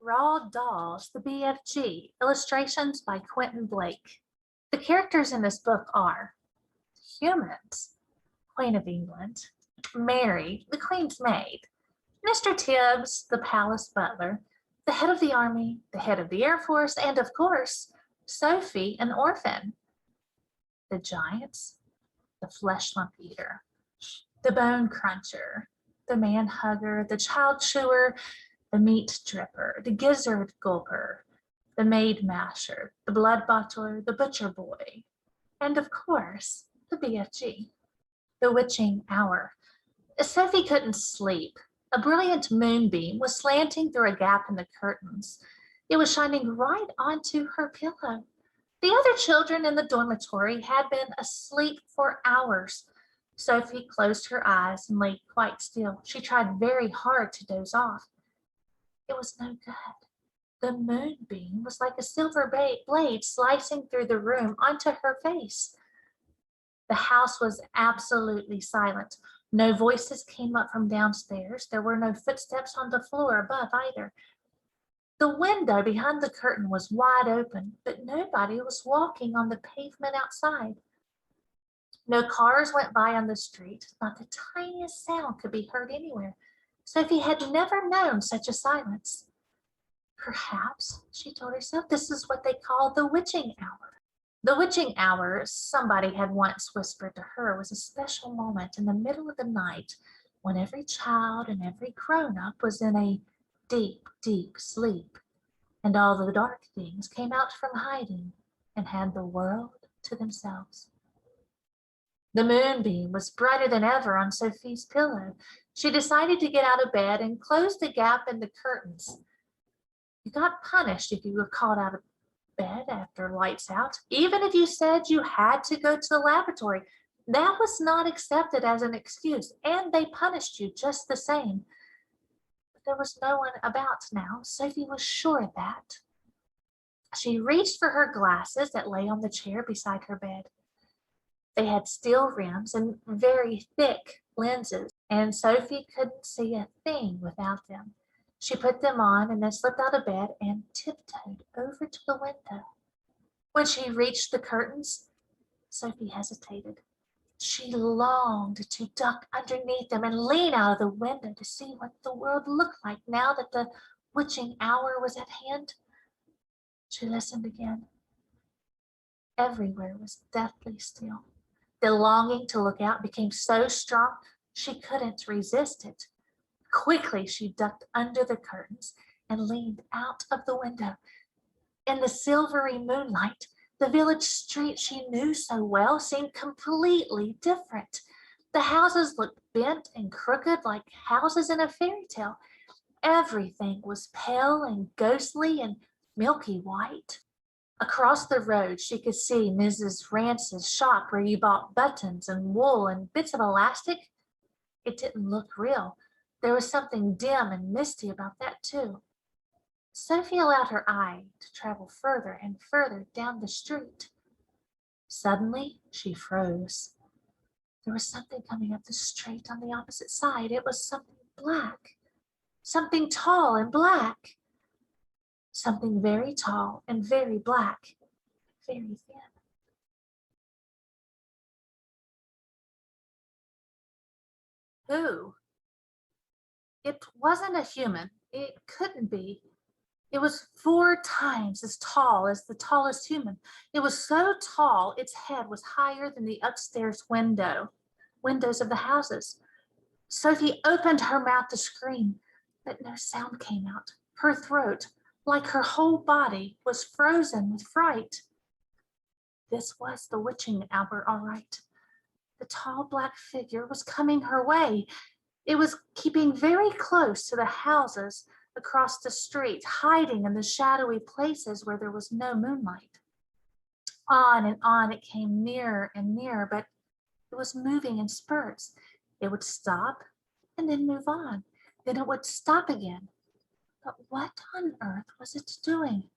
Roald Dahl's The BFG, illustrations by Quentin Blake. The characters in this book are humans, Queen of England, Mary, the Queen's maid, Mr. Tibbs, the palace butler, the head of the army, the head of the Air Force, and of course, Sophie, an orphan. The giants, the flesh lump eater, the bone cruncher, the man hugger, the child chewer, the meat dripper, the gizzard gulper, the maid masher, the blood bottler, the butcher boy, and of course, the BFG. The witching hour. Sophie couldn't sleep. A brilliant moonbeam was slanting through a gap in the curtains. It was shining right onto her pillow. The other children in the dormitory had been asleep for hours. Sophie closed her eyes and lay quite still. She tried very hard to doze off. It was no good. The moonbeam was like a silver blade slicing through the room onto her face. The house was absolutely silent. No voices came up from downstairs. There were no footsteps on the floor above either. The window behind the curtain was wide open, but nobody was walking on the pavement outside. No cars went by on the street. Not the tiniest sound could be heard anywhere. Sophie had never known such a silence. Perhaps, she told herself, this is what they call the witching hour. The witching hour, somebody had once whispered to her, was a special moment in the middle of the night when every child and every grown-up was in a deep, deep sleep, and all the dark things came out from hiding and had the world to themselves. The moonbeam was brighter than ever on Sophie's pillow. She decided to get out of bed and close the gap in the curtains. You got punished if you were called out of bed after lights out, even if you said you had to go to the laboratory. That was not accepted as an excuse, and they punished you just the same. But there was no one about now. Sophie was sure of that. She reached for her glasses that lay on the chair beside her bed. They had steel rims and very thick lenses, and Sophie couldn't see a thing without them. She put them on and then slipped out of bed and tiptoed over to the window. When she reached the curtains, Sophie hesitated. She longed to duck underneath them and lean out of the window to see what the world looked like now that the witching hour was at hand. She listened again. Everywhere was deathly still. The longing to look out became so strong she couldn't resist it. Quickly, she ducked under the curtains and leaned out of the window. In the silvery moonlight, the village street she knew so well seemed completely different. The houses looked bent and crooked like houses in a fairy tale. Everything was pale and ghostly and milky white. Across the road, she could see Mrs. Rance's shop where you bought buttons and wool and bits of elastic. It didn't look real. There was something dim and misty about that too. Sophie allowed her eye to travel further and further down the street. Suddenly, she froze. There was something coming up the street on the opposite side. It was something black, something tall and black, something very tall and very black, very thin. Who? It wasn't a human. It couldn't be. It was 4 times as tall as the tallest human. It was so tall, its head was higher than the upstairs windows of the houses. Sophie opened her mouth to scream, but no sound came out. Her throat, like her whole body, was frozen with fright. This was the witching hour, all right. The tall black figure was coming her way. It was keeping very close to the houses across the street, hiding in the shadowy places where there was no moonlight. On and on it came nearer and nearer, but it was moving in spurts. It would stop and then move on. Then it would stop again. But what on earth was it doing?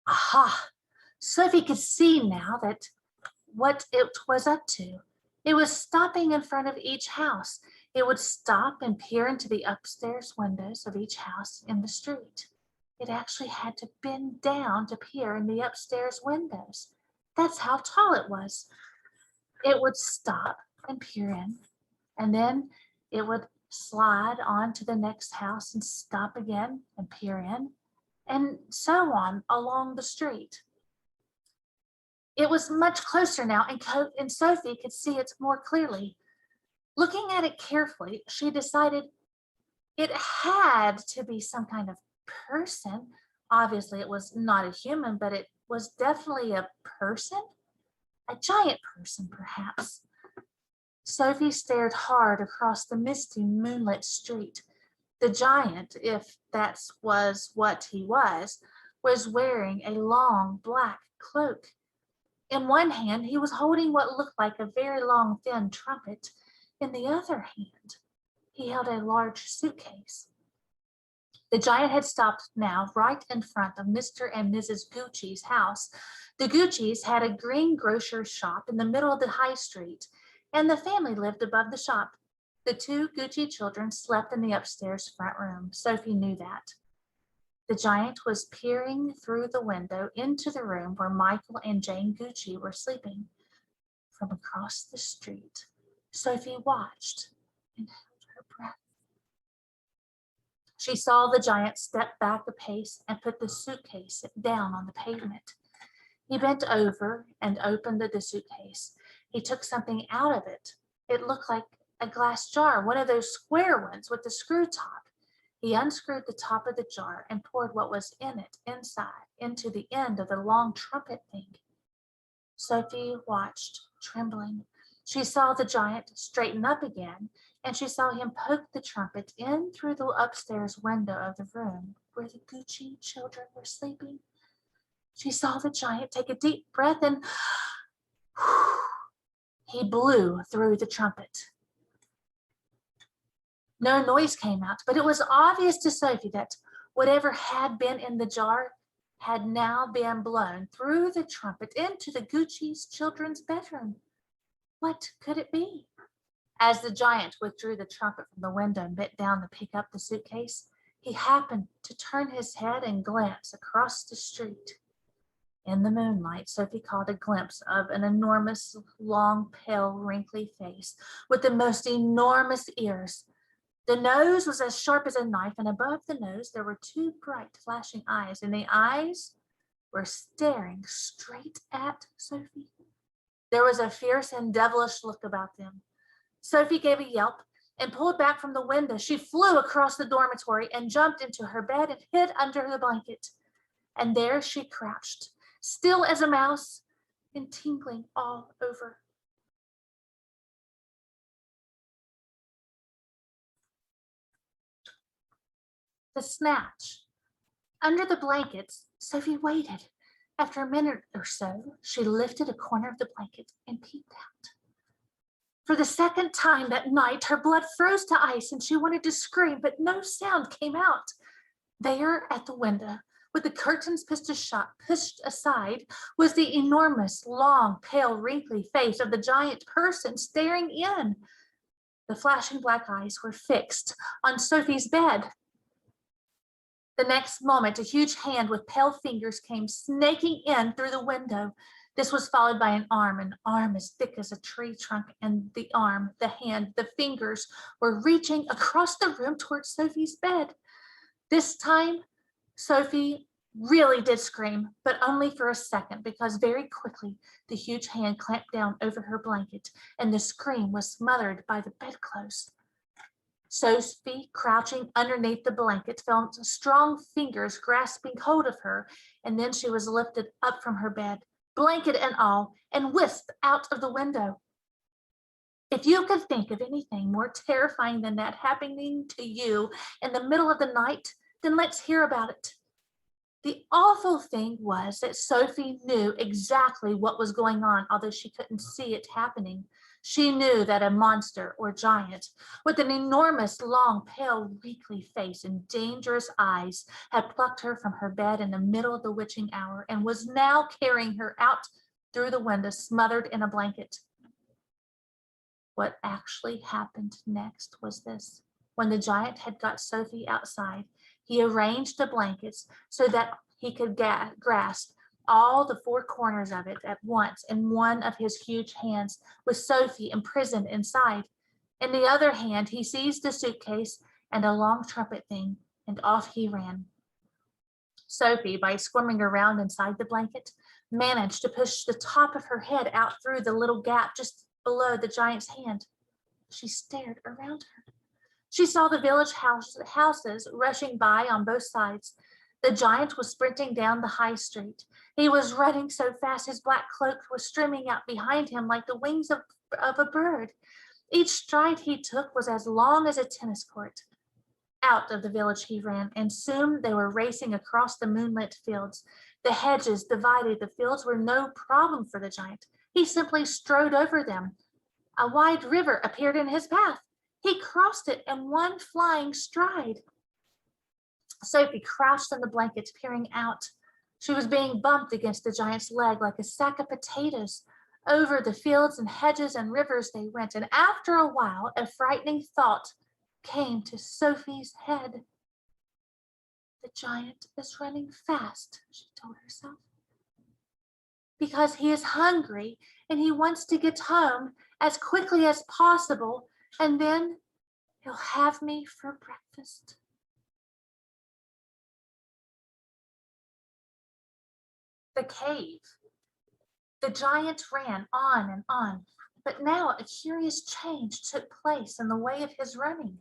Aha! Sophie could see now that what it was up to. It was stopping in front of each house. It would stop and peer into the upstairs windows of each house in the street. It actually had to bend down to peer in the upstairs windows. That's how tall it was. It would stop and peer in, and then it would slide on to the next house and stop again and peer in, and so on along the street. It was much closer now, and Sophie could see it more clearly. Looking at it carefully, she decided it had to be some kind of person. Obviously, it was not a human, but it was definitely a person, a giant person, perhaps. Sophie stared hard across the misty, moonlit street. The giant, if that was what he was wearing a long black cloak. In one hand, he was holding what looked like a very long, thin trumpet. In the other hand, he held a large suitcase. The giant had stopped now right in front of Mr. and Mrs. Gucci's house. The Gucci's had a greengrocer's shop in the middle of the high street, and the family lived above the shop. The two Gucci children slept in the upstairs front room. Sophie knew that. The giant was peering through the window into the room where Michael and Jane Gucci were sleeping. From across the street, Sophie watched and held her breath. She saw the giant step back a pace and put the suitcase down on the pavement. He bent over and opened the suitcase. He took something out of it. It looked like a glass jar, one of those square ones with the screw top. He unscrewed the top of the jar and poured what was in it inside into the end of the long trumpet thing. Sophie watched, trembling. She saw the giant straighten up again, and she saw him poke the trumpet in through the upstairs window of the room where the Gucci children were sleeping. She saw the giant take a deep breath and he blew through the trumpet. No noise came out, but it was obvious to Sophie that whatever had been in the jar had now been blown through the trumpet into the Gucci's children's bedroom. What could it be? As the giant withdrew the trumpet from the window and bent down to pick up the suitcase, he happened to turn his head and glance across the street. In the moonlight, Sophie caught a glimpse of an enormous, long, pale, wrinkly face with the most enormous ears. The nose was as sharp as a knife, and above the nose there were two bright, flashing eyes, and the eyes were staring straight at Sophie. There was a fierce and devilish look about them. Sophie gave a yelp and pulled back from the window. She flew across the dormitory and jumped into her bed and hid under the blanket. And there she crouched, still as a mouse and tingling all over. The Snatch. Under the blankets, Sophie waited. After a minute or so, she lifted a corner of the blanket and peeped out. For the second time that night, her blood froze to ice and she wanted to scream, but no sound came out. There at the window, with the curtains pushed aside, was the enormous, long, pale, wrinkly face of the giant person staring in. The flashing black eyes were fixed on Sophie's bed. The next moment, a huge hand with pale fingers came snaking in through the window. This was followed by an arm as thick as a tree trunk, and the arm, the hand, the fingers were reaching across the room towards Sophie's bed. This time, Sophie really did scream, but only for a second, because very quickly the huge hand clamped down over her blanket, and the scream was smothered by the bedclothes. Sophie, crouching underneath the blanket, felt strong fingers grasping hold of her, and then she was lifted up from her bed, blanket and all, and whisked out of the window. If you could think of anything more terrifying than that happening to you in the middle of the night, then let's hear about it. The awful thing was that Sophie knew exactly what was going on, although she couldn't see it happening. She knew that a monster or giant with an enormous, long, pale, wrinkly face and dangerous eyes had plucked her from her bed in the middle of the witching hour and was now carrying her out through the window, smothered in a blanket. What actually happened next was this. When the giant had got Sophie outside, He arranged the blankets so that he could grasp all the four corners of it at once in one of his huge hands, with Sophie imprisoned inside. In the other hand, he seized a suitcase and a long trumpet thing, and off he ran. Sophie, by squirming around inside the blanket, managed to push the top of her head out through the little gap just below the giant's hand. She stared around her. She saw the village houses rushing by on both sides. The giant was sprinting down the high street. He was running so fast his black cloak was streaming out behind him like the wings of a bird. Each stride he took was as long as a tennis court. Out of the village he ran, and soon they were racing across the moonlit fields. The hedges divided the fields were no problem for the giant. He simply strode over them. A wide river appeared in his path. He crossed it in one flying stride. Sophie crouched in the blankets, peering out. She was being bumped against the giant's leg like a sack of potatoes. Over the fields and hedges and rivers they went, and after a while, a frightening thought came to Sophie's head. The giant is running fast, she told herself, because he is hungry and he wants to get home as quickly as possible, and then he'll have me for breakfast. The cave. The giant ran on and on, but now a curious change took place in the way of his running.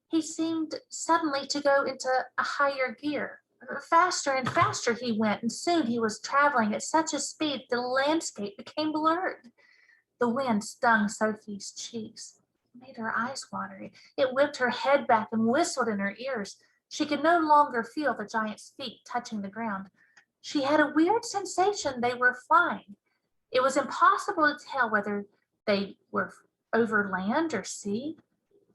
He seemed suddenly to go into a higher gear. Faster and faster he went, and soon he was traveling at such a speed the landscape became blurred. The wind stung Sophie's cheeks, made her eyes watery. It whipped her head back and whistled in her ears. She could no longer feel the giant's feet touching the ground. She had a weird sensation they were flying. It was impossible to tell whether they were over land or sea.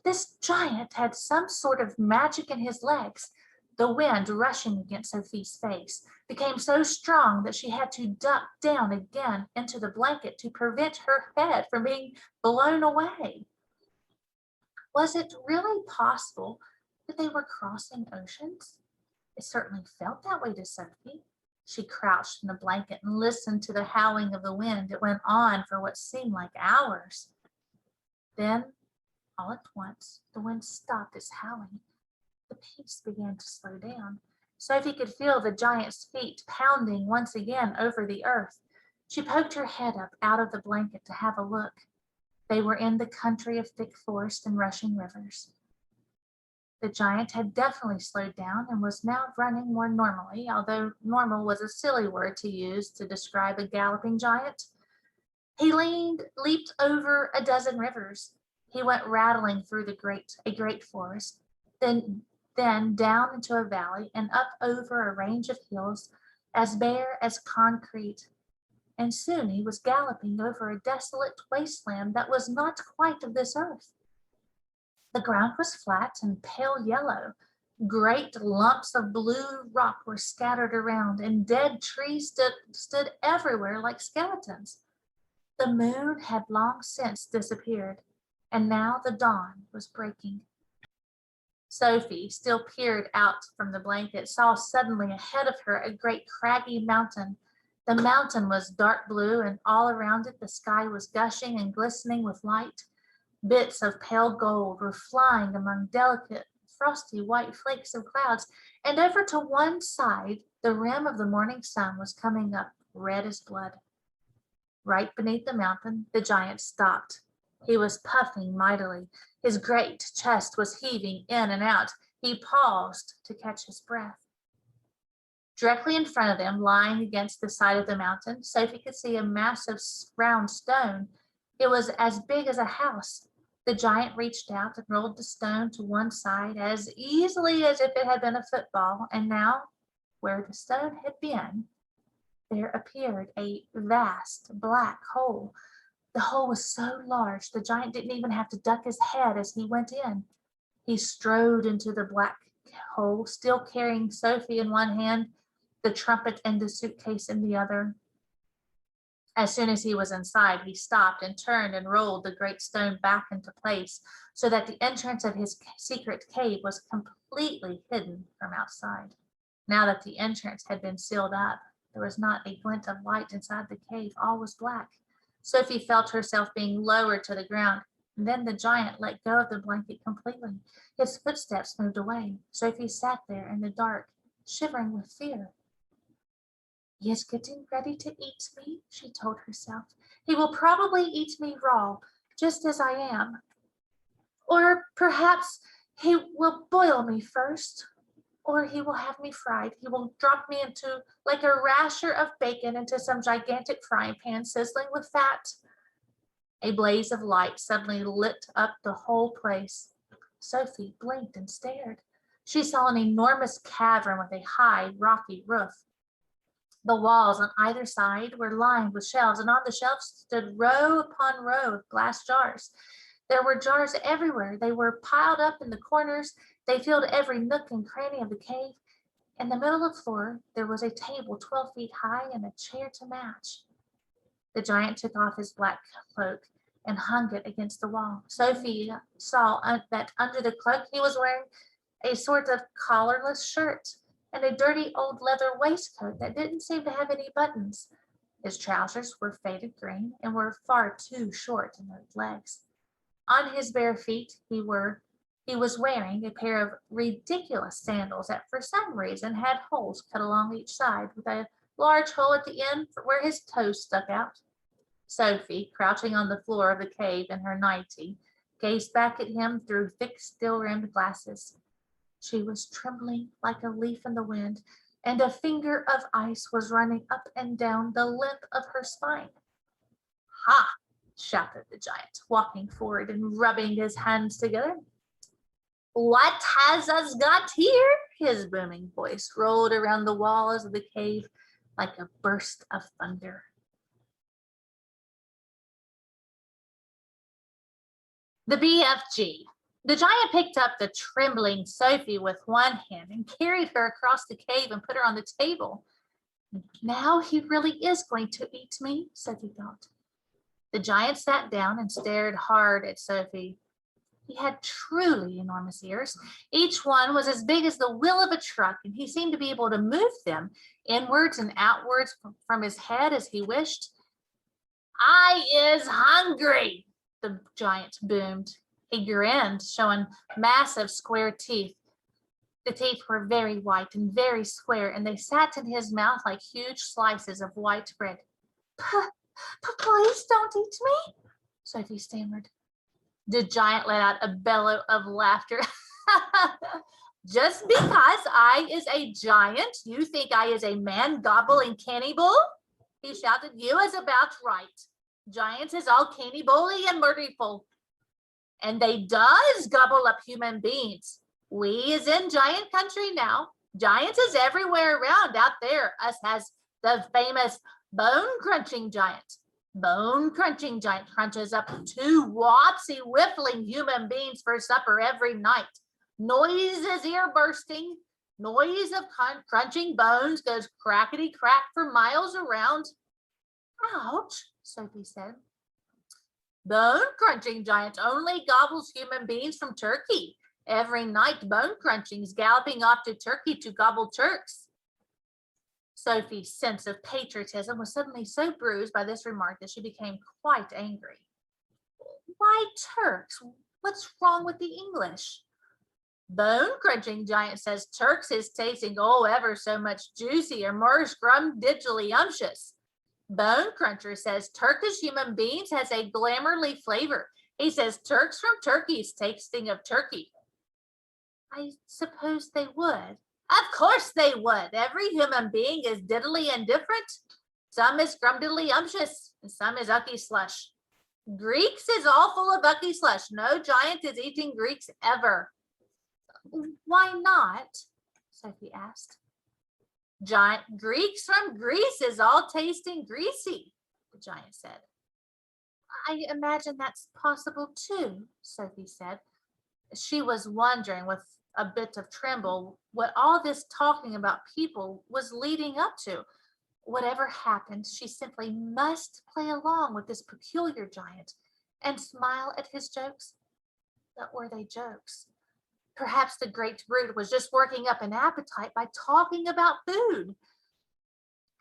This giant had some sort of magic in his legs. The wind rushing against Sophie's face became so strong that she had to duck down again into the blanket to prevent her head from being blown away. Was it really possible that they were crossing oceans? It certainly felt that way to Sophie. She crouched in the blanket and listened to the howling of the wind. It went on for what seemed like hours. Then, all at once, the wind stopped its howling. The pace began to slow down. Sophie could feel the giant's feet pounding once again over the earth. She poked her head up out of the blanket to have a look. They were in the country of thick forest and rushing rivers. The giant had definitely slowed down and was now running more normally, although normal was a silly word to use to describe a galloping giant. He leaped over a dozen rivers. He went rattling through a great forest, then down into a valley and up over a range of hills as bare as concrete. And soon he was galloping over a desolate wasteland that was not quite of this earth. The ground was flat and pale yellow. Great lumps of blue rock were scattered around, and dead trees stood everywhere like skeletons. The moon had long since disappeared, and now the dawn was breaking. Sophie, still peered out from the blanket, saw suddenly ahead of her a great craggy mountain. The mountain was dark blue, and all around it the sky was gushing and glistening with light. Bits of pale gold were flying among delicate, frosty white flakes of clouds, and over to one side, the rim of the morning sun was coming up, red as blood. Right beneath the mountain, the giant stopped. He was puffing mightily. His great chest was heaving in and out. He paused to catch his breath. Directly in front of them, lying against the side of the mountain, Sophie could see a massive round stone. It was as big as a house. The giant reached out and rolled the stone to one side as easily as if it had been a football, and now, where the stone had been, there appeared a vast black hole. The hole was so large the giant didn't even have to duck his head as he went in. He strode into the black hole, still carrying Sophie in one hand, the trumpet and the suitcase in the other. As soon as he was inside, he stopped and turned and rolled the great stone back into place so that the entrance of his secret cave was completely hidden from outside. Now that the entrance had been sealed up, there was not a glint of light inside the cave. All was black. Sophie felt herself being lowered to the ground, and then the giant let go of the blanket completely. His footsteps moved away. Sophie sat there in the dark, shivering with fear. He is getting ready to eat me, she told herself. He will probably eat me raw, just as I am. Or perhaps he will boil me first, or he will have me fried. He will drop me into, like a rasher of bacon, into some gigantic frying pan sizzling with fat. A blaze of light suddenly lit up the whole place. Sophie blinked and stared. She saw an enormous cavern with a high, rocky roof. The walls on either side were lined with shelves, and on the shelves stood row upon row of glass jars. There were jars everywhere. They were piled up in the corners. They filled every nook and cranny of the cave. In the middle of the floor, there was a table 12 feet high and a chair to match. The giant took off his black cloak and hung it against the wall. Sophie saw that under the cloak he was wearing a sort of collarless shirt and a dirty old leather waistcoat that didn't seem to have any buttons. His trousers were faded green and were far too short in their legs. On his bare feet, he was wearing a pair of ridiculous sandals that for some reason had holes cut along each side, with a large hole at the end where his toes stuck out. Sophie, crouching on the floor of the cave in her nightie, gazed back at him through thick, steel-rimmed glasses. She was trembling like a leaf in the wind, and a finger of ice was running up and down the length of her spine. "Ha!" shouted the giant, walking forward and rubbing his hands together. "What has us got here?" His booming voice rolled around the walls of the cave like a burst of thunder. The BFG. The giant picked up the trembling Sophie with one hand and carried her across the cave and put her on the table. "Now he really is going to eat me," Sophie thought. The giant sat down and stared hard at Sophie. He had truly enormous ears. Each one was as big as the wheel of a truck, and he seemed to be able to move them inwards and outwards from his head as he wished. "I is hungry," the giant boomed. He grinned, showing massive square teeth. The teeth were very white and very square, and they sat in his mouth like huge slices of white bread. "Please don't eat me," Sophie stammered. The giant let out a bellow of laughter. "Just because I is a giant, you think I is a man-gobbling cannibal?" he shouted. "You is about right. Giants is all cannibally and murderful. And they does gobble up human beings. We is in giant country now. Giants is everywhere around out there. Us has the famous bone-crunching giant. Bone-crunching giant crunches up 2 wopsy whiffling human beings for supper every night. Noise is ear-bursting. Noise of crunching bones goes crackety-crack for miles around." "Ouch," Sophie said. "Bone-crunching giant only gobbles human beings from Turkey. Every night bone-crunching's galloping off to Turkey to gobble Turks." Sophie's sense of patriotism was suddenly so bruised by this remark that she became quite angry. "Why Turks? What's wrong with the English?" "Bone-crunching giant says Turks is tasting ever so much juicier, more scrum-diddly-umptious. Bone Cruncher says Turkish human beings has a glamourly flavor. He says Turks from Turkey's tasting of turkey." "I suppose they would." "Of course they would. Every human being is diddly and different. Some is scrumdiddly-umptious, and some is ucky slush. Greeks is all full of ucky slush. No giant is eating Greeks ever." "Why not?" Sophie asked. "Giant Greeks from Greece is all tasting greasy," the giant said. "I imagine that's possible too," Sophie said. She was wondering with a bit of tremble what all this talking about people was leading up to. Whatever happened, she simply must play along with this peculiar giant and smile at his jokes. But were they jokes? Perhaps the great brute was just working up an appetite by talking about food.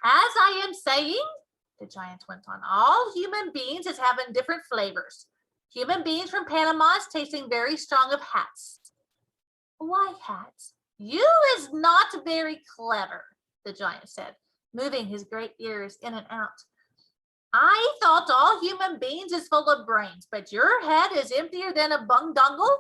As I am saying, the giant went on, all human beings is having different flavors. Human beings from Panama is tasting very strong of hats. Why hats? You is not very clever, the giant said, moving his great ears in and out. I thought all human beings is full of brains, but your head is emptier than a bungdungle.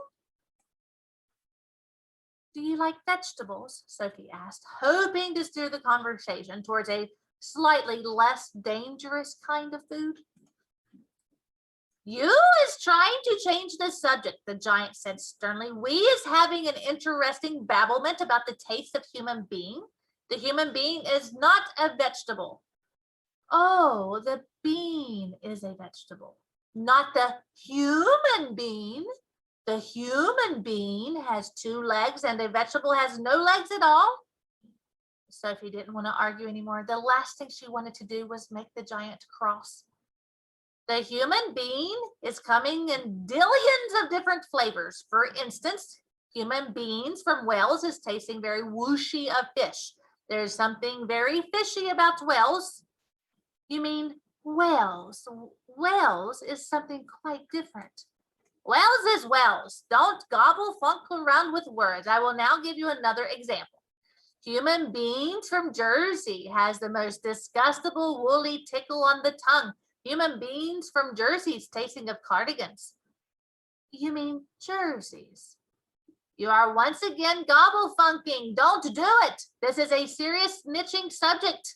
Do you like vegetables? Sophie asked, hoping to steer the conversation towards a slightly less dangerous kind of food. You is trying to change the subject, the giant said sternly. We is having an interesting babblement about the taste of human being. The human being is not a vegetable. Oh, the bean is a vegetable, not the human being. The human being has 2 legs and a vegetable has no legs at all. Sophie didn't want to argue anymore. The last thing she wanted to do was make the giant cross. The human being is coming in dillions of different flavors. For instance, human beings from Wales is tasting very whooshy of fish. There's something very fishy about Wales. You mean Wales? Wales is something quite different. Wales is Wales. Don't gobble funk around with words. I will now give you another example. Human beings from Jersey has the most disgustable woolly tickle on the tongue. Human beings from Jersey's tasting of cardigans. You mean jerseys? You are once again gobble funking. Don't do it. This is a serious snitching subject.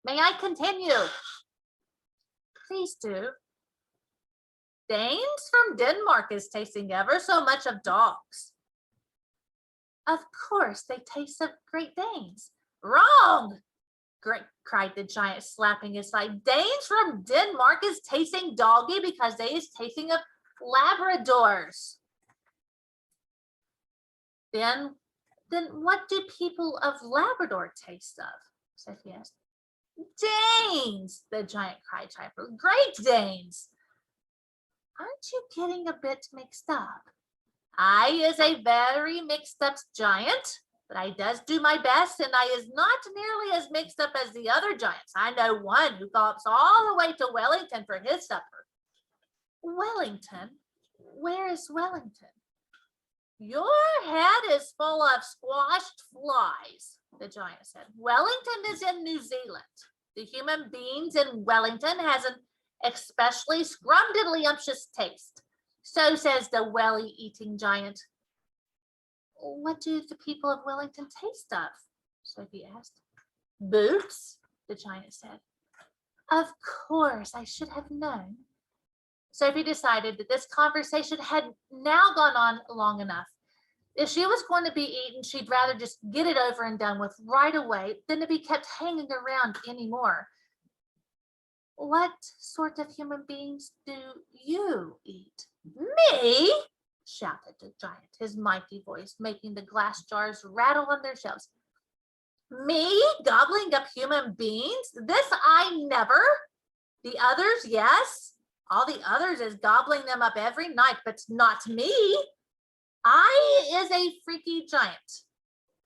May I continue? Please do. Danes from Denmark is tasting ever so much of dogs. Of course, they taste of Great Danes. Wrong! Cried the giant, slapping his thigh. Danes from Denmark is tasting doggy because they is tasting of Labradors. Then what do people of Labrador taste of? Sophie asked. Danes, the giant cried sharply. Great Danes. Aren't you getting a bit mixed up? I is a very mixed up giant, but I does do my best, and I is not nearly as mixed up as the other giants. I know one who gallops all the way to Wellington for his supper. Wellington? Where is Wellington? Your head is full of squashed flies, the giant said. Wellington is in New Zealand. The human beings in Wellington has an especially scrumdiddlyumptious taste. So says the welly-eating giant. What do the people of Wellington taste of? Sophie asked. Boots, the giant said. Of course, I should have known. Sophie decided that this conversation had now gone on long enough. If she was going to be eaten, she'd rather just get it over and done with right away than to be kept hanging around anymore. What sort of human beings do you eat? Me? Shouted the giant, his mighty voice making the glass jars rattle on their shelves. Me gobbling up human beings? This I never. The others, yes. All the others is gobbling them up every night, but not me. I is a freaky giant.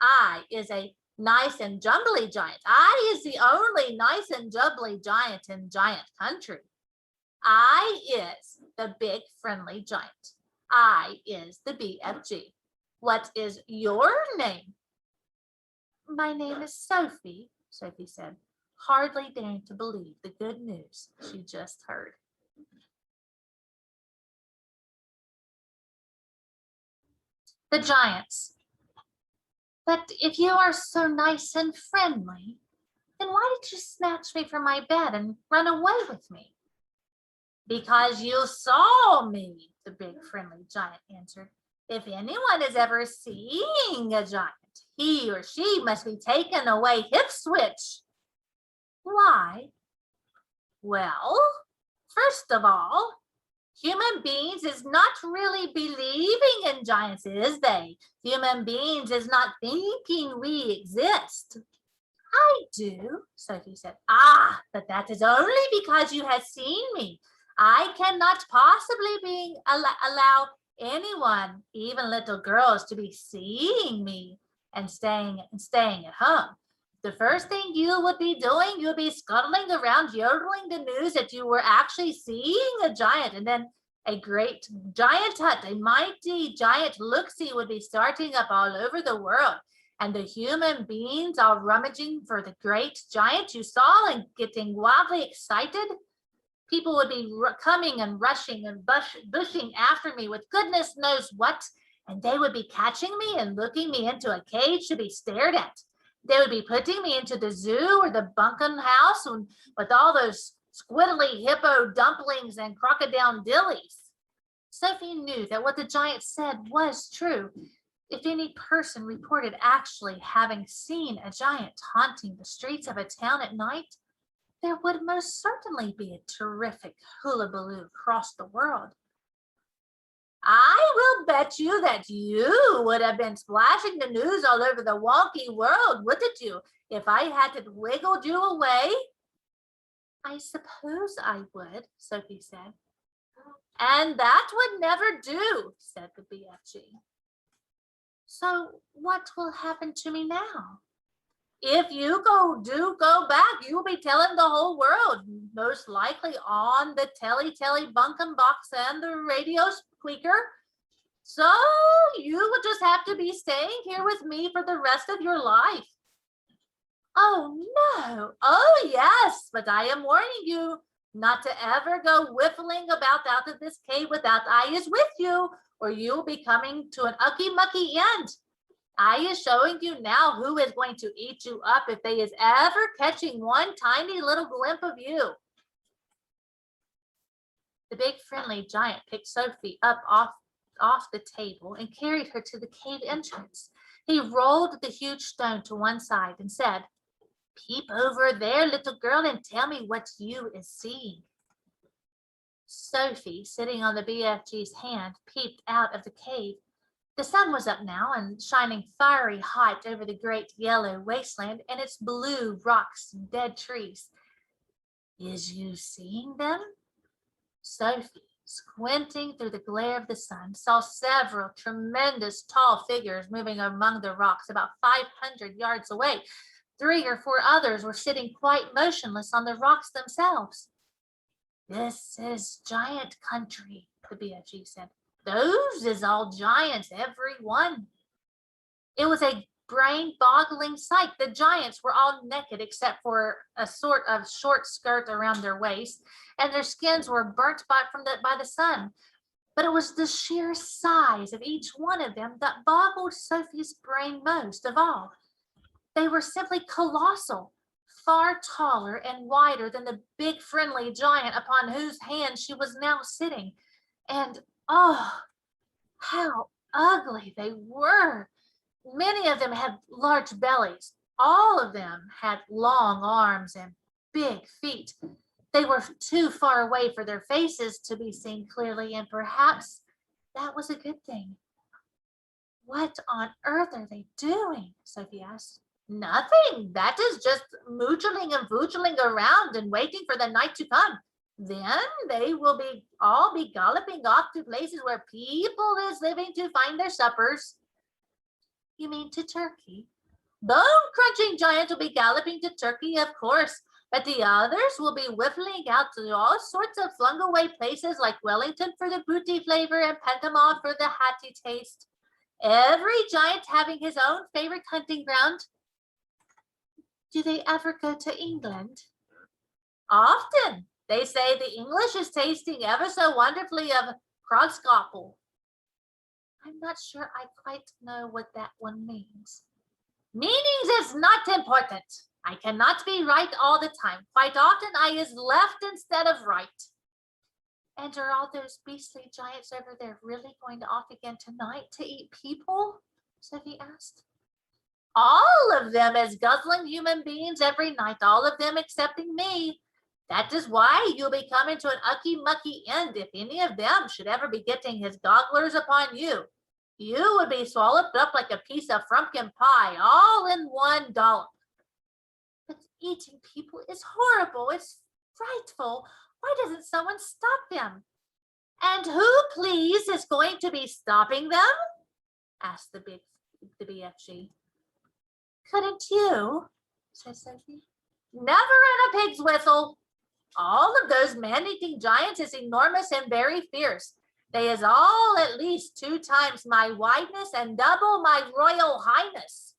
I is a nice and jumbly giant. I is the only nice and jumbly giant in giant country. I is the big friendly giant. I is the BFG. What is your name? My name is Sophie, Sophie said, hardly daring to believe the good news she just heard. The giants. But if you are so nice and friendly, then why did you snatch me from my bed and run away with me? Because you saw me, the big friendly giant answered. If anyone is ever seeing a giant, he or she must be taken away hip switch. Why? Well, first of all, human beings is not really believing in giants, is they? Human beings is not thinking we exist. I do, Sophie said. Ah, but that is only because you have seen me. I cannot possibly allow anyone, even little girls, to be seeing me and staying at home. The first thing you would be doing, you would be scuttling around, yodeling the news that you were actually seeing a giant, and then a great giant hut, a mighty giant look-see would be starting up all over the world. And the human beings all rummaging for the great giant you saw and getting wildly excited. People would be coming and rushing and bushing after me with goodness knows what, and they would be catching me and looking me into a cage to be stared at. They would be putting me into the zoo or the bunkin house with all those squiddly hippo dumplings and crocodile dillies. Sophie knew that what the giant said was true. If any person reported actually having seen a giant haunting the streets of a town at night, there would most certainly be a terrific hullabaloo across the world. I will bet you that you would have been splashing the news all over the wonky world, wouldn't you, if I hadn't wiggled you away? I suppose I would, Sophie said. And that would never do, said the BFG. So what will happen to me now? If you go back, you will be telling the whole world, most likely on the telly bunkum box and the radio squeaker. So you will just have to be staying here with me for the rest of your life. Oh no, oh yes, but I am warning you not to ever go whiffling about out of this cave without I is with you, or you'll be coming to an ucky-mucky end. I is showing you now who is going to eat you up if they is ever catching one tiny little glimpse of you. The big friendly giant picked Sophie up off the table and carried her to the cave entrance. He rolled the huge stone to one side and said, "Peep over there, little girl, and tell me what you is seeing." Sophie, sitting on the BFG's hand, peeped out of the cave. The sun was up now and shining fiery hot over the great yellow wasteland and its blue rocks and dead trees. Is you seeing them? Sophie, squinting through the glare of the sun, saw several tremendous tall figures moving among the rocks about 500 yards away. 3 or 4 others were sitting quite motionless on the rocks themselves. This is giant country, the BFG said. Those is all giants, every one. It was a brain-boggling sight. The giants were all naked except for a sort of short skirt around their waist, and their skins were burnt by the sun. But it was the sheer size of each one of them that boggled Sophie's brain most of all. They were simply colossal, far taller and wider than the big friendly giant upon whose hand she was now sitting. And oh, how ugly they were. Many of them had large bellies. All of them had long arms and big feet. They were too far away for their faces to be seen clearly, and perhaps that was a good thing. What on earth are they doing? Sophie asked. Nothing. That is just moochling and foochling around and waiting for the night to come. Then they will all be galloping off to places where people is living to find their suppers. You mean to Turkey? Bone-crunching giants will be galloping to Turkey, of course, but the others will be whiffling out to all sorts of flung-away places like Wellington for the booty flavor and Panama for the hatty taste. Every giant having his own favorite hunting ground. Do they ever go to England? Often. They say the English is tasting ever so wonderfully of Krogskapel. I'm not sure I quite know what that one means. Meanings is not important. I cannot be right all the time. Quite often I is left instead of right. And are all those beastly giants over there really going to off again tonight to eat people? Sophie asked. All of them as guzzling human beings every night, all of them excepting me. That is why you'll be coming to an ucky-mucky end if any of them should ever be getting his gogglers upon you. You would be swallowed up like a piece of frumpkin pie, all in one dollop. eating people is horrible. It's frightful. Why doesn't someone stop them? And who, please, is going to be stopping them? Asked the BFG. Couldn't you? Said Sophie. Never in a pig's whistle. All of those man-eating giants is enormous and very fierce. They is all at least 2 times my wideness and double my royal highness.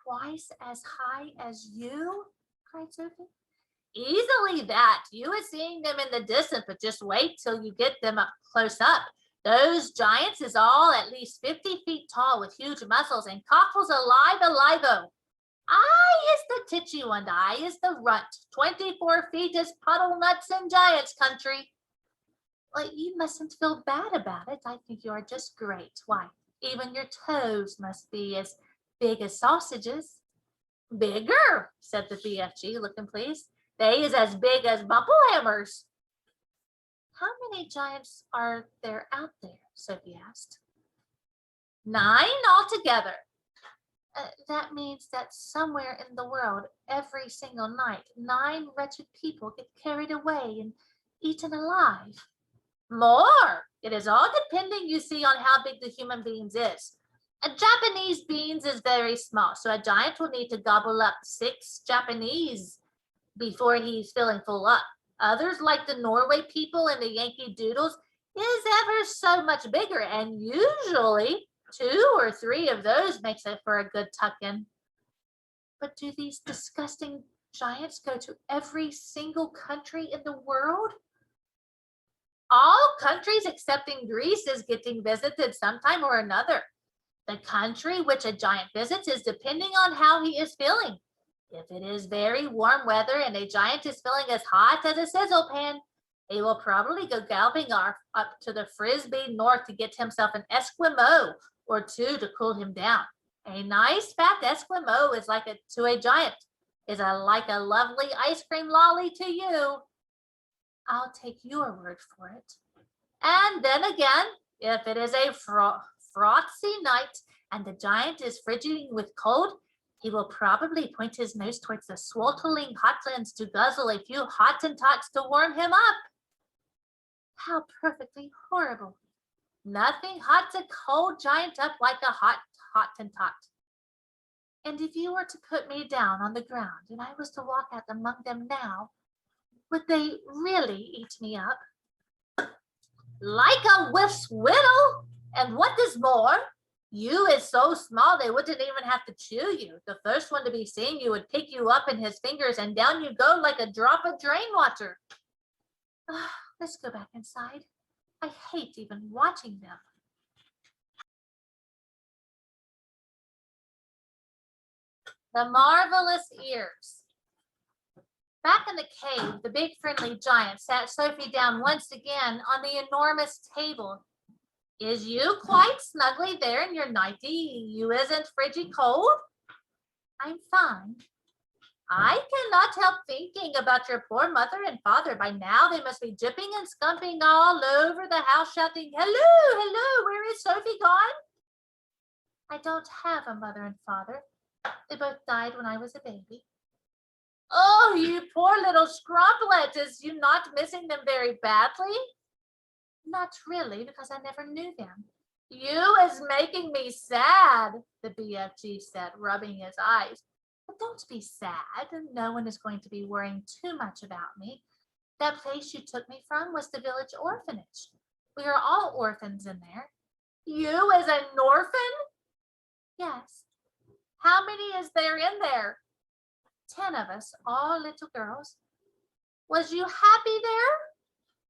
Twice as high as you? Cried Sophie. Easily that. You is seeing them in the distance, but just wait till you get them up close up. Those giants is all at least 50 feet tall with huge muscles and cockles alive-o. I is the titchy one, I is the runt. 24 feet is puddle nuts in giants country. Well, you mustn't feel bad about it. I think you are just great. Why, even your toes must be as big as sausages. Bigger, said the BFG, looking pleased. They is as big as bumplehammers. How many giants are there out there? Sophie asked. 9 altogether. That means that somewhere in the world, every single night, 9 wretched people get carried away and eaten alive. More. It is all depending, you see, on how big the human beings is. A Japanese beans is very small, so a giant will need to gobble up 6 Japanese before he's feeling full up. Others, like the Norway people and the Yankee Doodles, is ever so much bigger, and usually 2 or 3 of those makes it for a good tuck-in. But do these disgusting giants go to every single country in the world? All countries excepting Greece is getting visited sometime or another. The country which a giant visits is depending on how he is feeling. If it is very warm weather and a giant is feeling as hot as a sizzle pan, he will probably go galloping up to the Frisbee North to get himself an Eskimo or 2 to cool him down. A nice fat Eskimo is like to a giant, is like a lovely ice cream lolly to you. I'll take your word for it. And then again, if it is a frosty night and the giant is frigid with cold, he will probably point his nose towards the sweltering hotlands to guzzle a few Hottentots to warm him up. How perfectly horrible. Nothing hots a cold giant up like a hot Hottentot. And if you were to put me down on the ground and I was to walk out among them now, would they really eat me up? Like a whiff's whittle. And what is more, you is so small they wouldn't even have to chew you. The first one to be seen you would pick you up in his fingers and down you go like a drop of drain water. Let's go back inside. I hate even watching them. The marvelous ears. Back in the cave, the big friendly giant sat Sophie down once again on the enormous table. Is you quite snugly there in your nightie? You isn't frigid cold? I'm fine. I cannot help thinking about your poor mother and father. By now they must be jipping and scumping all over the house, shouting, hello, hello, where is Sophie gone? I don't have a mother and father. They both died when I was a baby. Oh, you poor little scrumplet. Is you not missing them very badly? Not really, because I never knew them. You is making me sad, the BFG said, rubbing his eyes. But don't be sad. No one is going to be worrying too much about me. That place you took me from was the village orphanage. We are all orphans in there. You as an orphan? Yes. How many is there in there? 10 of us, all little girls. Was you happy there?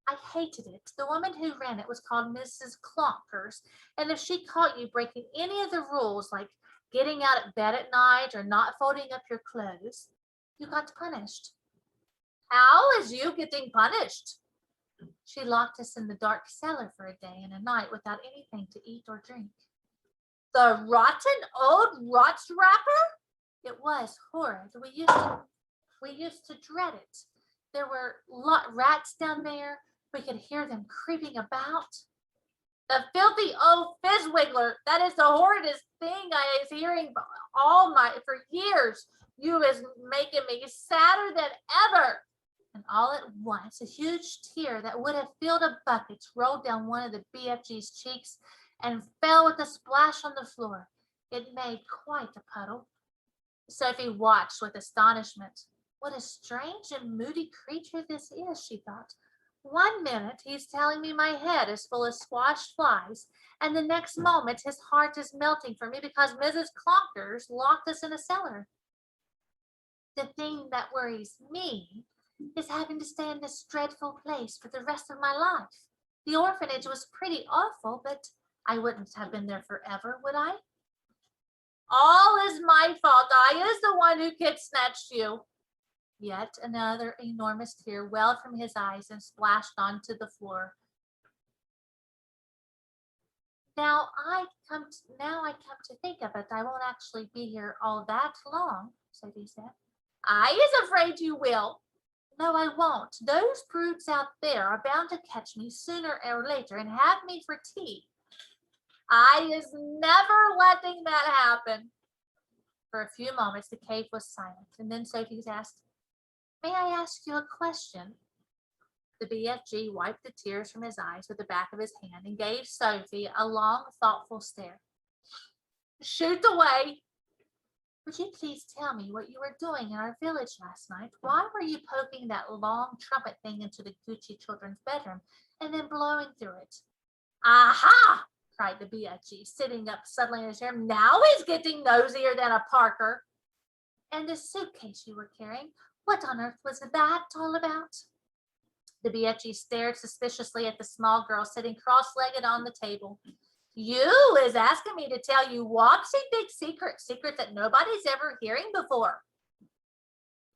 I hated it. The woman who ran it was called Mrs. Clonkers, and if she caught you breaking any of the rules, like getting out of bed at night or not folding up your clothes, you got punished. How is you getting punished? She locked us in the dark cellar for a day and a night without anything to eat or drink. The rotten old rot wrapper? It was horrid. We used to dread it. There were rats down there. We could hear them creeping about. The filthy old fizzwiggler. That is the horridest thing I was hearing for years. You is making me sadder than ever. And all at once, a huge tear that would have filled a bucket rolled down one of the BFG's cheeks and fell with a splash on the floor. It made quite a puddle. Sophie watched with astonishment. What a strange and moody creature this is, she thought. One minute he's telling me my head is full of squashed flies, and the next moment his heart is melting for me because Mrs. Clonkers locked us in a cellar. The thing that worries me is having to stay in this dreadful place for the rest of my life. The orphanage was pretty awful, but I wouldn't have been there forever, would I? All is my fault. I is the one who kid-snatched you. Yet another enormous tear welled from his eyes and splashed onto the floor. Now I come to think of it, I won't actually be here all that long, Sophie said. I is afraid you will. No, I won't. Those brutes out there are bound to catch me sooner or later and have me for tea. I is never letting that happen. For a few moments, the cave was silent, and then Sophie asked, May I ask you a question? The BFG wiped the tears from his eyes with the back of his hand and gave Sophie a long, thoughtful stare. Shoot away. Would you please tell me what you were doing in our village last night? Why were you poking that long trumpet thing into the Gucci children's bedroom and then blowing through it? Aha! Cried the BFG, sitting up suddenly in his chair. Now he's getting nosier than a Parker. And the suitcase you were carrying, what on earth was that all about? The BFG stared suspiciously at the small girl sitting cross-legged on the table. You is asking me to tell you whoopsie big secrets that nobody's ever hearing before.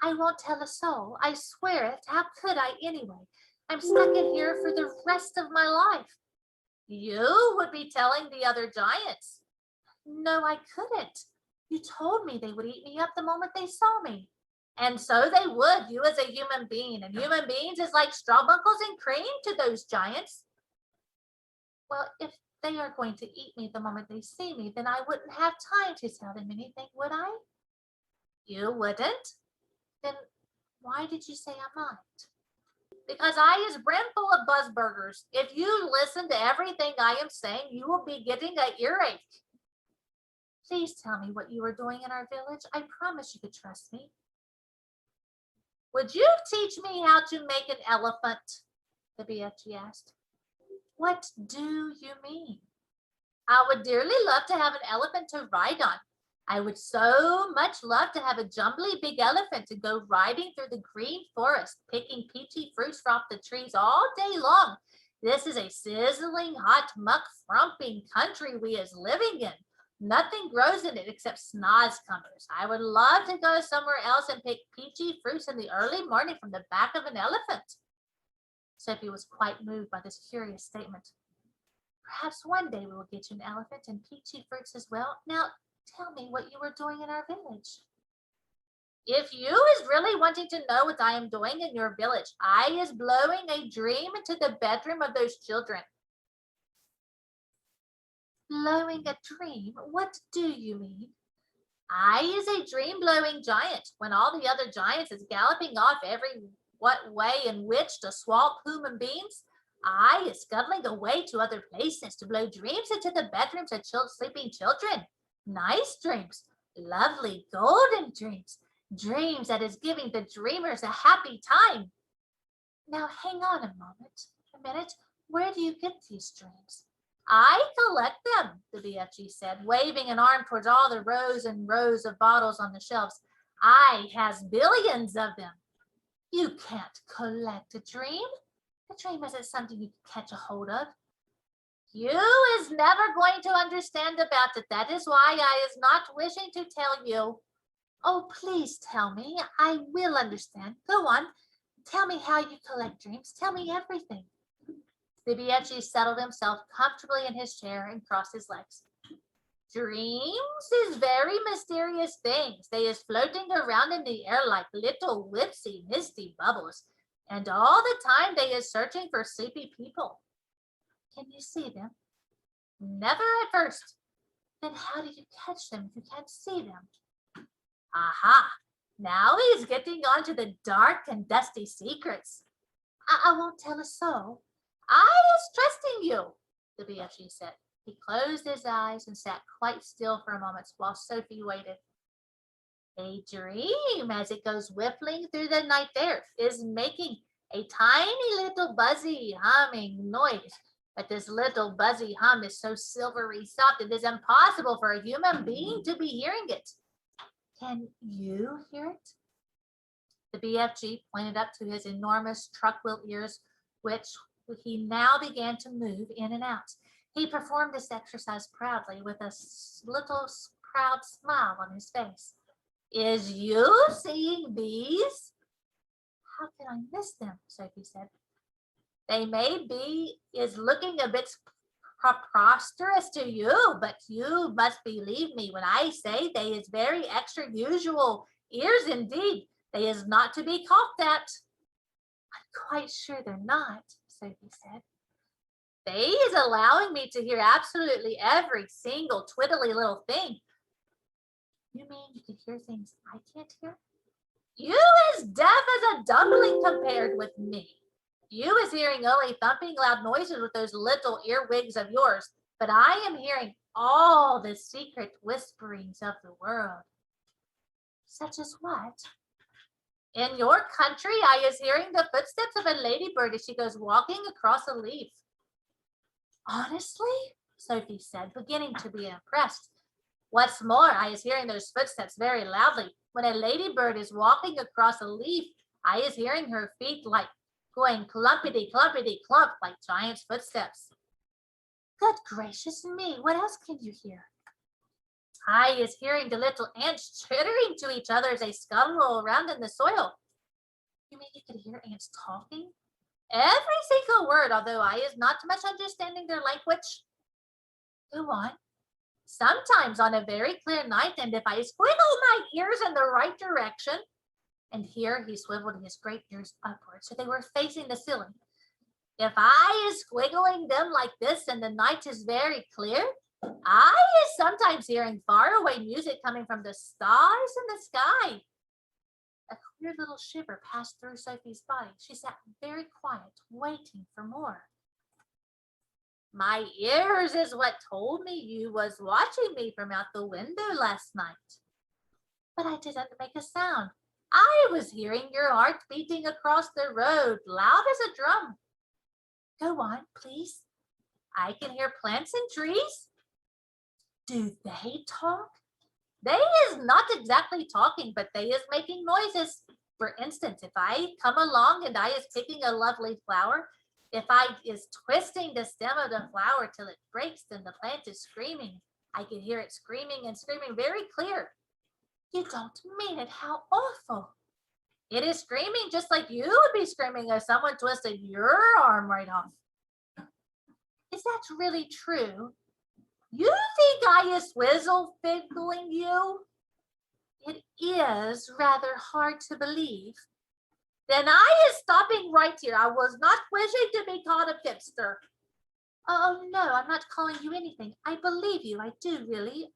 I won't tell a soul. I swear it. How could I anyway? I'm stuck in here for the rest of my life. You would be telling the other giants. No, I couldn't. You told me they would eat me up the moment they saw me. And so they would, you as a human being. And human beings is like strawbuckles and cream to those giants. Well, if they are going to eat me the moment they see me, then I wouldn't have time to tell them anything, would I? You wouldn't? Then why did you say I might? Because I is brimful of buzzburgers. If you listen to everything I am saying, you will be getting an earache. Please tell me what you were doing in our village. I promise you could trust me. Would you teach me how to make an elephant? The BFG asked. What do you mean? I would dearly love to have an elephant to ride on. I would so much love to have a jumbly big elephant to go riding through the green forest, picking peachy fruits off the trees all day long. This is a sizzling, hot, muck-frumping country we is living in. Nothing grows in it except snozcumbers. I would love to go somewhere else and pick peachy fruits in the early morning from the back of an elephant. Sophie was quite moved by this curious statement. Perhaps one day we will get you an elephant and peachy fruits as well. Now, tell me what you were doing in our village. If you is really wanting to know what I am doing in your village, I is blowing a dream into the bedroom of those children. Blowing a dream? What do you mean? I is a dream-blowing giant. When all the other giants is galloping off every what way in which to swallow human beings, I is scuttling away to other places to blow dreams into the bedrooms of sleeping children. Nice dreams, lovely golden dreams, dreams that is giving the dreamers a happy time. Now hang on a minute. Where do you get these dreams? I collect them, the BFG said, waving an arm towards all the rows and rows of bottles on the shelves. I has billions of them. You can't collect a dream. A dream isn't something you can catch a hold of. You is never going to understand about it. That is why I is not wishing to tell you. Oh, please tell me. I will understand. Go on. Tell me how you collect dreams. Tell me everything. The BFG settled himself comfortably in his chair and crossed his legs. Dreams is very mysterious things. They is floating around in the air like little whipsy misty bubbles. And all the time they is searching for sleepy people. Can you see them? Never at first. Then how do you catch them if you can't see them? Aha! Now he's getting on to the dark and dusty secrets. I won't tell a soul. I is trusting you, the BFG said. He closed his eyes and sat quite still for a moment while Sophie waited. A dream, as it goes whiffling through the night air, is making a tiny little buzzy humming noise. But this little buzzy hum is so silvery soft it is impossible for a human being to be hearing it. Can you hear it? The BFG pointed up to his enormous truck-wheel ears, which he now began to move in and out. He performed this exercise proudly with a little proud smile on his face. Is you seeing these? How can I miss them? Sophie said. They may be is looking a bit preposterous to you, but you must believe me when I say they is very extra usual ears indeed. They is not to be coughed at. I'm quite sure they're not, Sophie said. They is allowing me to hear absolutely every single twiddly little thing. You mean you can hear things I can't hear? You is deaf as a dumpling compared with me. You is hearing only thumping loud noises with those little earwigs of yours, but I am hearing all the secret whisperings of the world. Such as what? In your country, I is hearing the footsteps of a ladybird as she goes walking across a leaf. Honestly? Sophie said, beginning to be impressed. What's more, I is hearing those footsteps very loudly. When a ladybird is walking across a leaf, I is hearing her feet like going clumpity, clumpity, clump like giant's footsteps. Good gracious me, what else can you hear? I is hearing the little ants chittering to each other as they scuttle around in the soil. You mean you could hear ants talking? Every single word, although I is not much understanding their language. Go on. Sometimes on a very clear night, and if I squiggle my ears in the right direction, and here he swiveled his great ears upward so they were facing the ceiling. If I is squiggling them like this and the night is very clear, I is sometimes hearing faraway music coming from the stars in the sky. A queer little shiver passed through Sophie's body. She sat very quiet, waiting for more. My ears is what told me you was watching me from out the window last night. But I didn't make a sound. I was hearing your heart beating across the road, loud as a drum. Go on, please. I can hear plants and trees. Do they talk? They is not exactly talking, but they is making noises. For instance, if I come along and I is picking a lovely flower, if I is twisting the stem of the flower till it breaks, then the plant is screaming. I can hear it screaming and screaming very clear. You don't mean it. How awful. It is screaming just like you would be screaming if someone twisted your arm right off. Is that really true? You think I is whizzle fiddling you? It is rather hard to believe. Then I is stopping right here. I was not wishing to be called a pipster. Oh, no, I'm not calling you anything. I believe you. I do, really.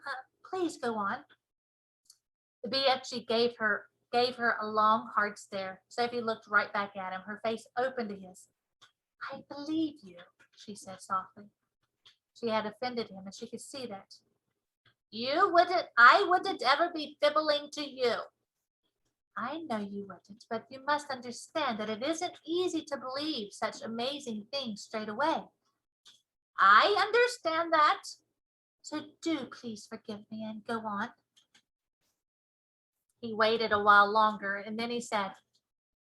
Please go on. The BFG gave her a long, hard stare. Sophie looked right back at him, her face open to his. I believe you, she said softly. She had offended him, and she could see that. I wouldn't ever be fibbling to you. I know you wouldn't, but you must understand that it isn't easy to believe such amazing things straight away. I understand that. So do please forgive me and go on. He waited a while longer, and then he said,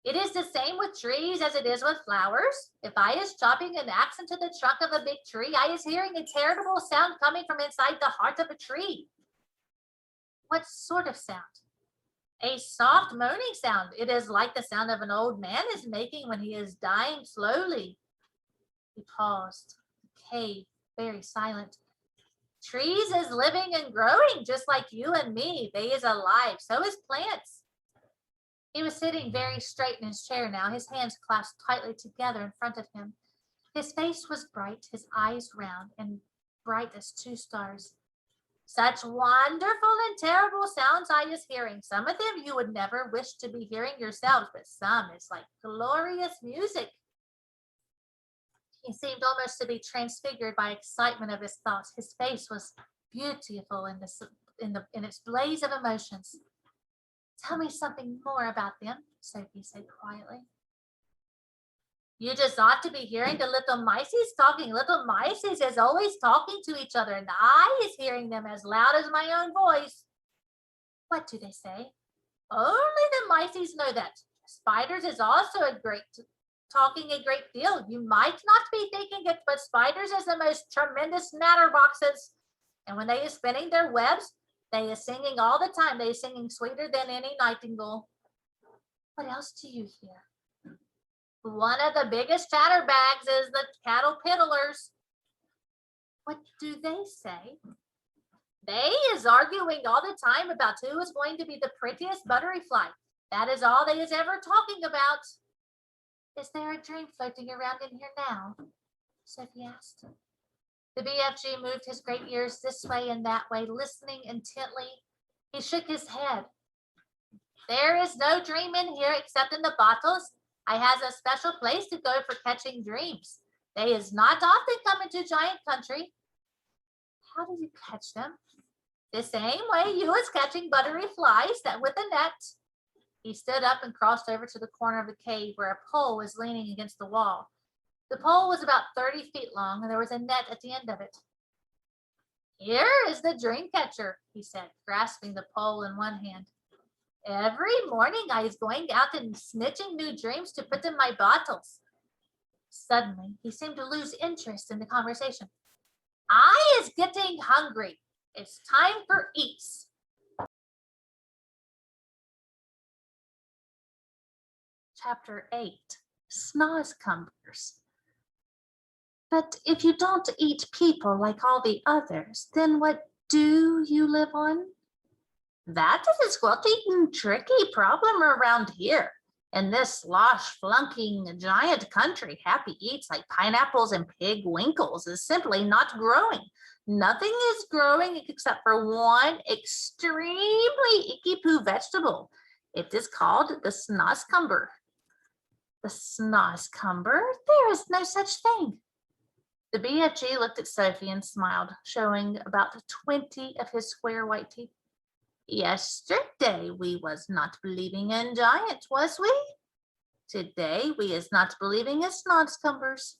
it is the same with trees as it is with flowers. If I is chopping an axe into the trunk of a big tree, I is hearing a terrible sound coming from inside the heart of a tree. What sort of sound? A soft moaning sound. It is like the sound of an old man is making when he is dying slowly. He paused, the cave very silent. Trees is living and growing just like you and me. They is alive. So is plants. He was sitting very straight in his chair now, his hands clasped tightly together in front of him. His face was bright, his eyes round and bright as two stars. Such wonderful and terrible sounds I is hearing. Some of them you would never wish to be hearing yourselves, but some is like glorious music. He seemed almost to be transfigured by excitement of his thoughts. His face was beautiful in its blaze of emotions. Tell me something more about them, Sophie said quietly. You just ought to be hearing the little mices talking. Little mices is always talking to each other, and I is hearing them as loud as my own voice. What do they say? Only the mices know that. Spiders is also talking a great deal. You might not be thinking it, but spiders is the most tremendous natterboxes. And when they is spinning their webs, they is singing all the time. They is singing sweeter than any nightingale. What else do you hear? One of the biggest chatterbags is the cattle piddlers. What do they say? They is arguing all the time about who is going to be the prettiest butterfly. That is all they is ever talking about. Is there a dream floating around in here now? Sophie asked. The BFG moved his great ears this way and that way, listening intently. He shook his head. There is no dream in here except in the bottles. I has a special place to go for catching dreams. They is not often come into giant country. How do you catch them? The same way you is catching buttery flies, that with a net. He stood up and crossed over to the corner of the cave where a pole was leaning against the wall. The pole was about 30 feet long, and there was a net at the end of it. Here is the Dreamcatcher, he said, grasping the pole in one hand. Every morning I is going out and snitching new dreams to put in my bottles. Suddenly, he seemed to lose interest in the conversation. I is getting hungry. It's time for eats. Chapter 8, Snozzcumbers. But if you don't eat people like all the others, then what do you live on? That is a squelchy and tricky problem around here. In this slosh-flunking giant country, happy eats like pineapples and pig winkles is simply not growing. Nothing is growing except for one extremely icky-poo vegetable. It is called the snozzcumber. The snozzcumber? There is no such thing. The BFG looked at Sophie and smiled, showing about 20 of his square white teeth. Yesterday we was not believing in giants, was we? Today we is not believing in snozzcumbers.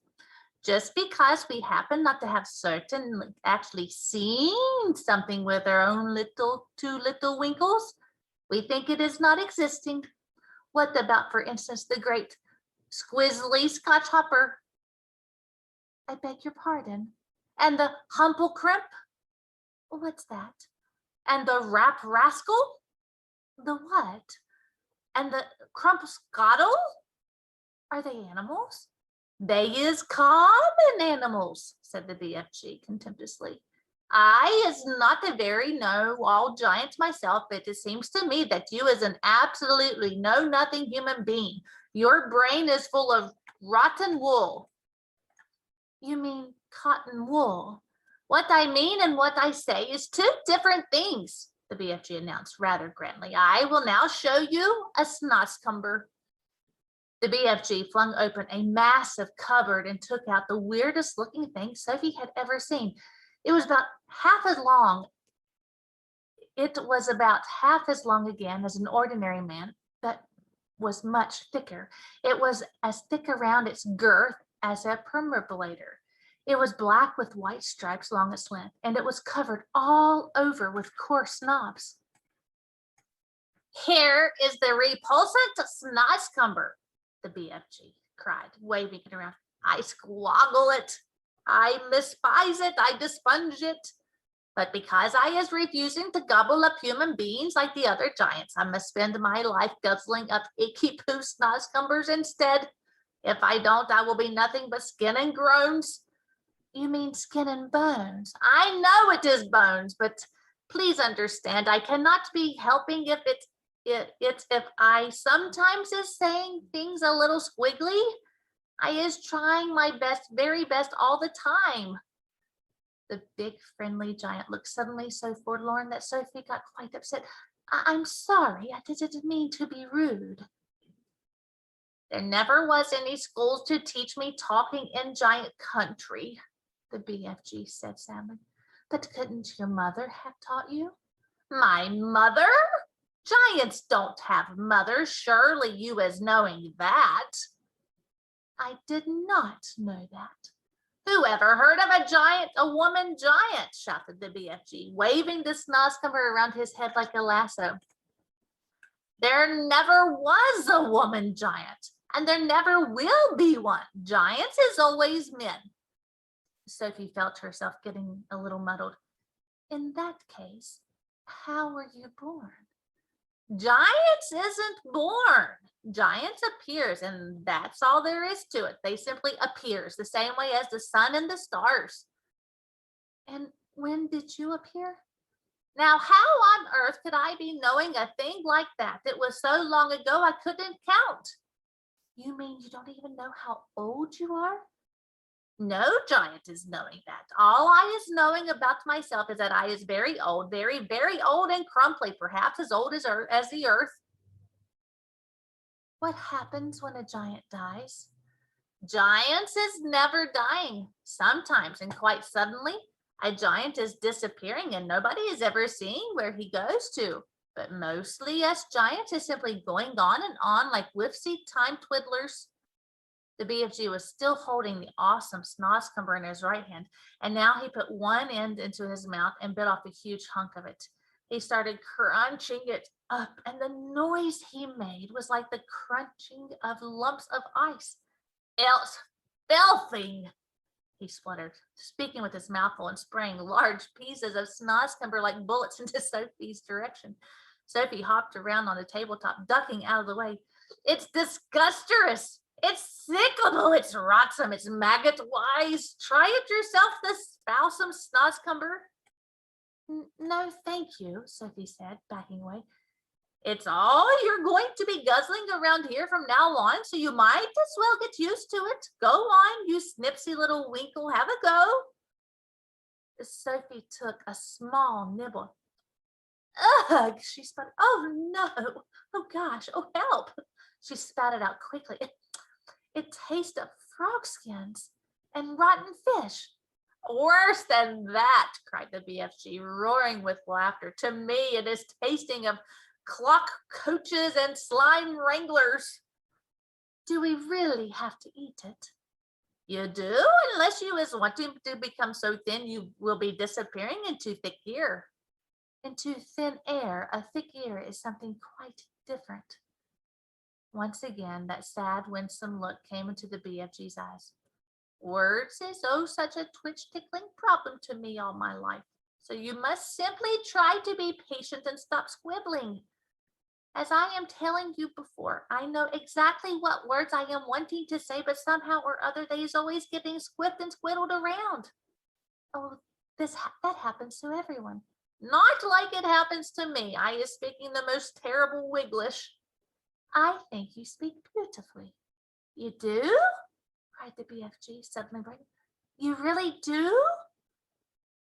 Just because we happen not to have certainly actually seen something with our own two little winkles, we think it is not existing. What about, for instance, the great squizzly Scotch hopper? I beg your pardon. And the humple crimp? What's that? And the rap rascal? The what? And the crumpscottle? Are they animals? They is common animals, said the BFG contemptuously. I is not a very know-all giant myself, but it seems to me that you is an absolutely know-nothing human being. Your brain is full of rotten wool. You mean cotton wool? What I mean and what I say is two different things, the BFG announced rather grandly. I will now show you a snozzcumber. The BFG flung open a massive cupboard and took out the weirdest looking thing Sophie had ever seen. It was about half as long. It was about half as long again as an ordinary man, but was much thicker. It was as thick around its girth as a perambulator. It was black with white stripes along its length, and it was covered all over with coarse knobs. Here is the repulsant snozzcumber, the BFG cried, waving it around. I squoggle it. I despise it. I desponge it. But because I is refusing to gobble up human beings like the other giants, I must spend my life guzzling up icky poo snozzcumbers instead. If I don't, I will be nothing but skin and groans. You mean skin and bones? I know it is bones, but please understand, I cannot be helping if if I sometimes is saying things a little squiggly. I is trying my best, very best all the time. The big friendly giant looked suddenly so forlorn that Sophie got quite upset. I'm sorry, I didn't mean to be rude. There never was any schools to teach me talking in giant country, the BFG said sadly. But couldn't your mother have taught you? My mother? Giants don't have mothers, surely you as knowing that. I did not know that. Who ever heard of a woman giant? Shouted the BFG, waving the snozzcover around his head like a lasso. There never was a woman giant, and there never will be one. Giants is always men. Sophie felt herself getting a little muddled. In that case, how were you born? Giants isn't born. Giants appears, and that's all there is to it. They simply appears the same way as the sun and the stars. And when did you appear? Now, how on earth could I be knowing a thing like that? It was so long ago I couldn't count. You mean you don't even know how old you are? No giant is knowing that. All I is knowing about myself is that I is very old, very, very old and crumply, perhaps as old as the earth. What happens when a giant dies? Giants is never dying. Sometimes, and quite suddenly, a giant is disappearing and nobody is ever seeing where he goes to. But mostly us giants is simply going on and on like whipsy time twiddlers. The BFG was still holding the awesome snozzcumber in his right hand, and now he put one end into his mouth and bit off a huge hunk of it. He started crunching it up, and the noise he made was like the crunching of lumps of ice. Else, filthy, he spluttered, speaking with his mouth full and spraying large pieces of snozzcumber like bullets into Sophie's direction. Sophie hopped around on the tabletop, ducking out of the way. It's disgusterous. It's sickable, it's rotsome, it's maggot-wise. Try it yourself, the spousome snozzcumber. No, thank you, Sophie said, backing away. It's all you're going to be guzzling around here from now on, so you might as well get used to it. Go on, you snipsy little winkle, have a go. Sophie took a small nibble. Ugh, she sputtered. Oh, no. Oh, gosh. Oh, help. She spat it out quickly. It tastes of frog skins and rotten fish. Worse than that, cried the BFG, roaring with laughter. To me, it is tasting of clock coaches and slime wranglers. Do we really have to eat it? You do, unless you is wanting to become so thin you will be disappearing into thick air. Into thin air, a thick air is something quite different. Once again, that sad, winsome look came into the BFG's eyes. Words is such a twitch-tickling problem to me all my life. So you must simply try to be patient and stop squibbling. As I am telling you before, I know exactly what words I am wanting to say, but somehow or other they is always getting squiffed and squiddled around. Oh, that happens to everyone. Not like it happens to me. I is speaking the most terrible Wiglish. I think you speak beautifully. You do? Cried the BFG, suddenly brightening. You really do?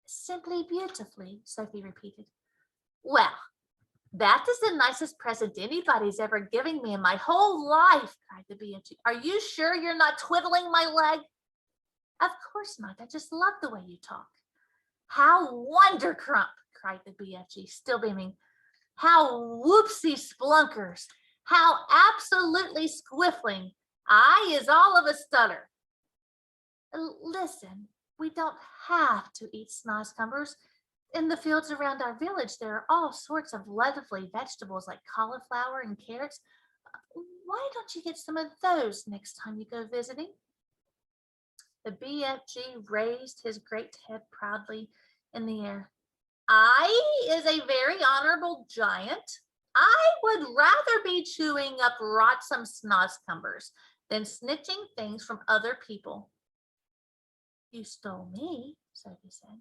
Simply beautifully, Sophie repeated. Well, that is the nicest present anybody's ever given me in my whole life, cried the BFG. Are you sure you're not twiddling my leg? Of course not. I just love the way you talk. How wondercrump, cried the BFG, still beaming. How whoopsie splunkers. How absolutely squiffling. I is all of a stutter. Listen, we don't have to eat snozzcumbers. In the fields around our village, there are all sorts of lovely vegetables like cauliflower and carrots. Why don't you get some of those next time you go visiting? The BFG raised his great head proudly in the air. I is a very honorable giant. I would rather be chewing up rotsome snozzcumbers than snitching things from other people. You stole me, Sophie said.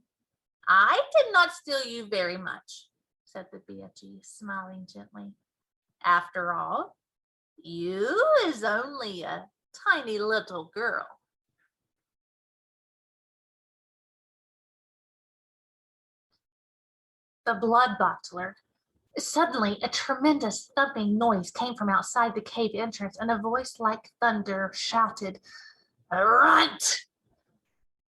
I did not steal you very much, said the BFG, smiling gently. After all, you is only a tiny little girl. the blood bottler. Suddenly, a tremendous thumping noise came from outside the cave entrance, and a voice like thunder shouted, "Runt!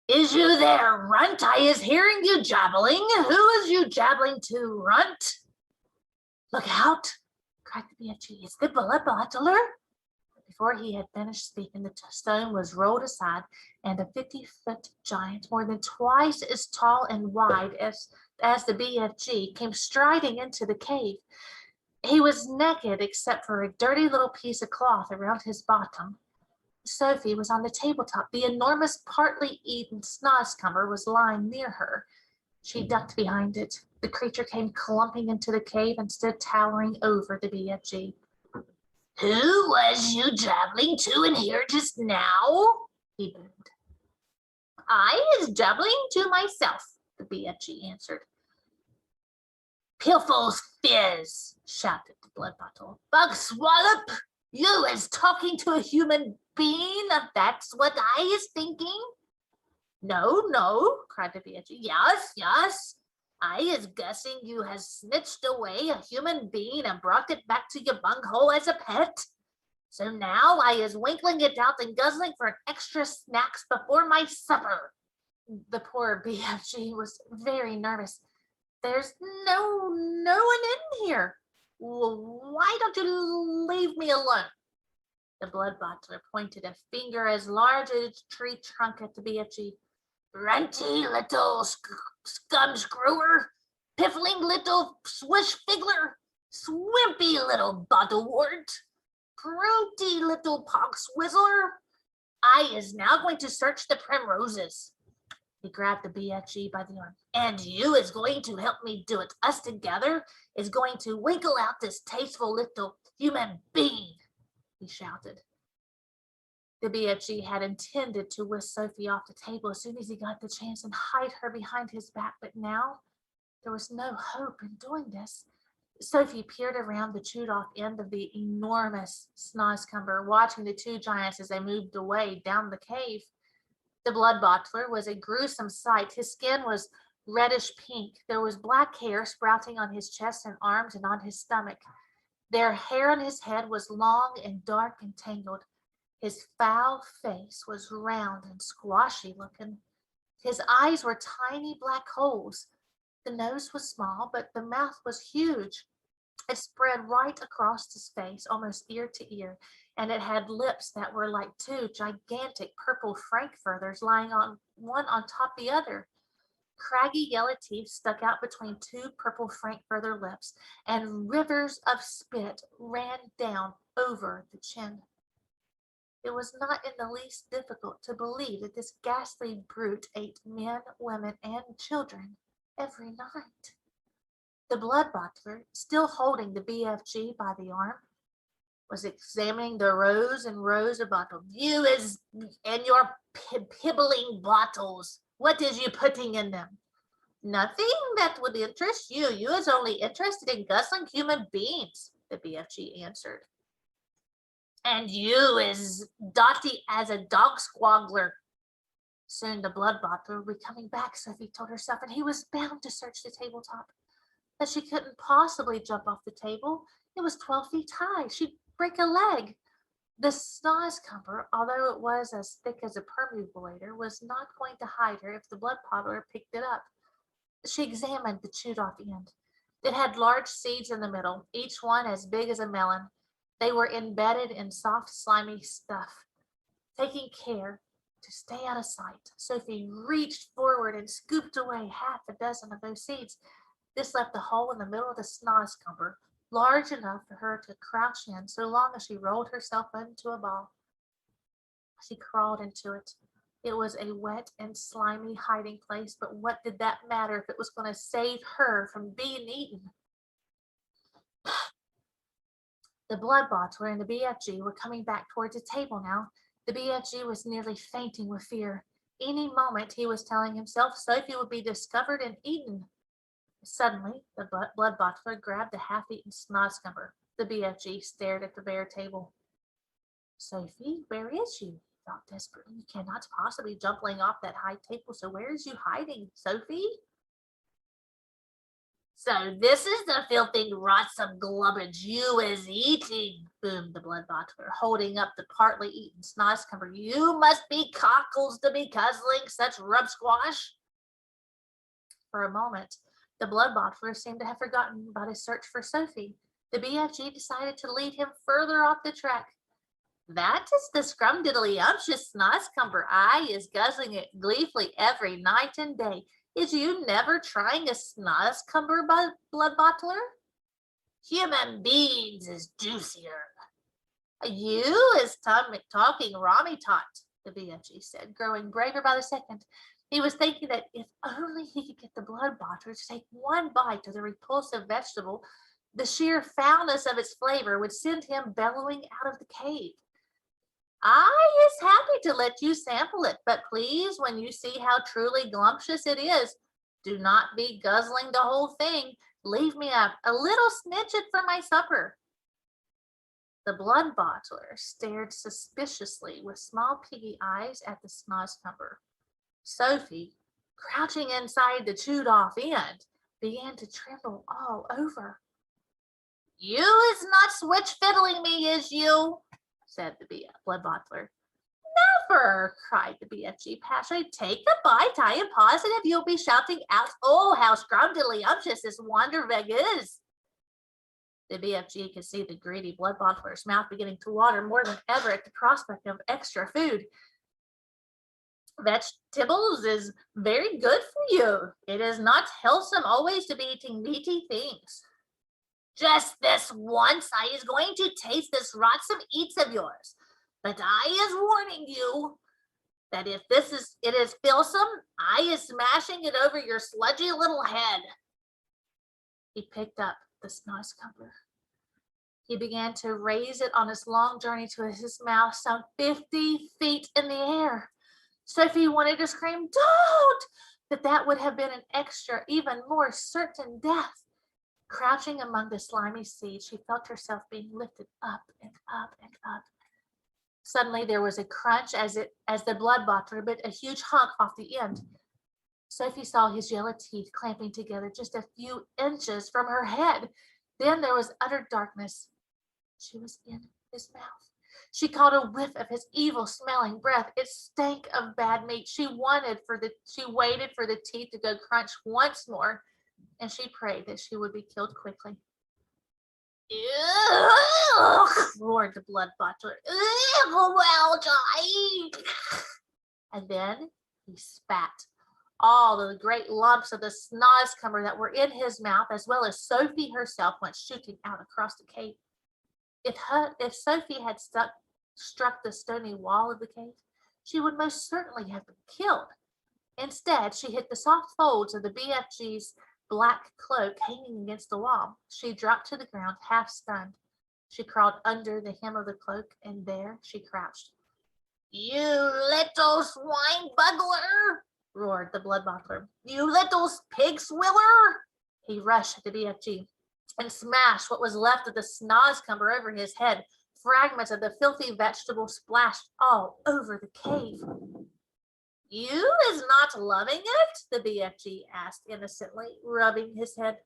Is you there, Runt? I is hearing you jabbling. Who is you jabbling to, Runt?" "Look out!" cried the BFG. "It's the blood bottler." Before he had finished speaking, the stone was rolled aside, and a 50-foot giant, more than twice as tall and wide as the BFG, came striding into the cave. He was naked except for a dirty little piece of cloth around his bottom. Sophie was on the tabletop. The enormous, partly eaten snozzcumber was lying near her. She ducked behind it. The creature came clumping into the cave and stood towering over the BFG. "Who was you jabbling to in here just now?" he boomed. "I is jabbling to myself," the BFG answered. "Pilful's fizz," shouted the blood bottle. "Bug swallop, you is talking to a human being, that's what I is thinking." "No, no," cried the BFG. "Yes, yes. I is guessing you has snitched away a human being and brought it back to your bunghole as a pet. So now I is winkling it out and guzzling for an extra snacks before my supper." The poor BFG was very nervous. "There's no one in here. Why don't you leave me alone?" The blood bottler pointed a finger as large as a tree trunk at the BFG. "Runty little scum screwer, piffling little swish figgler, swimpy little bottlewort, fruity little pox whistler. I is now going to search the primroses." He grabbed the BFG by the arm. "And you is going to help me do it. Us together is going to winkle out this tasteful little human being," he shouted. The BFG had intended to whisk Sophie off the table as soon as he got the chance and hide her behind his back, but now there was no hope in doing this. Sophie peered around the chewed-off end of the enormous snozzcumber, watching the two giants as they moved away down the cave. The blood bottler was a gruesome sight. His skin was reddish pink. There was black hair sprouting on his chest and arms and on his stomach. Their hair on his head was long and dark and tangled. His foul face was round and squashy looking. His eyes were tiny black holes. The nose was small, but the mouth was huge. It spread right across his face, almost ear to ear, and it had lips that were like two gigantic purple frankfurters lying on one on top of the other. Craggy yellow teeth stuck out between two purple frankfurter lips, and rivers of spit ran down over the chin. It was not in the least difficult to believe that this ghastly brute ate men, women, and children every night. The blood bottler, still holding the BFG by the arm, was examining the rows and rows of bottles. "You is and your pibbling bottles. What is you putting in them?" "Nothing that would interest you. You is only interested in guzzling human beings," the BFG answered. "And you is dotty as a dog squaggler." Soon the blood bottler would be coming back, Sophie told herself, and he was bound to search the tabletop. But she couldn't possibly jump off the table. It was 12 feet high. She'd break a leg. The snozzcumber, although it was as thick as a perambulator, was not going to hide her if the blood bottler picked it up. She examined the chewed-off end. It had large seeds in the middle, each one as big as a melon. They were embedded in soft, slimy stuff. Taking care to stay out of sight, Sophie reached forward and scooped away half a dozen of those seeds. This left a hole in the middle of the snozzcumber, large enough for her to crouch in so long as she rolled herself into a ball. She crawled into it. It was a wet and slimy hiding place, but what did that matter if it was going to save her from being eaten? The blood bottler and the BFG were coming back towards the table now. The BFG was nearly fainting with fear. Any moment, he was telling himself, Sophie would be discovered and eaten. Suddenly, the blood bottler grabbed the half-eaten snozzcumber. The BFG stared at the bare table. "Sophie, where is you?" he thought desperately. "You cannot possibly jumping off that high table, so where is you hiding, Sophie?" So this is the filthy, rotsome glubbage you is eating, boomed the blood bottler, holding up the partly eaten snozzcumber. You must be cockles to be guzzling such rub squash. For a moment, the blood bottler seemed to have forgotten about his search for Sophie. The BFG decided to lead him further off the track. That is the scrumdiddly-umptious snozzcumber. I is guzzling it gleefully every night and day. Is you never trying a snozzcumber, blood bottler? Human beings is juicier. You is talking Rami tot, the BFG said, growing braver by the second. He was thinking that if only he could get the blood bottler to take one bite of the repulsive vegetable, the sheer foulness of its flavor would send him bellowing out of the cave. I is happy to let you sample it, but please, when you see how truly glumptious it is, do not be guzzling the whole thing. Leave me a little snitchet for my supper. The blood bottler stared suspiciously with small piggy eyes at the snozzcumber. Sophie, crouching inside the chewed-off end, began to tremble all over. You is not switch fiddling me, is you? Said the blood bottler. Never, cried the BFG passionately. Take a bite. I am positive you'll be shouting out, oh, how scrumdiddly-umptious this Wanderweg is. The BFG could see the greedy blood bottler's mouth beginning to water more than ever at the prospect of extra food. Vegetables is very good for you. It is not wholesome always to be eating meaty things. Just this once, I is going to taste this rotsome eats of yours. But I is warning you that if it is filsome, I is smashing it over your sludgy little head. He picked up the snozzcumber. He began to raise it on its long journey to his mouth, some 50 feet in the air. Sophie wanted to scream, don't! But that would have been an extra, even more certain death. Crouching among the slimy seeds, she felt herself being lifted up and up and up. Suddenly there was a crunch as the blood bottler bit a huge hunk off the end. Sophie saw his yellow teeth clamping together just a few inches from her head. Then there was utter darkness. She was in his mouth. She caught a whiff of his evil-smelling breath. It stank of bad meat. She waited for the teeth to go crunch once more, and she prayed that she would be killed quickly. Ugh, roared the blood bottler. Well, and then he spat. All of the great lumps of the snozzcumber that were in his mouth, as well as Sophie herself, went shooting out across the cave. If Sophie had struck the stony wall of the cave, she would most certainly have been killed. Instead, she hit the soft folds of the BFG's black cloak hanging against the wall. She dropped to the ground, half stunned. She crawled under the hem of the cloak, and there she crouched. You little swine buggler, roared the blood bottler. You little pig swiller. He rushed at the BFG and smashed what was left of the snozzcumber over his head. Fragments of the filthy vegetable splashed all over the cave. You is not loving it? The BFG asked innocently, rubbing his head.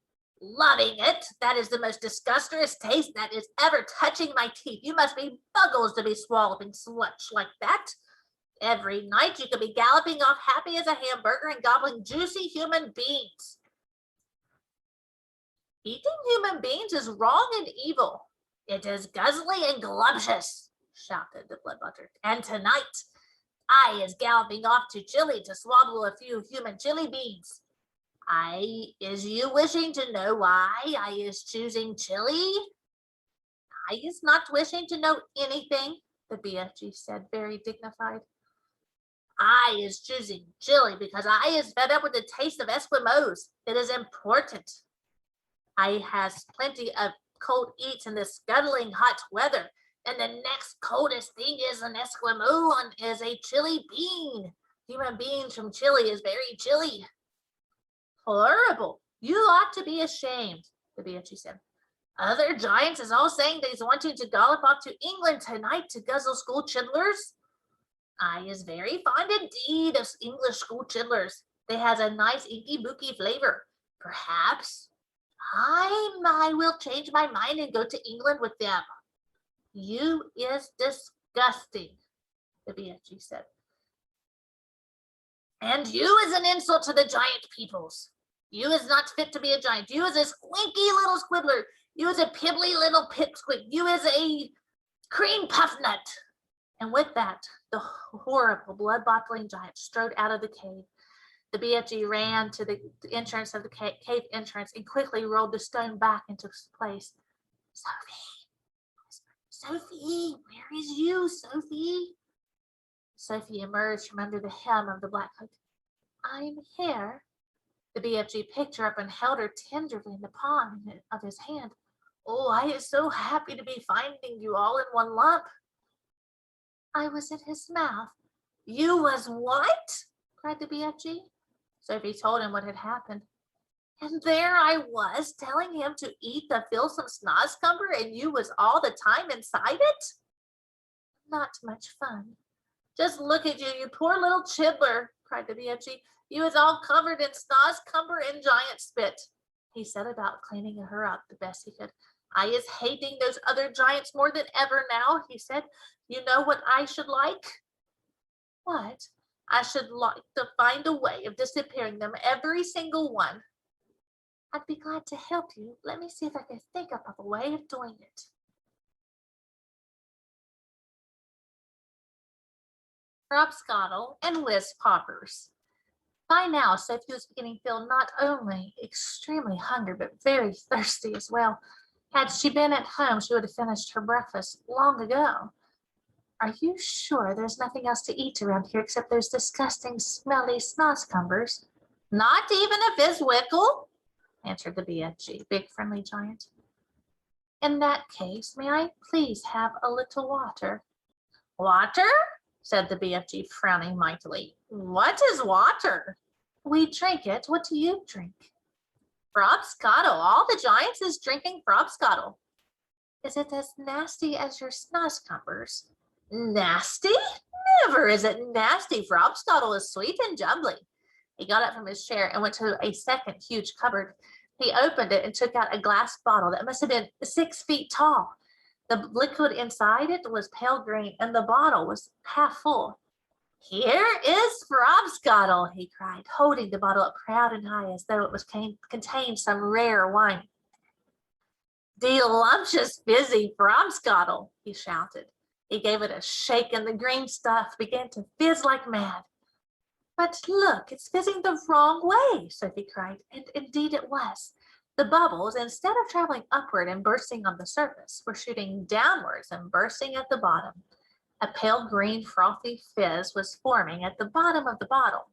Loving it? That is the most disgustingest taste that is ever touching my teeth. You must be buggles to be swallowing sludge like that. Every night you could be galloping off happy as a hamburger and gobbling juicy human beings. Eating human beings is wrong and evil. It is guzzly and glumptious, shouted the blood bottler. And tonight, I is galloping off to Chile to swallow a few human chili beans. Is you wishing to know why I is choosing Chile? I is not wishing to know anything, the BFG said, very dignified. I is choosing Chile because I is fed up with the taste of Eskimos. It is important. I has plenty of cold eats in this scuttling hot weather, and the next coldest thing is an Eskimo is a chili bean. Human beings from Chile is very chilly. Horrible. You ought to be ashamed, the BFG said. Other giants is all saying that he's wanting to gallop off to England tonight to guzzle school chidlers. I is very fond indeed of English school chidlers. They has a nice inky booky flavor. Perhaps I will change my mind and go to England with them. You is disgusting, the BFG said. And you is an insult to the giant peoples. You is not fit to be a giant. You is a squinky little squibbler. You is a pibbly little pipsqueak. You is a cream puff nut. And with that, the horrible blood-bottling giant strode out of the cave. The BFG ran to the entrance of the cave entrance and quickly rolled the stone back into place. Sophie, where is you, Sophie? Sophie emerged from under the hem of the black cloak. I'm here. The BFG picked her up and held her tenderly in the palm of his hand. Oh, I am so happy to be finding you all in one lump. I was in his mouth. You was what? Cried the BFG. Sophie told him what had happened. And there I was telling him to eat the filsome snozzcumber and you was all the time inside it? Not much fun. Just look at you, you poor little chibbler, cried the BFG. You was all covered in snozzcumber and giant spit. He set about cleaning her up the best he could. I is hating those other giants more than ever now, he said. You know what I should like? What? I should like to find a way of disappearing them, every single one. I'd be glad to help you. Let me see if I can think up of a way of doing it. Scottle and Liz Poppers. By now, Sophie was beginning to feel not only extremely hungry, but very thirsty as well. Had she been at home, she would have finished her breakfast long ago. Are you sure there's nothing else to eat around here except those disgusting, smelly snozzcumbers? Not even a Fizwickle, answered the BFG, big friendly giant. In that case, may I please have a little water? Water? Said the BFG, frowning mightily. What is water? We drink it. What do you drink? Frobscottle. All the giants is drinking Frobscottle. Is it as nasty as your snozzcumbers? Nasty? Never is it nasty. Frobscottle is sweet and jubbly. He got up from his chair and went to a second huge cupboard. He opened it and took out a glass bottle that must have been 6 feet tall. The liquid inside it was pale green, and the bottle was half full. Here is Frobscottle, he cried, holding the bottle up proud and high as though it contained some rare wine. Delumptious fizzy Frobscottle, he shouted. He gave it a shake, and the green stuff began to fizz like mad. But look, it's fizzing the wrong way, Sophie cried, and indeed it was. The bubbles, instead of traveling upward and bursting on the surface, were shooting downwards and bursting at the bottom. A pale green frothy fizz was forming at the bottom of the bottle.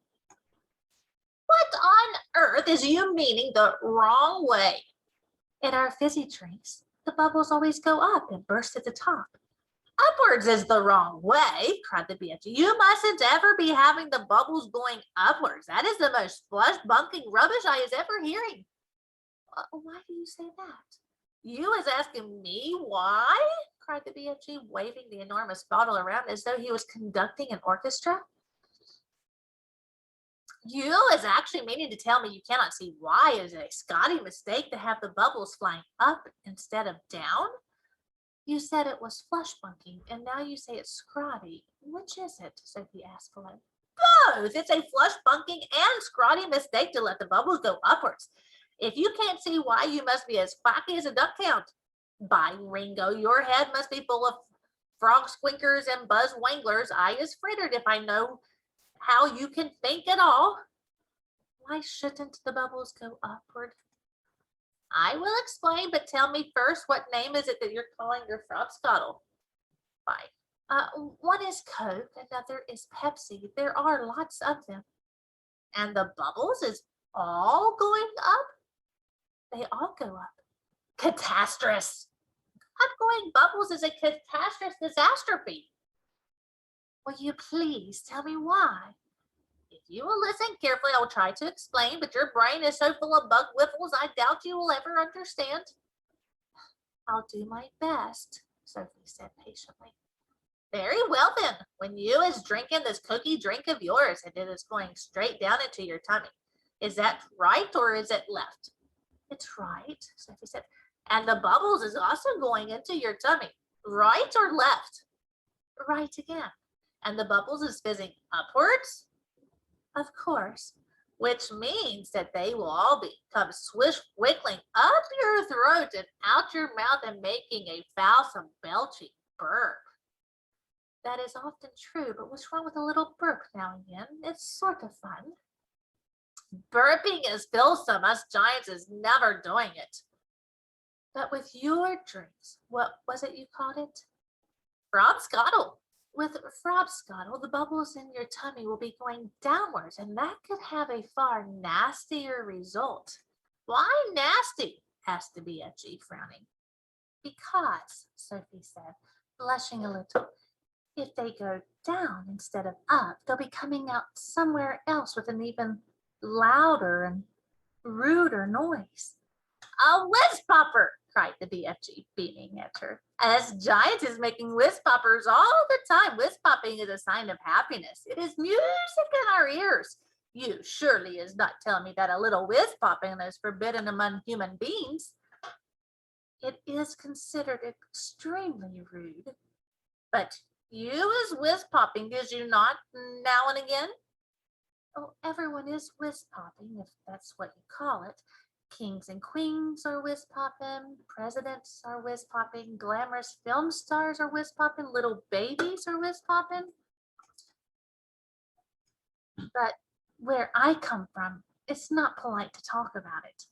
What on earth is you meaning the wrong way? In our fizzy drinks, the bubbles always go up and burst at the top. Upwards is the wrong way, cried the BFG. You mustn't ever be having the bubbles going upwards. That is the most flush-bunking rubbish I is ever hearing. Why do you say that? You is asking me why? Cried the BFG, waving the enormous bottle around as though he was conducting an orchestra. You is actually meaning to tell me you cannot see why it is a Scotty mistake to have the bubbles flying up instead of down? You said it was flush-bunking, and now you say it's scrotty. Which is it? Sophie asked politely. Both! It's a flush-bunking and scrotty mistake to let the bubbles go upwards. If you can't see why, you must be as quacky as a duck count. By Ringo, your head must be full of frog squinkers and buzz wanglers. I is frittered if I know how you can think at all. Why shouldn't the bubbles go upward? I will explain, but tell me first, what name is it that you're calling your Frobscottle? Why? One is Coke, another is Pepsi. There are lots of them. And the bubbles is all going up? They all go up. Catastrophe. Upgoing bubbles is a catastrophe disastrophe. Will you please tell me why? If you will listen carefully, I will try to explain, but your brain is so full of bug whiffles, I doubt you will ever understand. I'll do my best, Sophie said patiently. Very well then, when you is drinking this cookie drink of yours and it is going straight down into your tummy, is that right or is it left? It's right, Sophie said. And the bubbles is also going into your tummy. Right or left? Right again. And the bubbles is fizzing upwards? Of course. Which means that they will all become swish wiggling up your throat and out your mouth and making a foulsome belching burp. That is often true, but what's wrong with a little burp now and again? It's sort of fun. Burping is filsome. Us giants is never doing it. But with your drinks, what was it you called it? Frobscottle. With frobscottle, the bubbles in your tummy will be going downwards, and that could have a far nastier result. Why nasty? Asked the BFG, frowning. Because, Sophie said, blushing a little, if they go down instead of up, they'll be coming out somewhere else with an even louder and ruder noise. A whiz popper, cried the BFG, beaming at her. Us giants is making whiz poppers all the time. Whiz popping is a sign of happiness. It is music in our ears. You surely is not telling me that a little whiz popping is forbidden among human beings. It is considered extremely rude. But you is whiz popping, is you not, now and again? Oh, everyone is whiz popping, if that's what you call it. Kings and queens are whiz popping, presidents are whiz popping, glamorous film stars are whiz popping, little babies are whiz popping. But where I come from, it's not polite to talk about it.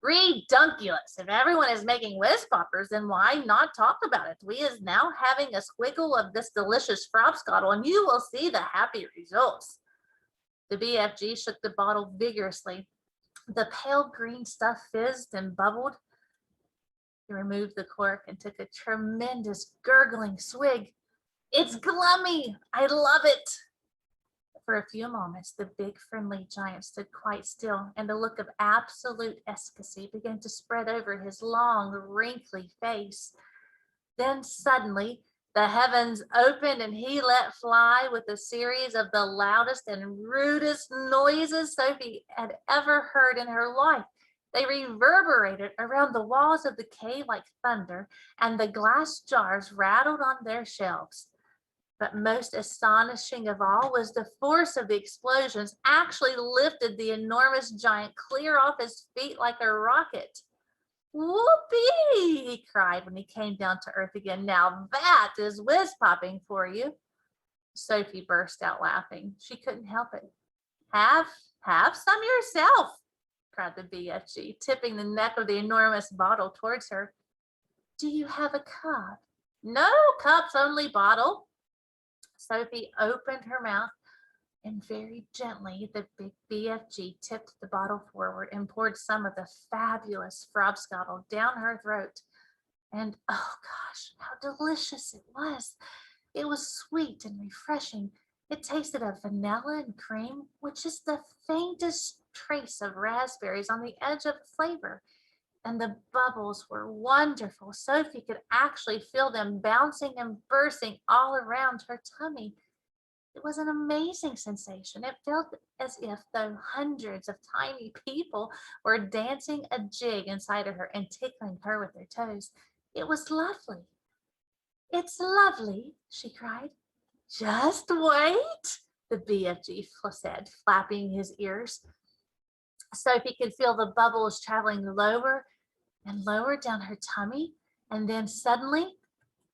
Redunculous. If everyone is making whiz poppers, then why not talk about it? We is now having a squiggle of this delicious frobscottle, and you will see the happy results. The BFG shook the bottle vigorously. The pale green stuff fizzed and bubbled. He removed the cork and took a tremendous gurgling swig. It's glummy. I love it. For a few moments, the big friendly giant stood quite still, and a look of absolute ecstasy began to spread over his long, wrinkly face. Then suddenly, the heavens opened and he let fly with a series of the loudest and rudest noises Sophie had ever heard in her life. They reverberated around the walls of the cave like thunder, and the glass jars rattled on their shelves. But most astonishing of all was the force of the explosions actually lifted the enormous giant clear off his feet like a rocket. Whoopee, he cried when he came down to earth again. Now that is whiz popping for you. Sophie burst out laughing. She couldn't help it. Have some yourself, cried the BFG, tipping the neck of the enormous bottle towards her. Do you have a cup? No cups, only bottle. Sophie opened her mouth, and very gently the big BFG tipped the bottle forward and poured some of the fabulous frobscottle down her throat. And oh gosh, how delicious it was. It was sweet and refreshing. It tasted of vanilla and cream, which is the faintest trace of raspberries on the edge of flavor. And the bubbles were wonderful. Sophie could actually feel them bouncing and bursting all around her tummy. It was an amazing sensation. It felt as if though hundreds of tiny people were dancing a jig inside of her and tickling her with their toes. It was lovely. It's lovely, she cried. Just wait, the BFG said, flapping his ears. Sophie could feel the bubbles traveling lower and lower down her tummy, and then suddenly,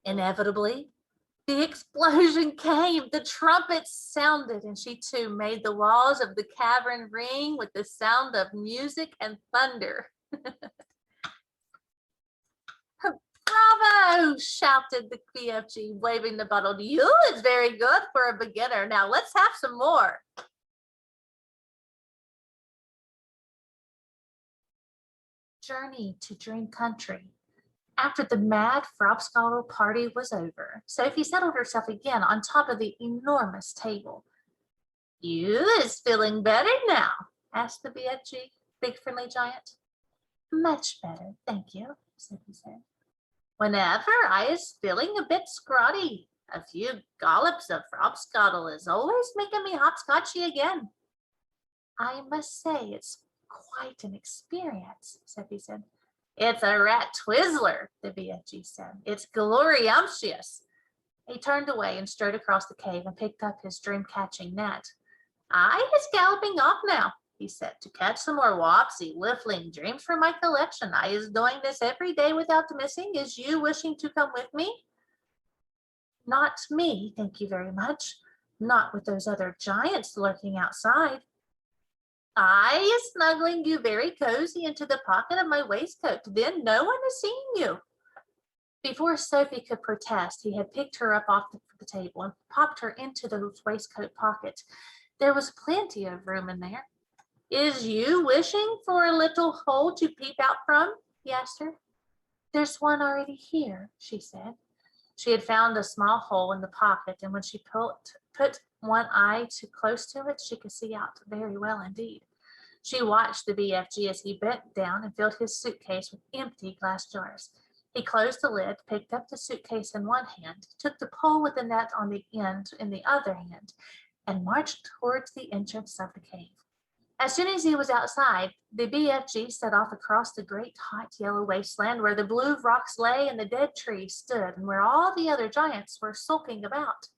inevitably, the explosion came. The trumpets sounded, and she too made the walls of the cavern ring with the sound of music and thunder. Bravo, shouted the BFG, waving the bottle. You is very good for a beginner. Now let's have some more. Journey to Dream Country. After the mad frobscottle party was over, Sophie settled herself again on top of the enormous table. You is feeling better now? Asked the BFG, big friendly giant. Much better, thank you, Sophie said. Whenever I is feeling a bit scrotty, a few gollops of frobscottle is always making me hopscotchy again. I must say it's quite an experience, Sophie said. It's a rat twizzler, the BFG said. It's gloriumptious. He turned away and strode across the cave and picked up his dream-catching net. I is galloping off now, he said, to catch some more wopsy, whiffling dreams for my collection. I is doing this every day without missing. Is you wishing to come with me? Not me, thank you very much. Not with those other giants lurking outside. I is snuggling you very cozy into the pocket of my waistcoat. Then no one is seeing you. Before Sophie could protest, he had picked her up off the table and popped her into the waistcoat pocket. There was plenty of room in there. Is you wishing for a little hole to peep out from? He asked her. There's one already here, she said. She had found a small hole in the pocket, and when she put one eye too close to it, she could see out very well indeed. She watched the BFG as he bent down and filled his suitcase with empty glass jars. He closed the lid, picked up the suitcase in one hand, took the pole with the net on the end in the other hand, and marched towards the entrance of the cave. As soon as he was outside, the BFG set off across the great hot yellow wasteland where the blue rocks lay and the dead trees stood and where all the other giants were sulking about.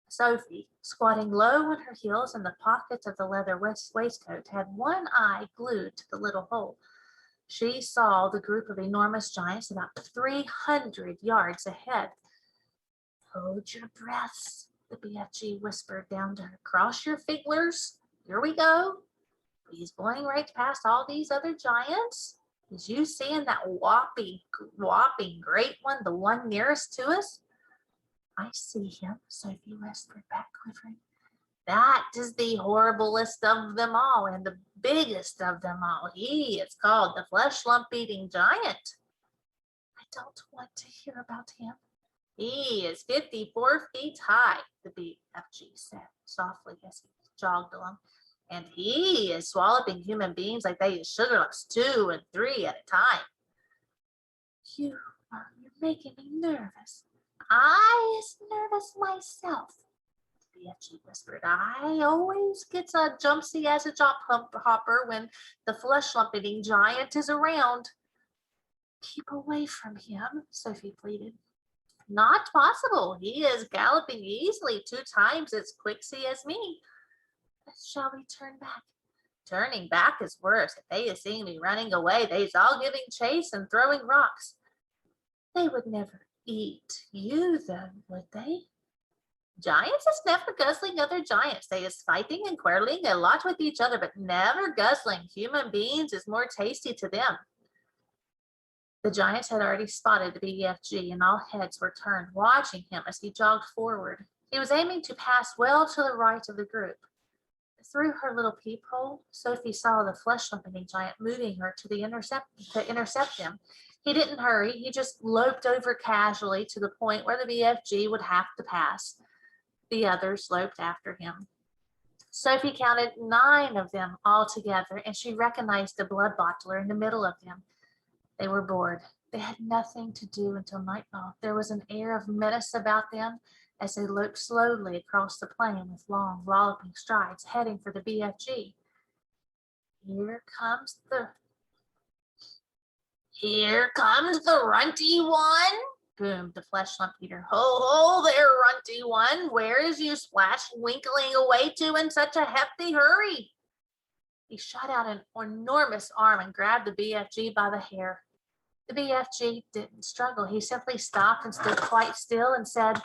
Sophie, squatting low on her heels in the pocket of the leather waistcoat, had one eye glued to the little hole. She saw the group of enormous giants about 300 yards ahead. Hold your breaths, the BFG whispered down to her. Cross your fingers. Here we go. He's going right past all these other giants. Is you seeing that whopping great one, the one nearest to us? I see him, Sophie whispered back, quivering. That is the horriblest of them all and the biggest of them all. He is called the flesh lump eating giant. I don't want to hear about him. He is 54 feet high, the BFG said softly as he jogged along. And he is swallowing human beings like they is sugar lumps 2 and 3 at a time. You're making me nervous. I is nervous myself, the BFG whispered. I always gets a jumpsy as a job hopper when the flesh lump eating giant is around. Keep away from him, Sophie pleaded. Not possible. He is galloping easily 2 times as quicksy as me. Shall we turn back? Turning back is worse. If they is seeing me running away, they's all giving chase and throwing rocks. They would never eat you, though, would they? Giants is never guzzling other giants. They is fighting and quarreling a lot with each other, but never guzzling. Human beings is more tasty to them. The giants had already spotted the BFG, and all heads were turned, watching him as he jogged forward. He was aiming to pass well to the right of the group. Through her little peephole, Sophie saw the flesh-lumping giant moving her to intercept him. He didn't hurry. He just loped over casually to the point where the BFG would have to pass. The others loped after him. Sophie counted 9 of them all together, and she recognized the blood bottler in the middle of them. They were bored. They had nothing to do until nightfall. There was an air of menace about them as they loped slowly across the plain with long, lolloping strides, heading for the BFG. Here comes the runty one, boomed the flesh lump eater. Ho, ho there, runty one. Where is you splash winkling away to in such a hefty hurry? He shot out an enormous arm and grabbed the BFG by the hair. The BFG didn't struggle. He simply stopped and stood quite still and said,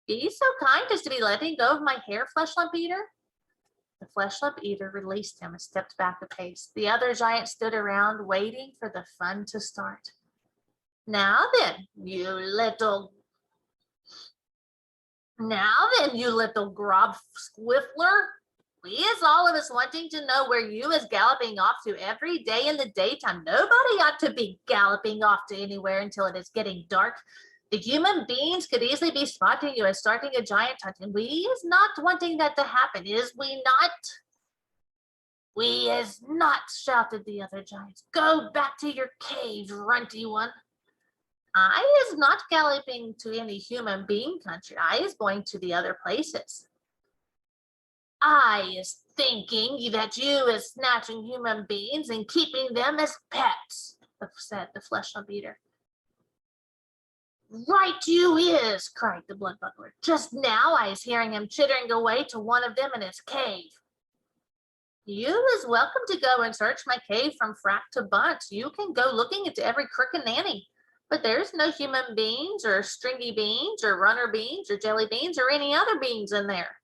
Be so kind as to be letting go of my hair, flesh lump eater. The flesh lump eater released him and stepped back a pace. The other giants stood around waiting for the fun to start. Now then, you little grob squiffler. We is all of us wanting to know where you is galloping off to every day in the daytime. Nobody ought to be galloping off to anywhere until it is getting dark. The human beings could easily be spotting you and starting a giant hunt, and we is not wanting that to happen, is we not? We is not, shouted the other giants. Go back to your cave, runty one. I is not galloping to any human being country. I is going to the other places. I is thinking that you is snatching human beings and keeping them as pets, said the flesh lump eater. Right you is, cried the blood buckler. Just now I is hearing him chittering away to one of them in his cave. You is welcome to go and search my cave from frack to bunt. You can go looking into every crook and nanny. But there's no human beans or stringy beans or runner beans or jelly beans or any other beans in there.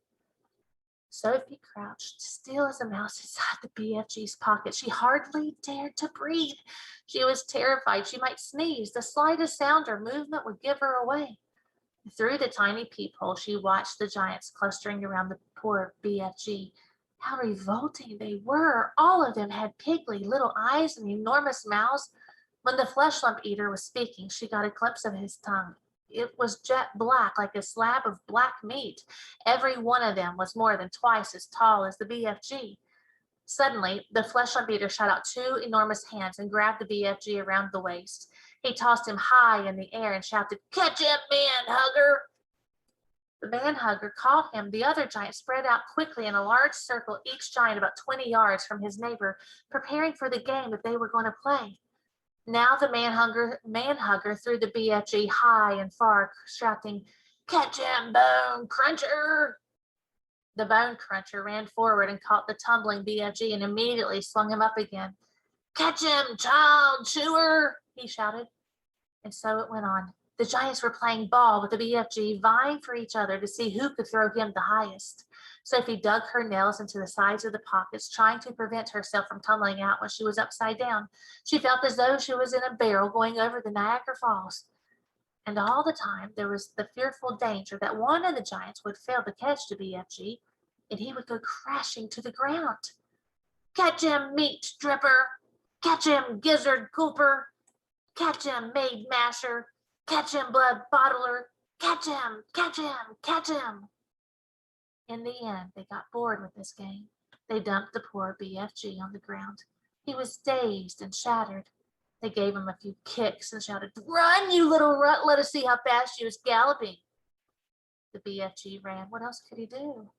Sophie crouched still as a mouse inside the BFG's pocket. She hardly dared to breathe. She was terrified she might sneeze. The slightest sound or movement would give her away. Through the tiny peephole, she watched the giants clustering around the poor BFG. How revolting they were! All of them had piggly little eyes and enormous mouths. When the flesh lump eater was speaking, she got a glimpse of his tongue. It was jet black, like a slab of black meat. Every one of them was more than twice as tall as the BFG. Suddenly, the flesh lump eater shot out two enormous hands and grabbed the BFG around the waist. He tossed him high in the air and shouted, "Catch him, man-hugger!" The man-hugger caught him. The other giants spread out quickly in a large circle, each giant about 20 yards from his neighbor, preparing for the game that they were going to play. Now the man-hugger threw the BFG high and far, shouting, "Catch him, bone cruncher!" The bone cruncher ran forward and caught the tumbling BFG and immediately swung him up again. "Catch him, child chewer!" he shouted. And so it went on. The giants were playing ball with the BFG, vying for each other to see who could throw him the highest. Sophie dug her nails into the sides of the pockets, trying to prevent herself from tumbling out when she was upside down. She felt as though she was in a barrel going over the Niagara Falls. And all the time, there was the fearful danger that one of the giants would fail to catch the BFG, and he would go crashing to the ground. "Catch him, meat dripper! Catch him, gizzard gulper! Catch him, maid masher! Catch him, blood bottler! Catch him, catch him, catch him!" In the end, they got bored with this game. They dumped the poor BFG on the ground. He was dazed and shattered. They gave him a few kicks and shouted, "Run, you little rut, let us see how fast you is galloping." The BFG ran. What else could he do?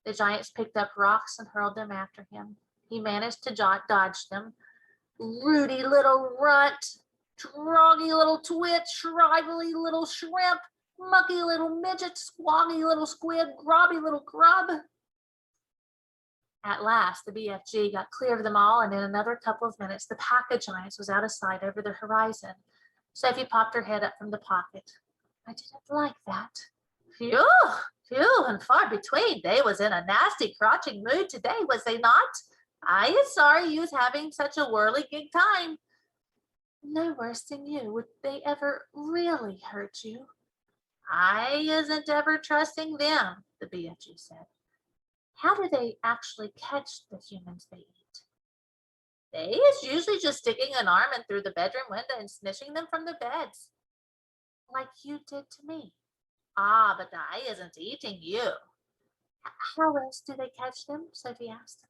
The giants picked up rocks and hurled them after him. He managed to dodge them. "Rudy little runt, droggy little twit, shrively little shrimp, mucky little midget, squoggy little squid, grobby little grub." At last, the BFG got clear of them all, and in another couple of minutes, the pack of giants was out of sight over the horizon. Sophie popped her head up from the pocket. "I didn't like that." "Phew, few and far between. They was in a nasty crouching mood today, was they not? I is sorry you was having such a whirligig time." "No worse than you. Would they ever really hurt you?" "I isn't ever trusting them," the BFG said. "How do they actually catch the humans they eat?" "They is usually just sticking an arm in through the bedroom window and snitching them from the beds." "Like you did to me." "Ah, but I isn't eating you." "How else do they catch them?" Sophie asked.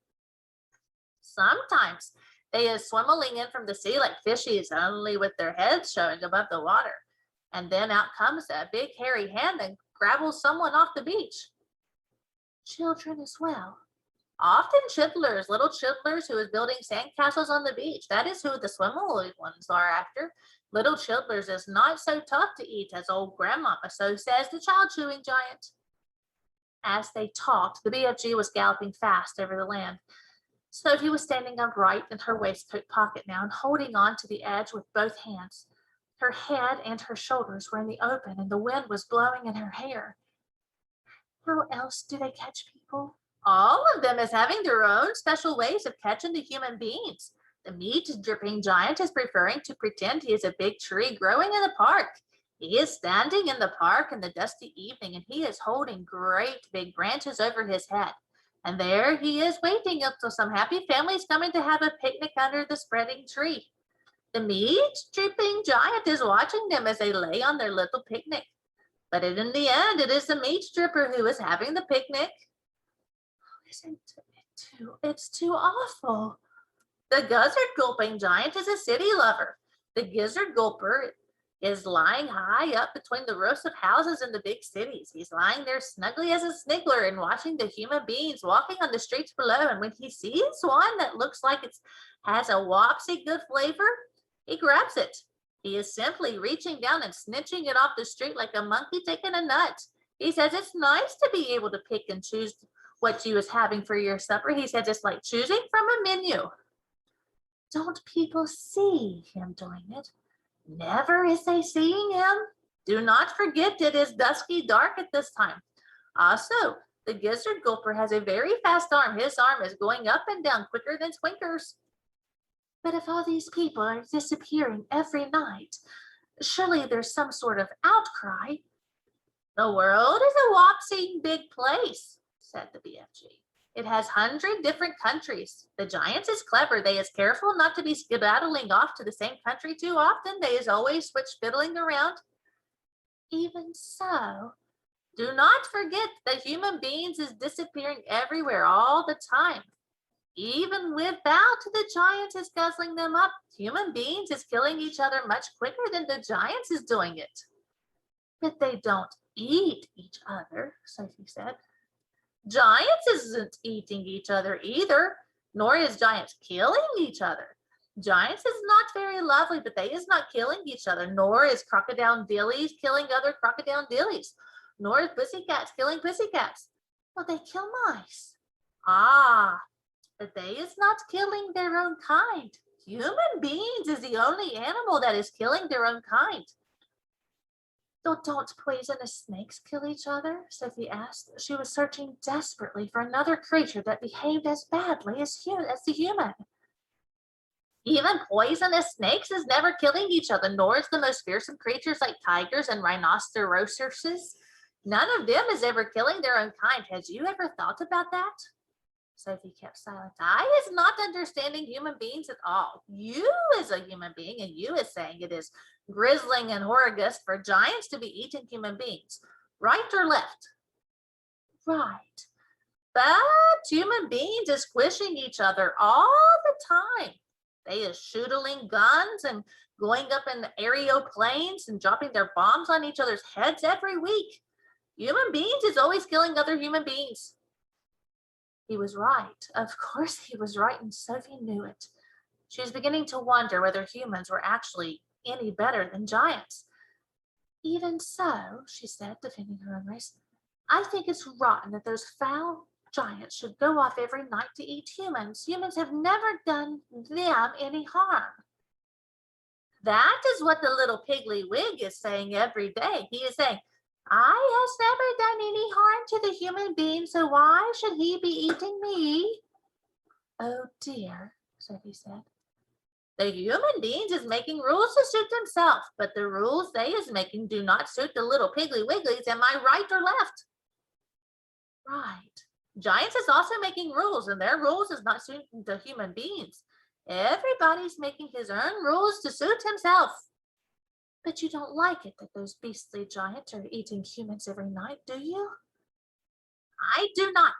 "Sometimes they is swimming in from the sea like fishies, only with their heads showing above the water. And then out comes a big hairy hand and grabbles someone off the beach." "Children as well?" "Often chidlers, little chidlers who is building sandcastles on the beach. That is who the swimmable ones are after. Little chidlers is not so tough to eat as old grandmama, so says the child chewing giant." As they talked, the BFG was galloping fast over the land. Sophie was standing upright in her waistcoat pocket now and holding on to the edge with both hands. Her head and her shoulders were in the open, and the wind was blowing in her hair. "How else do they catch people?" "All of them is having their own special ways of catching the human beings. The meat-dripping giant is preferring to pretend he is a big tree growing in the park. He is standing in the park in the dusty evening, and he is holding great big branches over his head. And there he is waiting until some happy family is coming to have a picnic under the spreading tree. The meat-dripping giant is watching them as they lay on their little picnic. But in the end, it is the meat dripper who is having the picnic." "Isn't it it's too awful." "The gizzard gulping giant is a city lover. The gizzard gulper is lying high up between the roofs of houses in the big cities. He's lying there snugly as a sniggler and watching the human beings walking on the streets below. And when he sees one that looks like it has a wopsy good flavor, he grabs it. He is simply reaching down and snitching it off the street like a monkey taking a nut. He says it's nice to be able to pick and choose what you is having for your supper. He says it's like choosing from a menu. Don't people see him doing it? Never is they seeing him. Do not forget it is dusky dark at this time. Also, the gizzard gulper has a very fast arm. His arm is going up and down quicker than Twinkers. But if all these people are disappearing every night, surely there's some sort of outcry. The world is a whopping big place, said the BFG. It has 100 different countries. The giants is clever. They is careful not to be skedaddling off to the same country too often. They is always switch fiddling around. Even so, do not forget that human beings is disappearing everywhere all the time. Even without the giants is guzzling them up, human beings is killing each other much quicker than the giants is doing it. But they don't eat each other, Sophie said. Giants isn't eating each other either, nor is giants killing each other. Giants is not very lovely, but they is not killing each other, nor is crocodile dillies killing other crocodile dillies, nor is pussycats killing pussycats. Well, they kill mice. Ah, but they is not killing their own kind. Human beings is the only animal that is killing their own kind. Don't poisonous snakes kill each other? Sophie asked. She was searching desperately for another creature that behaved as badly as the human. Even poisonous snakes is never killing each other, nor is the most fearsome creatures like tigers and rhinoceroses. None of them is ever killing their own kind. Has you ever thought about that? Sophie kept silent. I is not understanding human beings at all. You is a human being, and you is saying it is grisling and horrendous for giants to be eating human beings. Right or left? Right. But human beings is squishing each other all the time. They is shooting guns and going up in the aeroplanes and dropping their bombs on each other's heads every week. Human beings is always killing other human beings. He was right. Of course he was right, and Sophie knew it. She was beginning to wonder whether humans were actually any better than giants. Even so, she said, defending her own race, I think it's rotten that those foul giants should go off every night to eat humans. Humans have never done them any harm. That is what the little piggly wig is saying every day. He is saying, I has never done any harm to the human being, so why should he be eating me? Oh dear, Sophie said. The human beings is making rules to suit himself, but the rules they is making do not suit the little piggly wigglies. Am I right or left? Right. Giants is also making rules, and their rules is not suiting the human beings. Everybody's making his own rules to suit himself. But you don't like it that those beastly giants are eating humans every night, do you? I do not.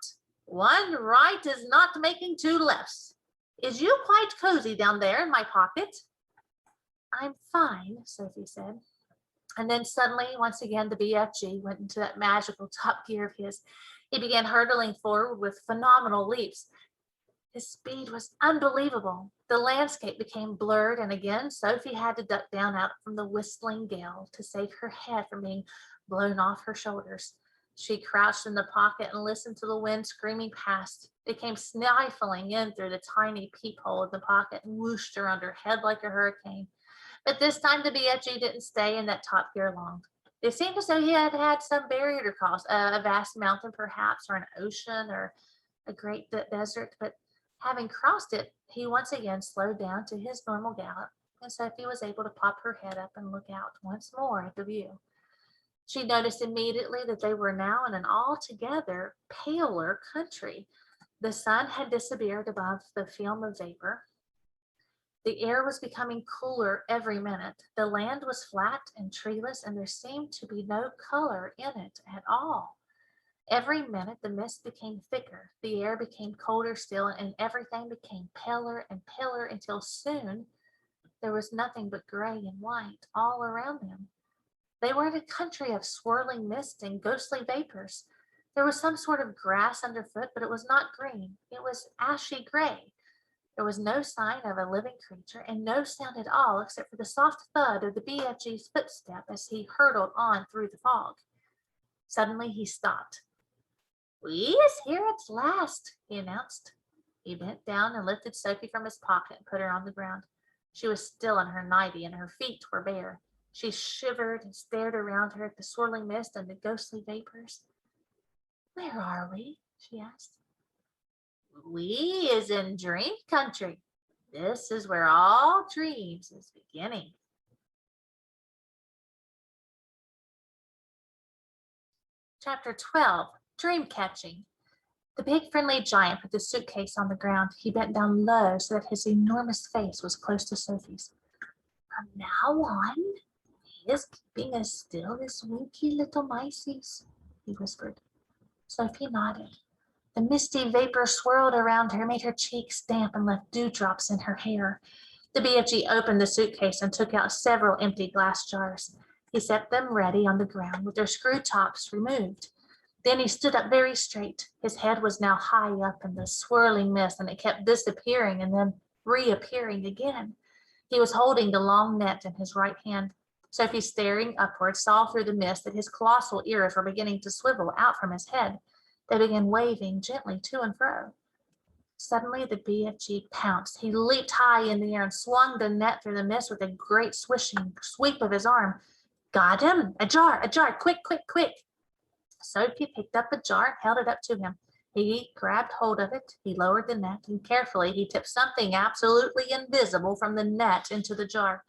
One right is not making two lefts. Is you quite cozy down there in my pocket? I'm fine, Sophie said. And then suddenly, once again, the BFG went into that magical top gear of his. He began hurtling forward with phenomenal leaps. His speed was unbelievable. The landscape became blurred, and again Sophie had to duck down out from the whistling gale to save her head from being blown off her shoulders. She crouched in the pocket and listened to the wind screaming past. It came stifling in through the tiny peephole of the pocket and whooshed her under her head like a hurricane. But this time the BFG didn't stay in that top gear long. It seemed as though he had had some barrier to cross, a vast mountain perhaps, or an ocean, or a great desert, but having crossed it, he once again slowed down to his normal gallop, and Sophie was able to pop her head up and look out once more at the view. She noticed immediately that they were now in an altogether paler country. The sun had disappeared above the film of vapor. The air was becoming cooler every minute. The land was flat and treeless, and there seemed to be no color in it at all. Every minute the mist became thicker, the air became colder still, and everything became paler and paler until soon There was nothing but gray and white all around them. They were in a country of swirling mist and ghostly vapors. There was some sort of grass underfoot, but it was not green. It was ashy gray. There was no sign of a living creature and no sound at all except for the soft thud of the BFG's footstep as he hurtled on through the fog. Suddenly he stopped. "We is here at last," he announced. He bent down and lifted Sophie from his pocket and put her on the ground. She was still in her nightie and her feet were bare. She shivered and stared around her at the swirling mist and the ghostly vapors. "Where are we?" she asked. "We is in dream country. This is where all dreams is beginning." Chapter 12, Dream Catching. The big friendly giant put the suitcase on the ground. He bent down low so that his enormous face was close to Sophie's. "From now on, he is keeping as still as winky little mices," he whispered. Sophie nodded. The misty vapor swirled around her, made her cheeks damp, and left dewdrops in her hair. The BFG opened the suitcase and took out several empty glass jars. He set them ready on the ground with their screw tops removed. Then he stood up very straight. His head was now high up in the swirling mist, and it kept disappearing and then reappearing again. He was holding the long net in his right hand. Sophie, staring upward, saw through the mist that his colossal ears were beginning to swivel out from his head. They began waving gently to and fro. Suddenly, the BFG pounced. He leaped high in the air and swung the net through the mist with a great swishing sweep of his arm. "Got him! A jar! A jar! Quick, quick, quick!" Sophie picked up a jar and held it up to him. He grabbed hold of it. He lowered the net, and carefully he tipped something absolutely invisible from the net into the jar.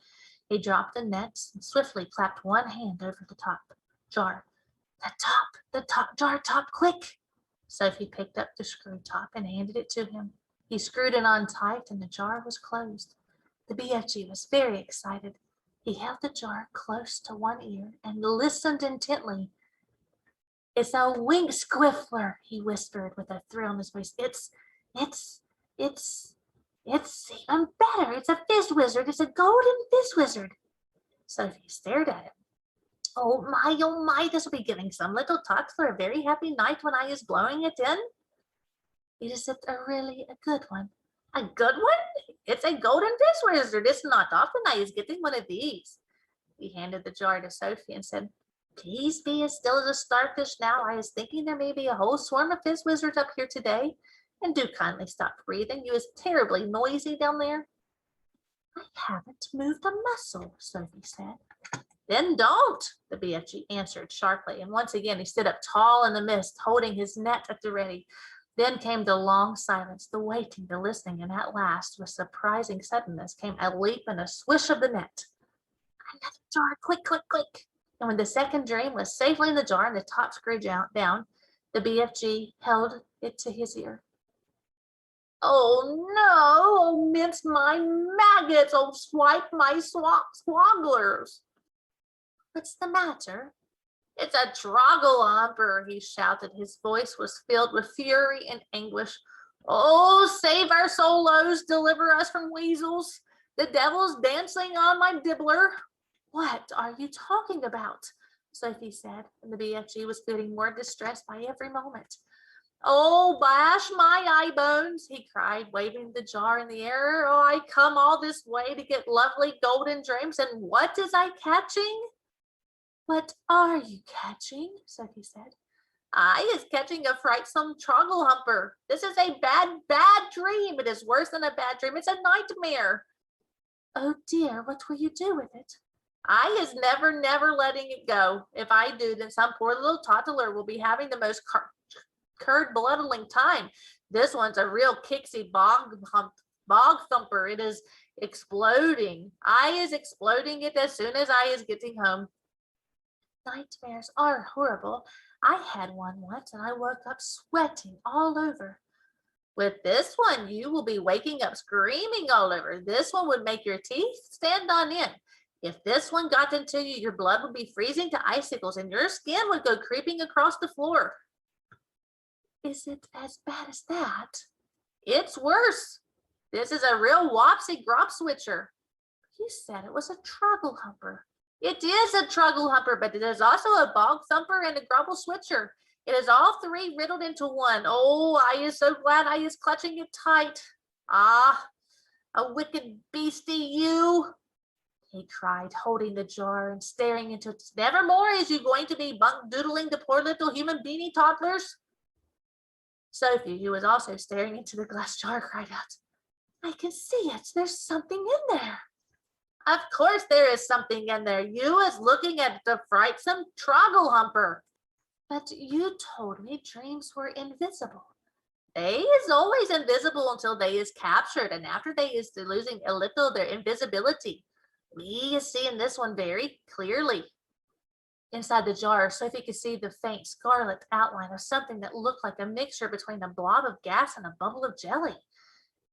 He dropped the net and swiftly clapped one hand over the top jar. The top jar top, quick!" Sophie picked up the screw top and handed it to him. He screwed it on tight and the jar was closed. The BFG was very excited. He held the jar close to one ear and listened intently. "It's a wink squiffler," he whispered with a thrill in his voice. It's even better. It's a fizz wizard. It's a golden fizz wizard." Sophie stared at him. Oh my, this will be giving some little talks for a very happy night when I is blowing it in." "Is it really a good one?" "A good one? It's a golden fish wizard. It's not often I is getting one of these." He handed the jar to Sophie and said, "Please be as still as a starfish now. I is thinking there may be a whole swarm of fish wizards up here today. And do kindly stop breathing. You is terribly noisy down there." "I haven't moved a muscle," Sophie said. "Then don't," the BFG answered sharply, and once again he stood up tall in the mist, holding his net at the ready. Then came the long silence, the waiting, the listening, and at last, with surprising suddenness, came a leap and a swish of the net. "Another jar, quick, quick, quick!" And when the second dream was safely in the jar and the top screw down, the BFG held it to his ear. "Oh no, oh mince my maggots, oh swipe my swogglers." "What's the matter?" "It's a trogglehumper," he shouted. His voice was filled with fury and anguish. "Oh, save our solos, deliver us from weasels. The devil's dancing on my dibbler." "What are you talking about?" Sophie said, and the BFG was getting more distressed by every moment. "Oh, bash my eye bones," he cried, waving the jar in the air. "Oh, I come all this way to get lovely golden dreams, and what is I catching?" "What are you catching?" Sophie said. "I is catching a frightsome trogglehumper. This is a bad, bad dream. It is worse than a bad dream. It's a nightmare." "Oh dear, what will you do with it?" "I is never, never letting it go. If I do, then some poor little toddler will be having the most curd-bloodling time. This one's a real kicksy bog thumper. It is exploding. I is exploding it as soon as I is getting home." "Nightmares are horrible. I had one once and I woke up sweating all over." "With this one, you will be waking up screaming all over. This one would make your teeth stand on end. If this one got into you, your blood would be freezing to icicles and your skin would go creeping across the floor." "Is it as bad as that?" "It's worse. This is a real wopsy grop switcher." You said it was a truggle humper. It is a truggle humper, but it is also a bog thumper and a grubble switcher. It is all three riddled into one. Oh, I is so glad I is clutching it tight. Ah, a wicked beastie you, he cried, holding the jar and staring into it. Nevermore is you going to be bunk doodling the poor little human beanie toddlers. Sophie, who was also staring into the glass jar, cried out, I can see it. There's something in there. Of course there is something in there. You is looking at the frightsome troggle humper. But you told me dreams were invisible. They is always invisible until they is captured, and after they is losing a little their invisibility. We is seeing this one very clearly. Inside the jar, Sophie could see the faint scarlet outline of something that looked like a mixture between a blob of gas and a bubble of jelly.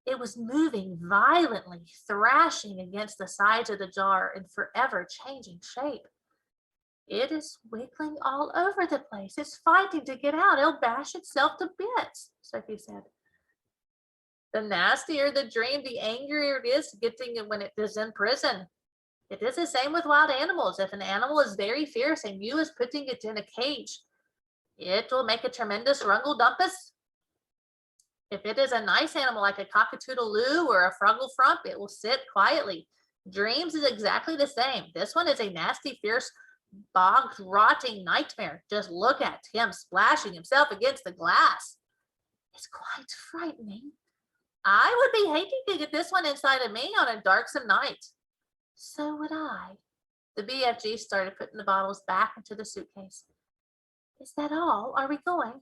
It was moving violently, thrashing against the sides of the jar in forever changing shape. It is wiggling all over the place. It's fighting to get out. It'll bash itself to bits, Sophie said. The nastier the dream, the angrier it is getting it when it is in prison. It is the same with wild animals. If an animal is very fierce and you is putting it in a cage, it will make a tremendous rungle dumpus. If it is a nice animal like a cockatoodle-loo or a fruggle frump, it will sit quietly. Dreams is exactly the same. This one is a nasty, fierce, bogged, rotting nightmare. Just look at him splashing himself against the glass. It's quite frightening. I would be hating to get this one inside of me on a darksome night. So would I. The BFG started putting the bottles back into the suitcase. Is that all? Are we going?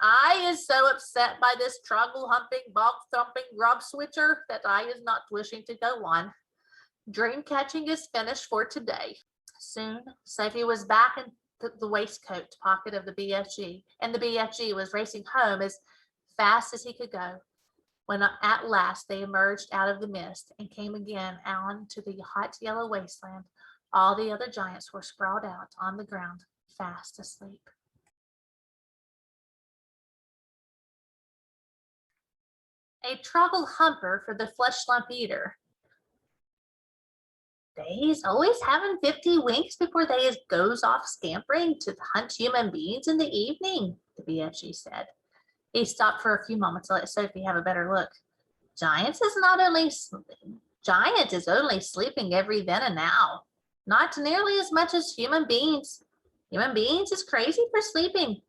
I is so upset by this troggle humping, bog thumping grub switcher that I is not wishing to go on. Dream catching is finished for today. Soon, Sophie was back in the waistcoat pocket of the BFG, and the BFG was racing home as fast as he could go. When at last they emerged out of the mist and came again on to the hot yellow wasteland, all the other giants were sprawled out on the ground, fast asleep. A troggle humper for the flesh lump eater. They's always having 50 winks before they goes off scampering to hunt human beings in the evening, the BFG said. He stopped for a few moments to let Sophie have a better look. Giants is only sleeping every then and now. Not nearly as much as human beings. Human beings is crazy for sleeping.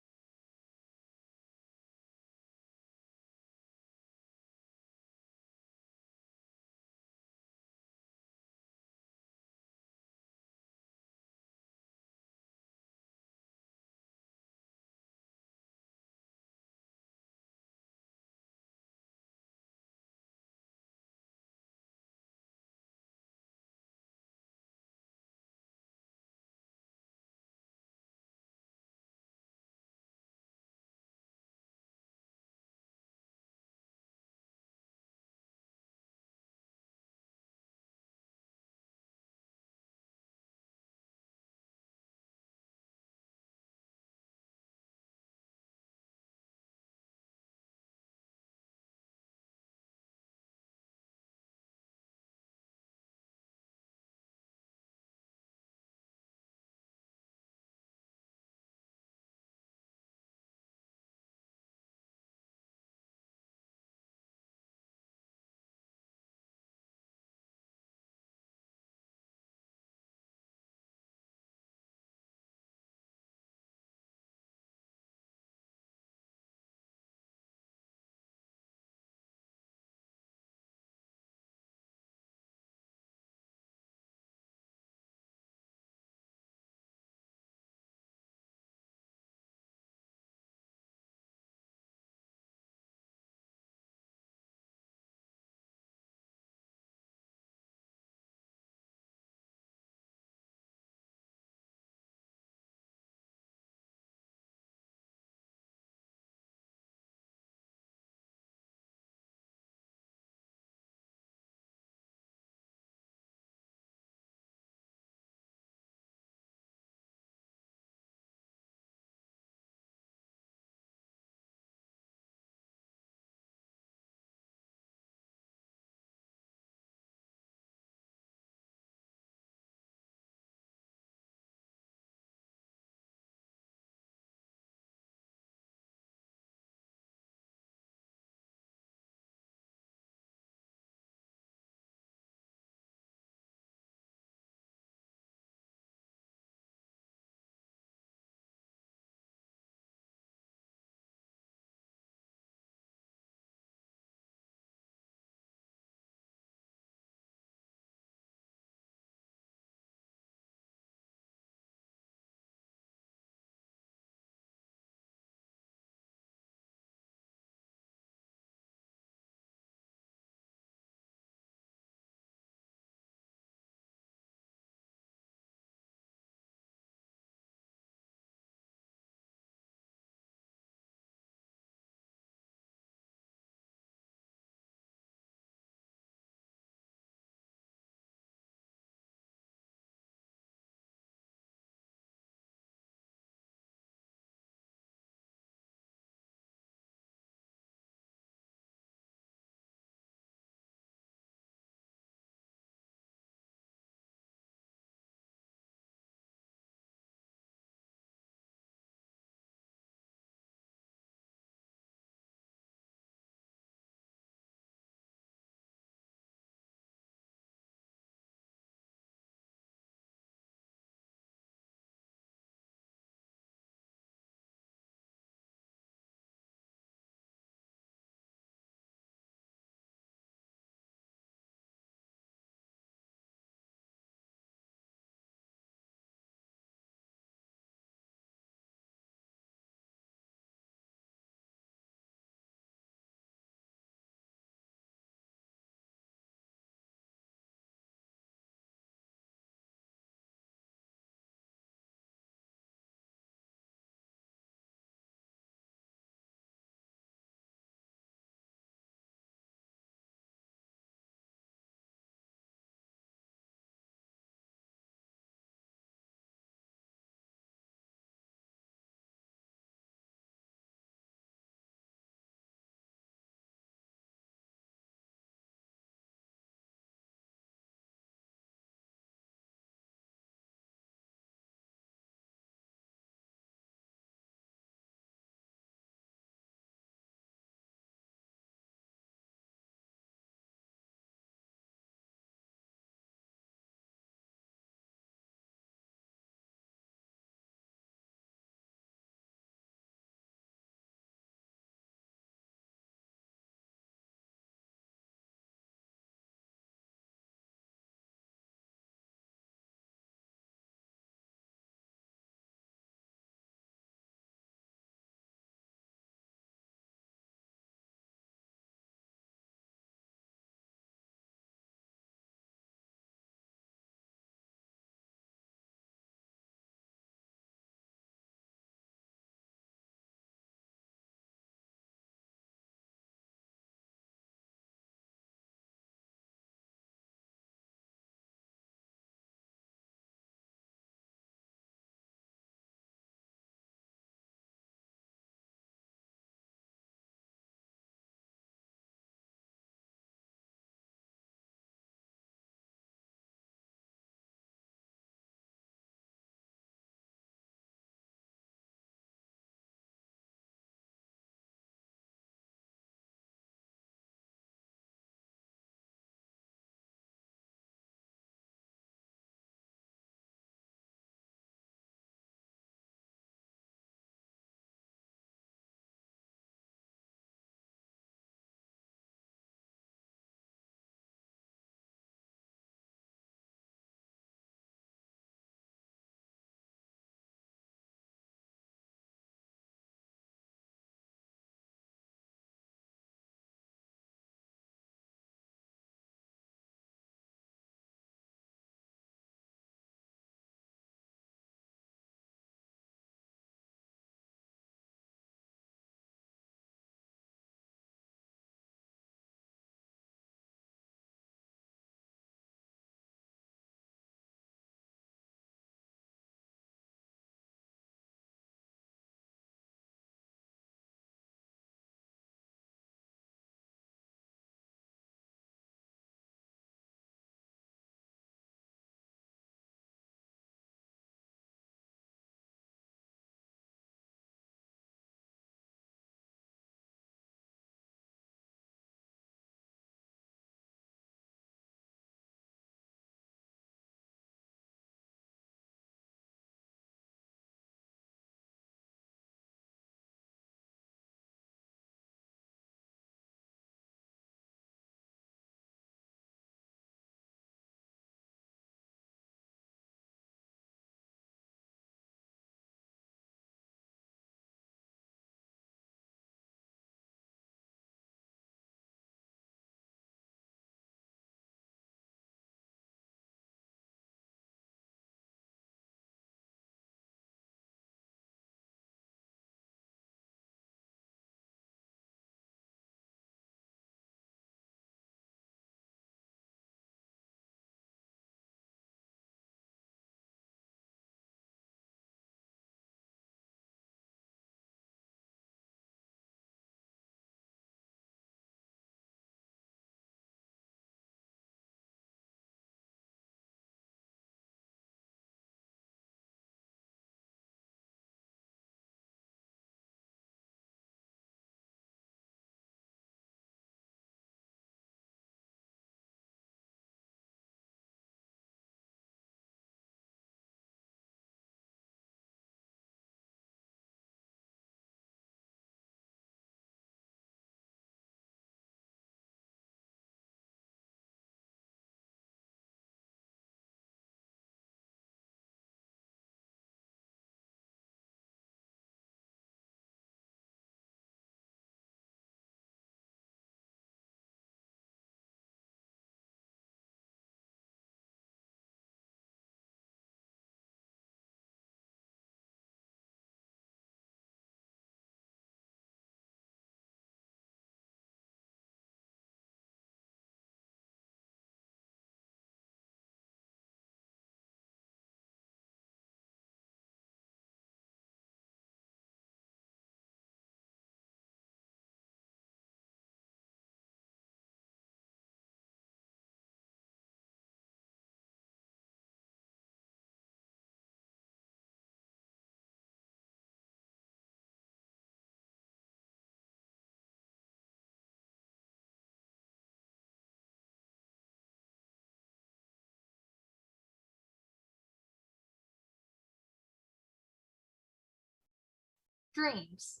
dreams.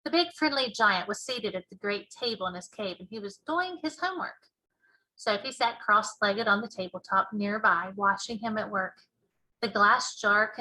The big friendly giant was seated at the great table in his cave, and he was doing his homework. Sophie sat cross-legged on the tabletop nearby, watching him at work. The glass jar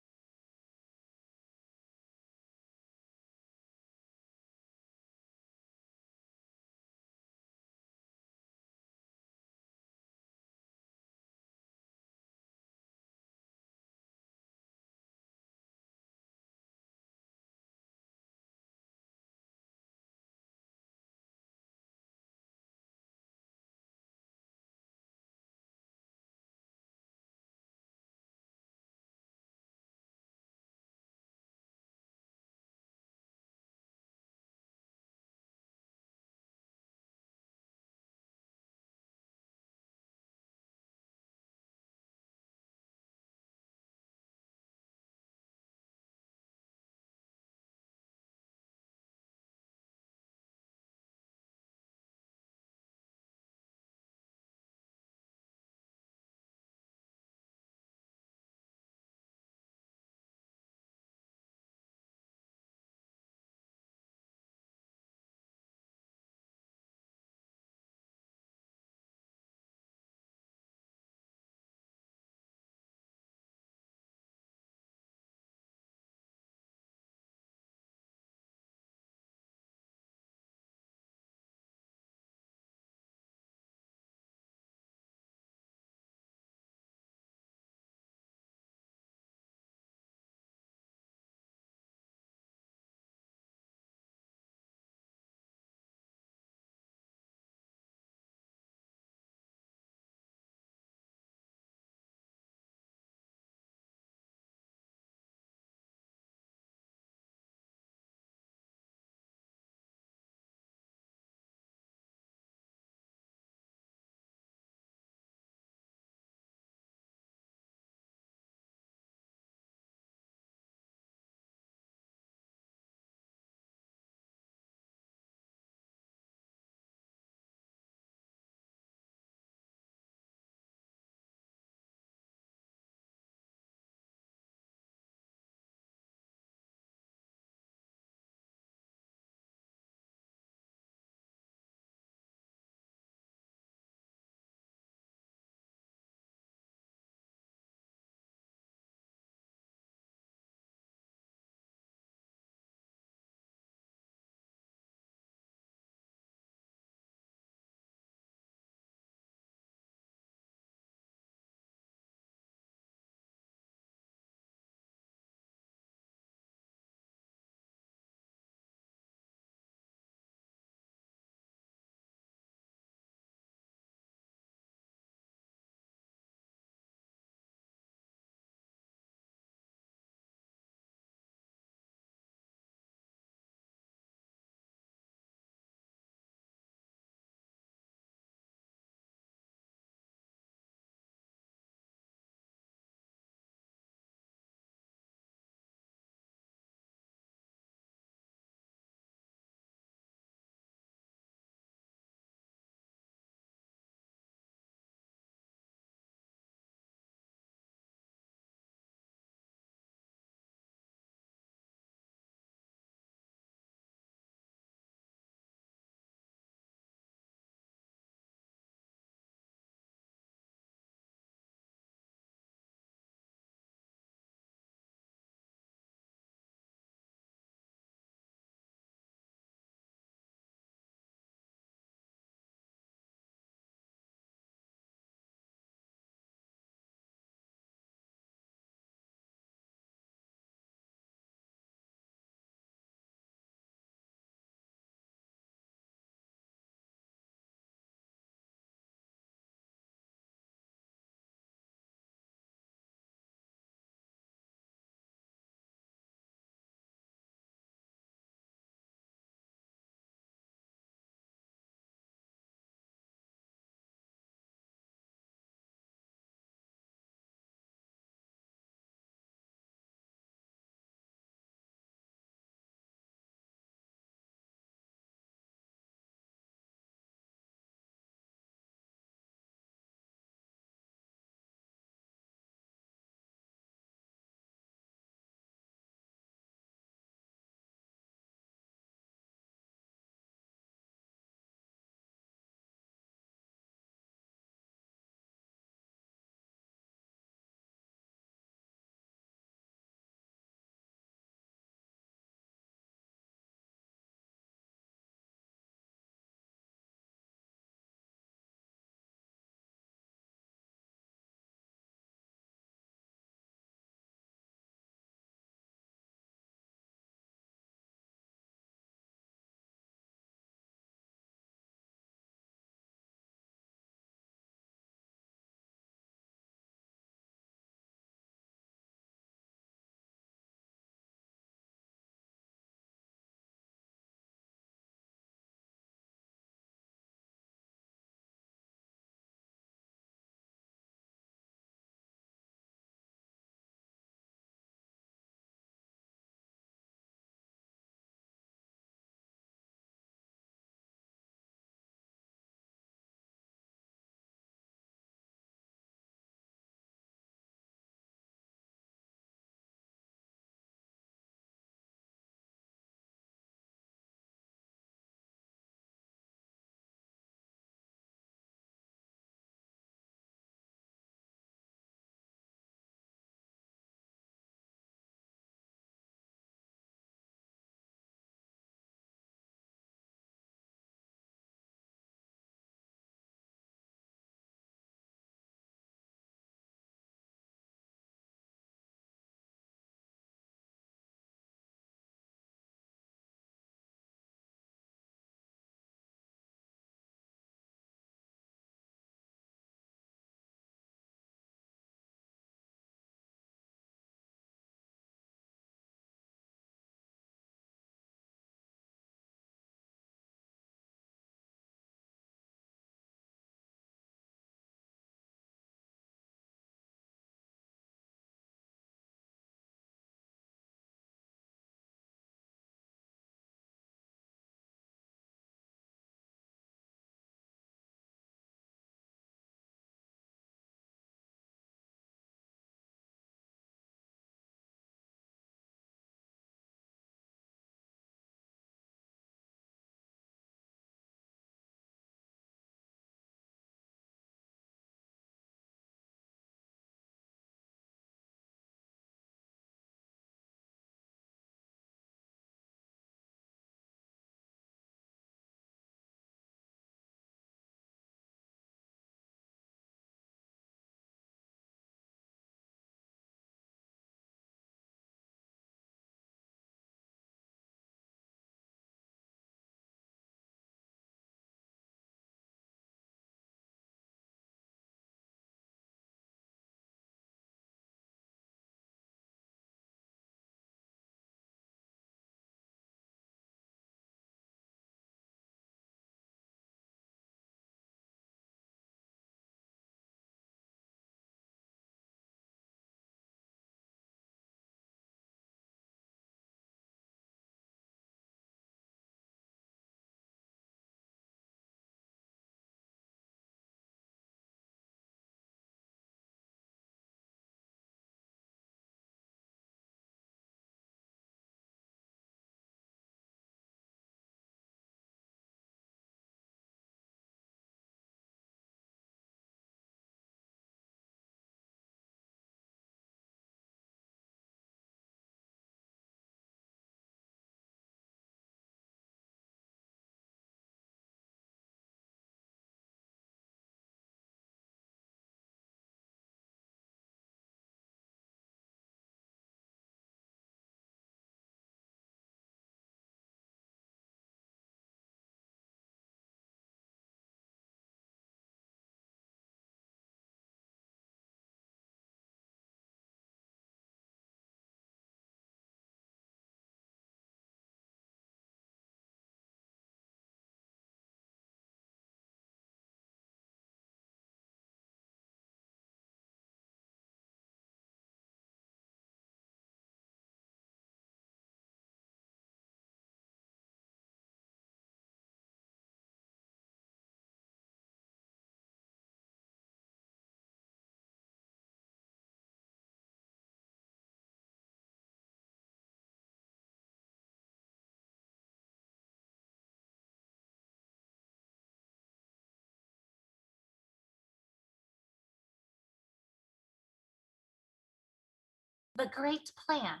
The great plan.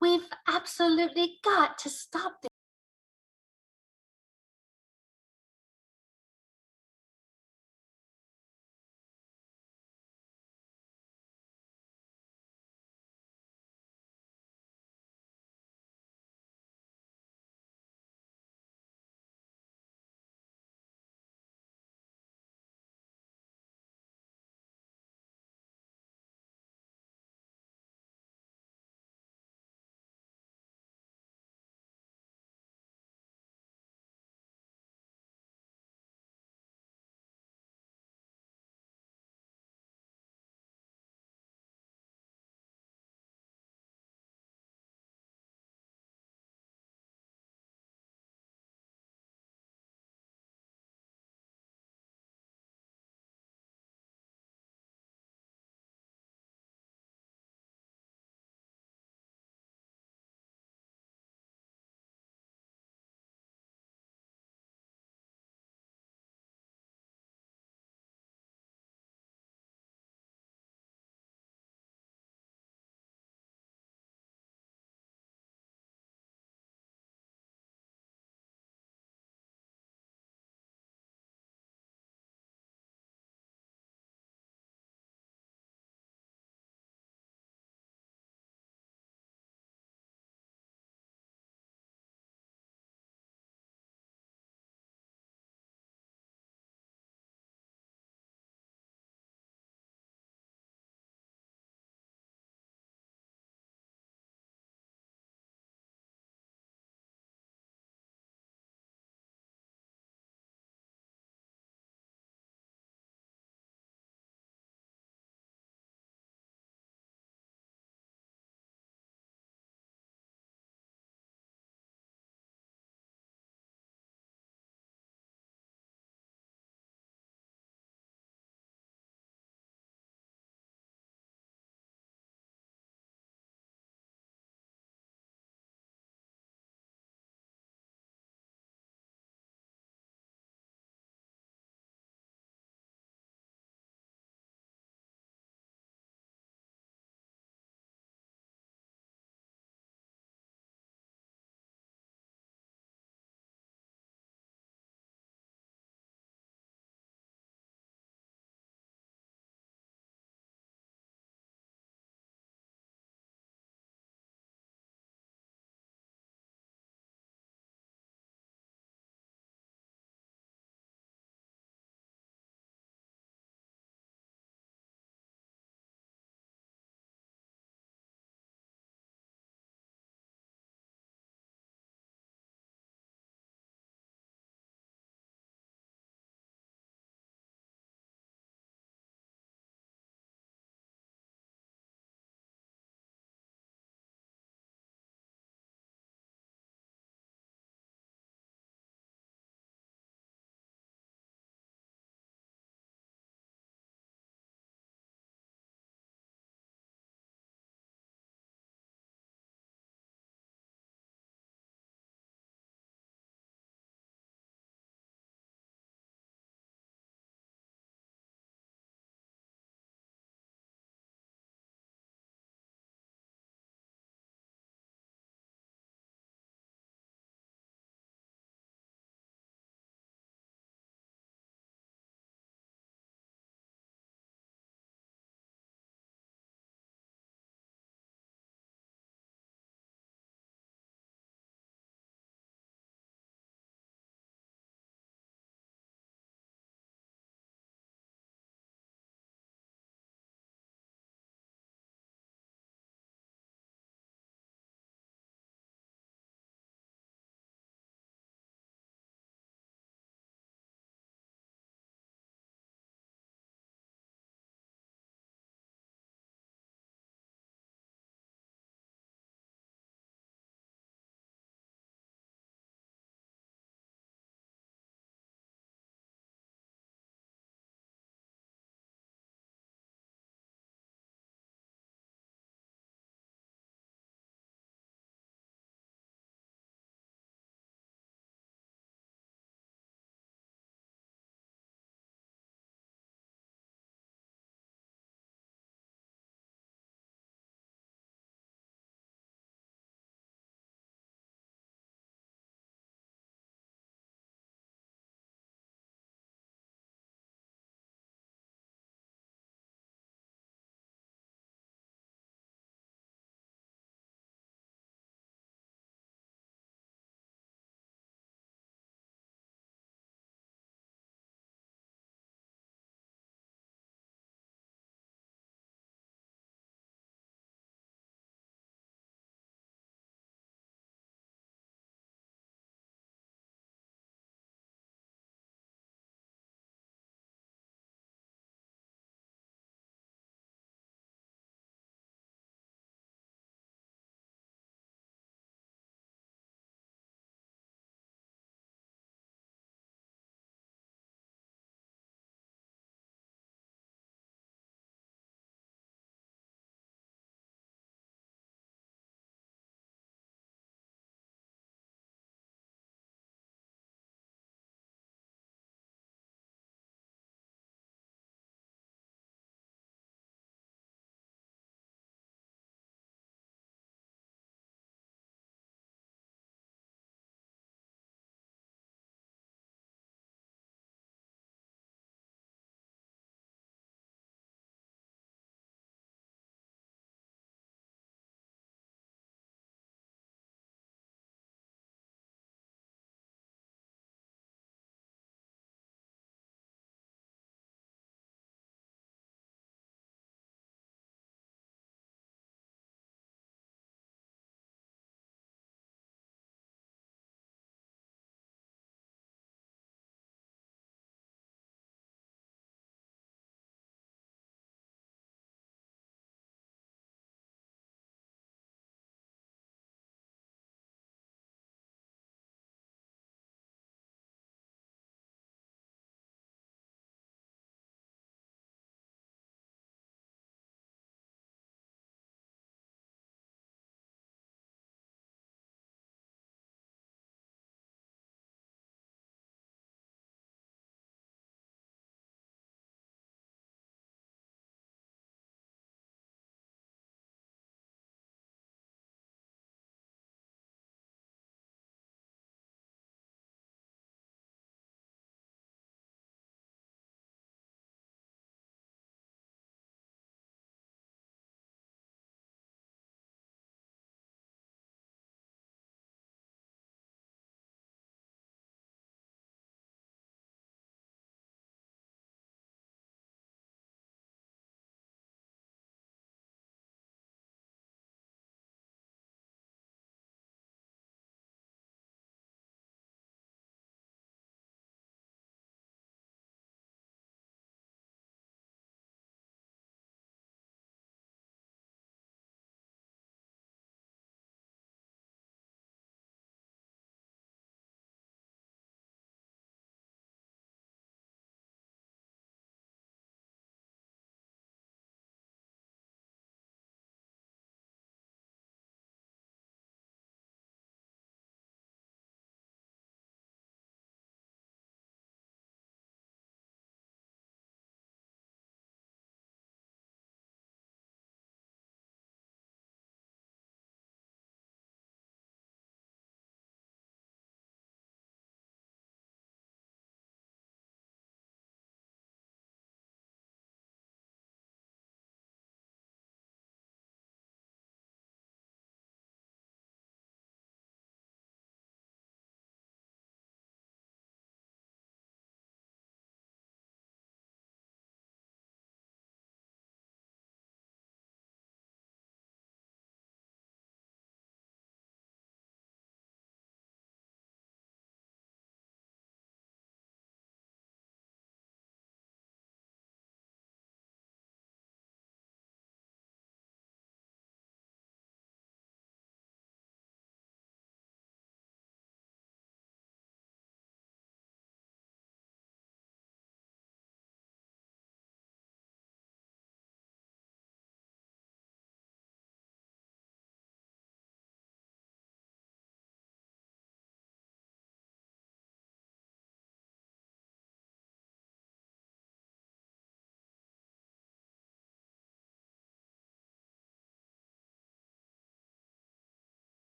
We've absolutely got to stop this.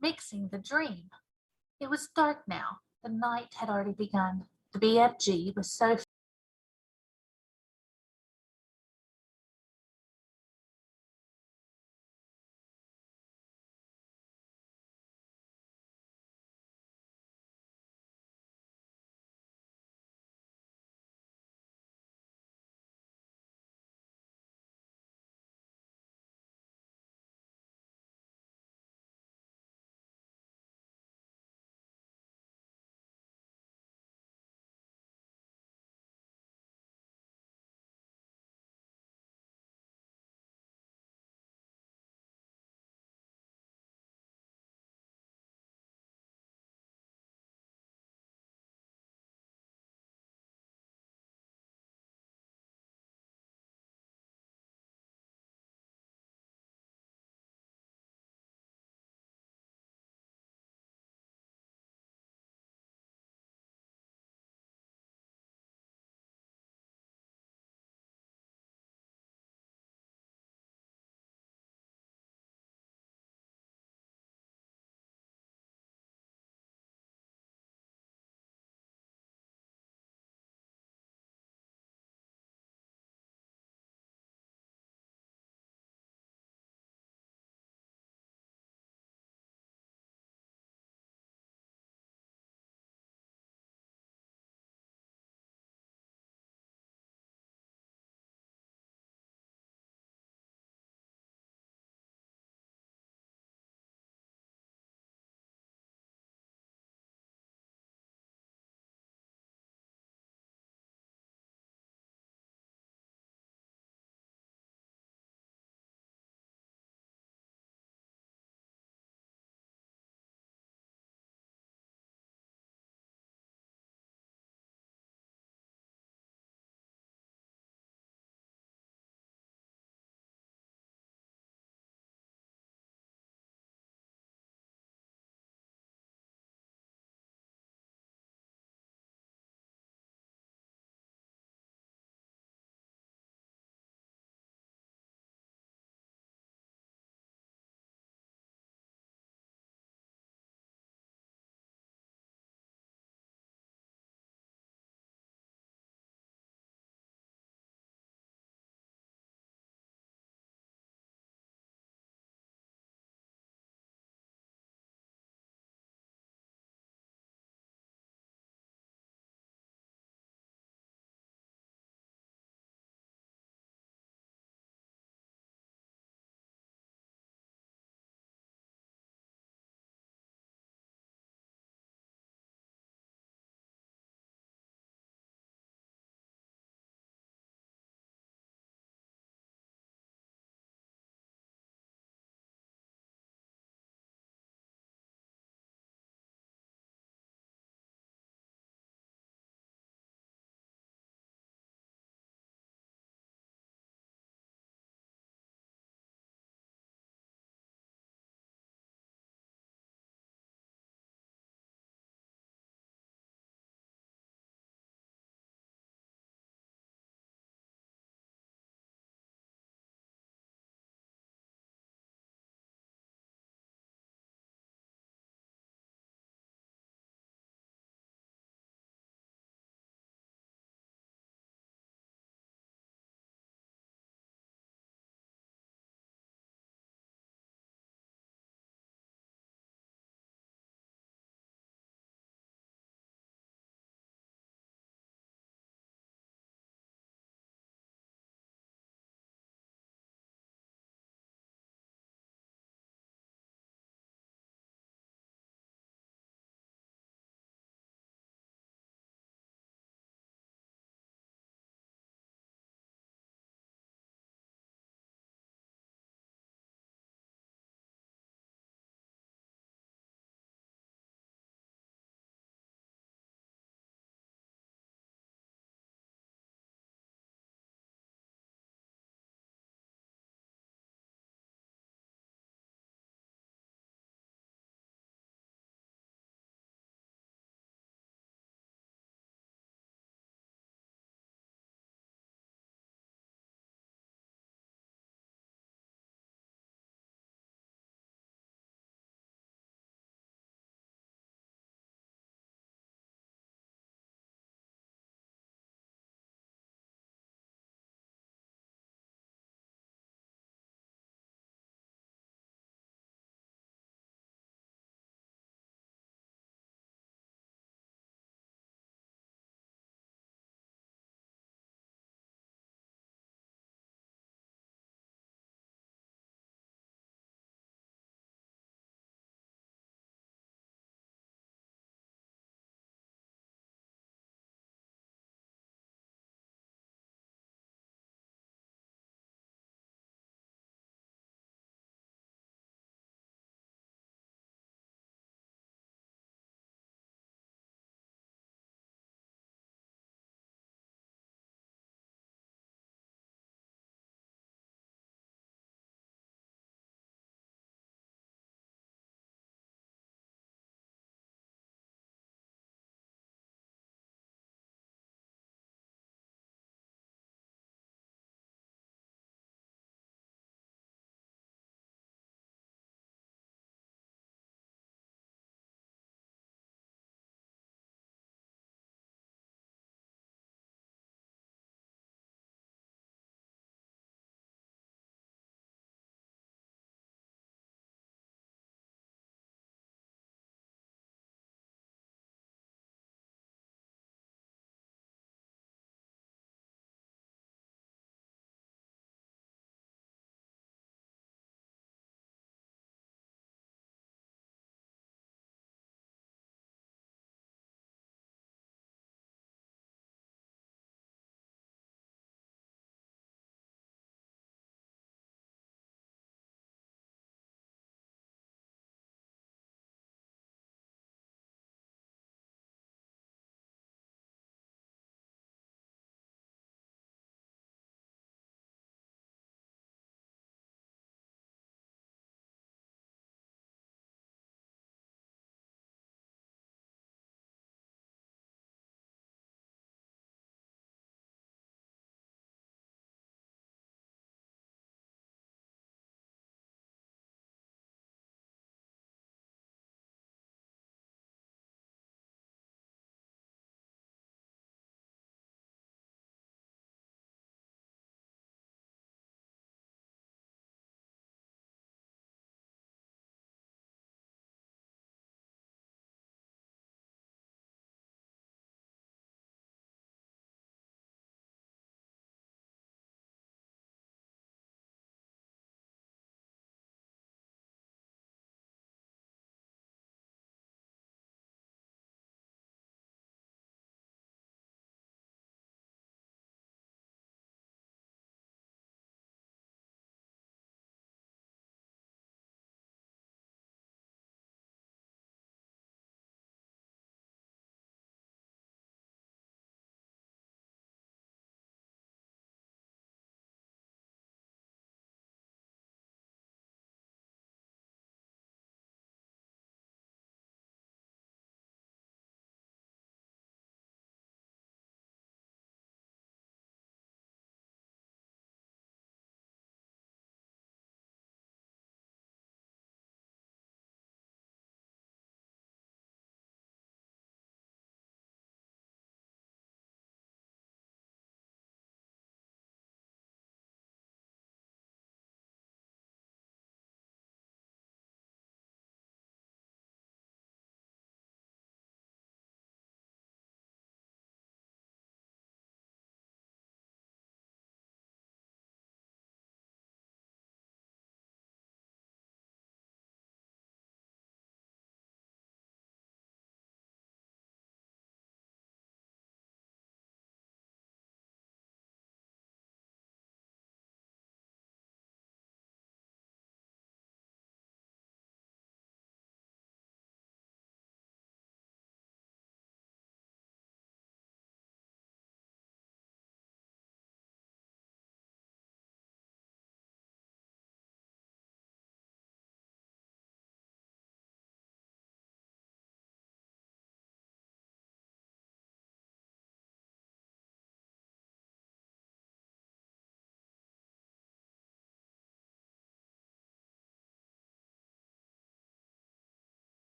mixing the dream. It was dark now. The night had already begun. The BFG was so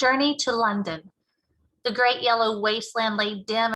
Journey to London. The great yellow wasteland lay dim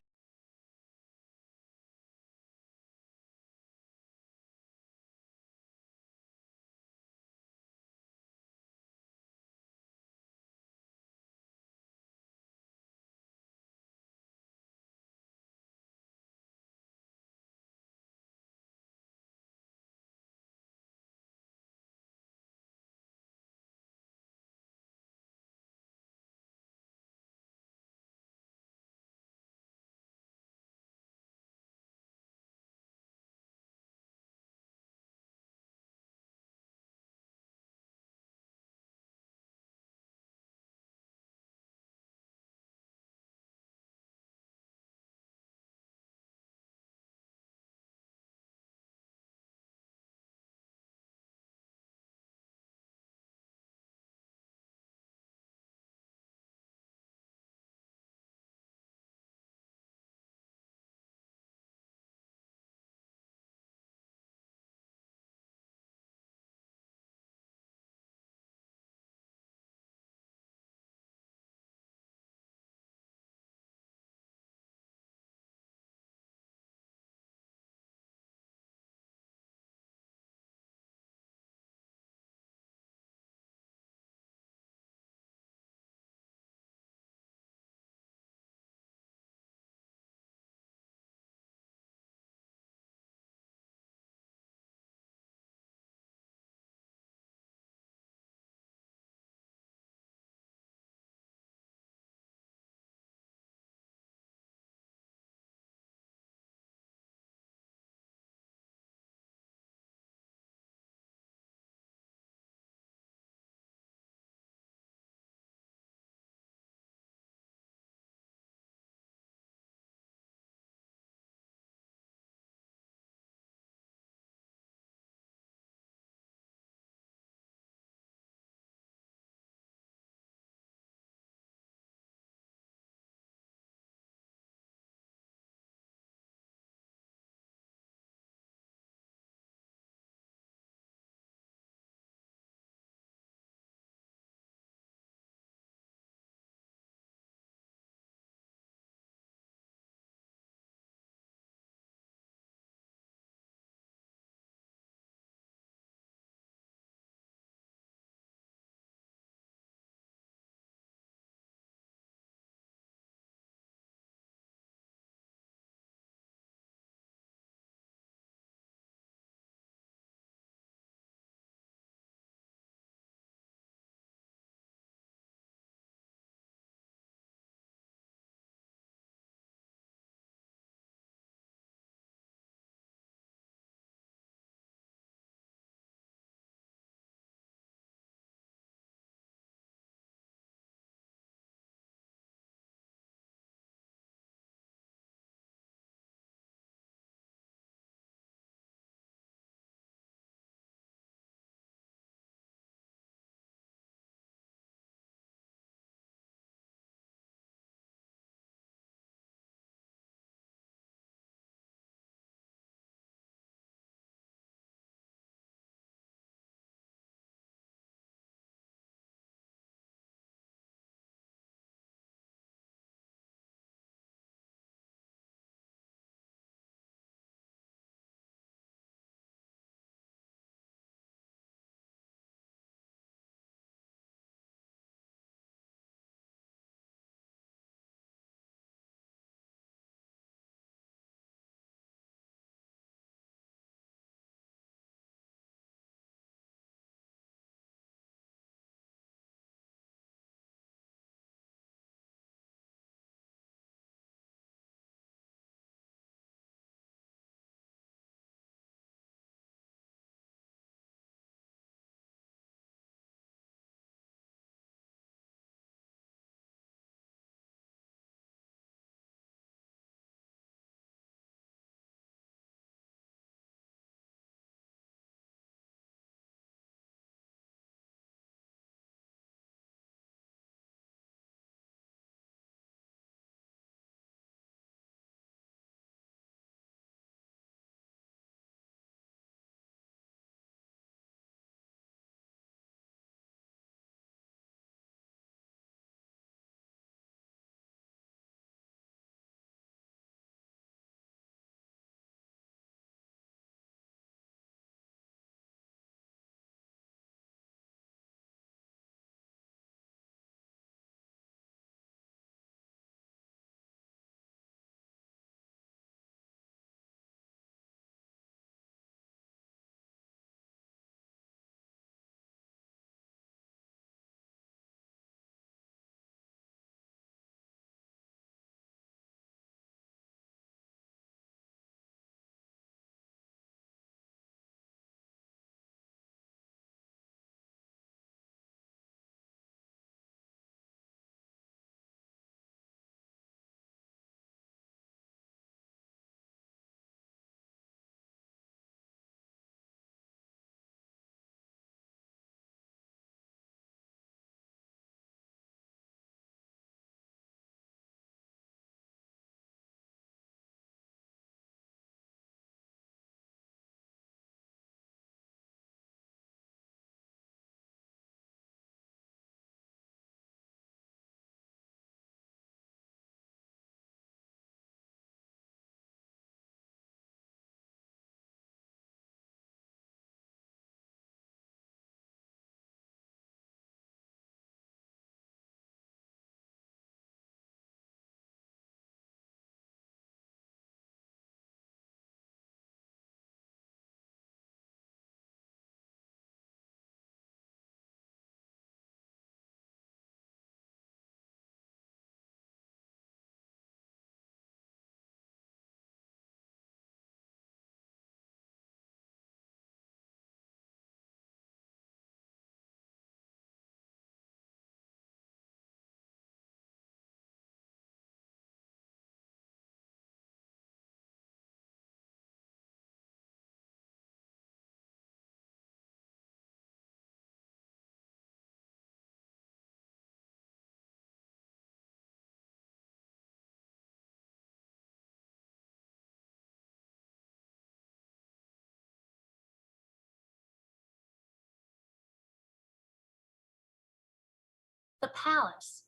The Palace.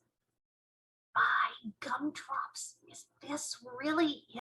By gumdrops, is this really it?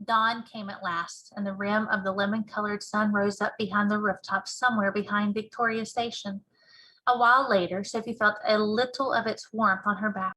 Dawn came at last, and the rim of the lemon-colored sun rose up behind the rooftop somewhere behind Victoria Station. A while later, Sophie felt a little of its warmth on her back.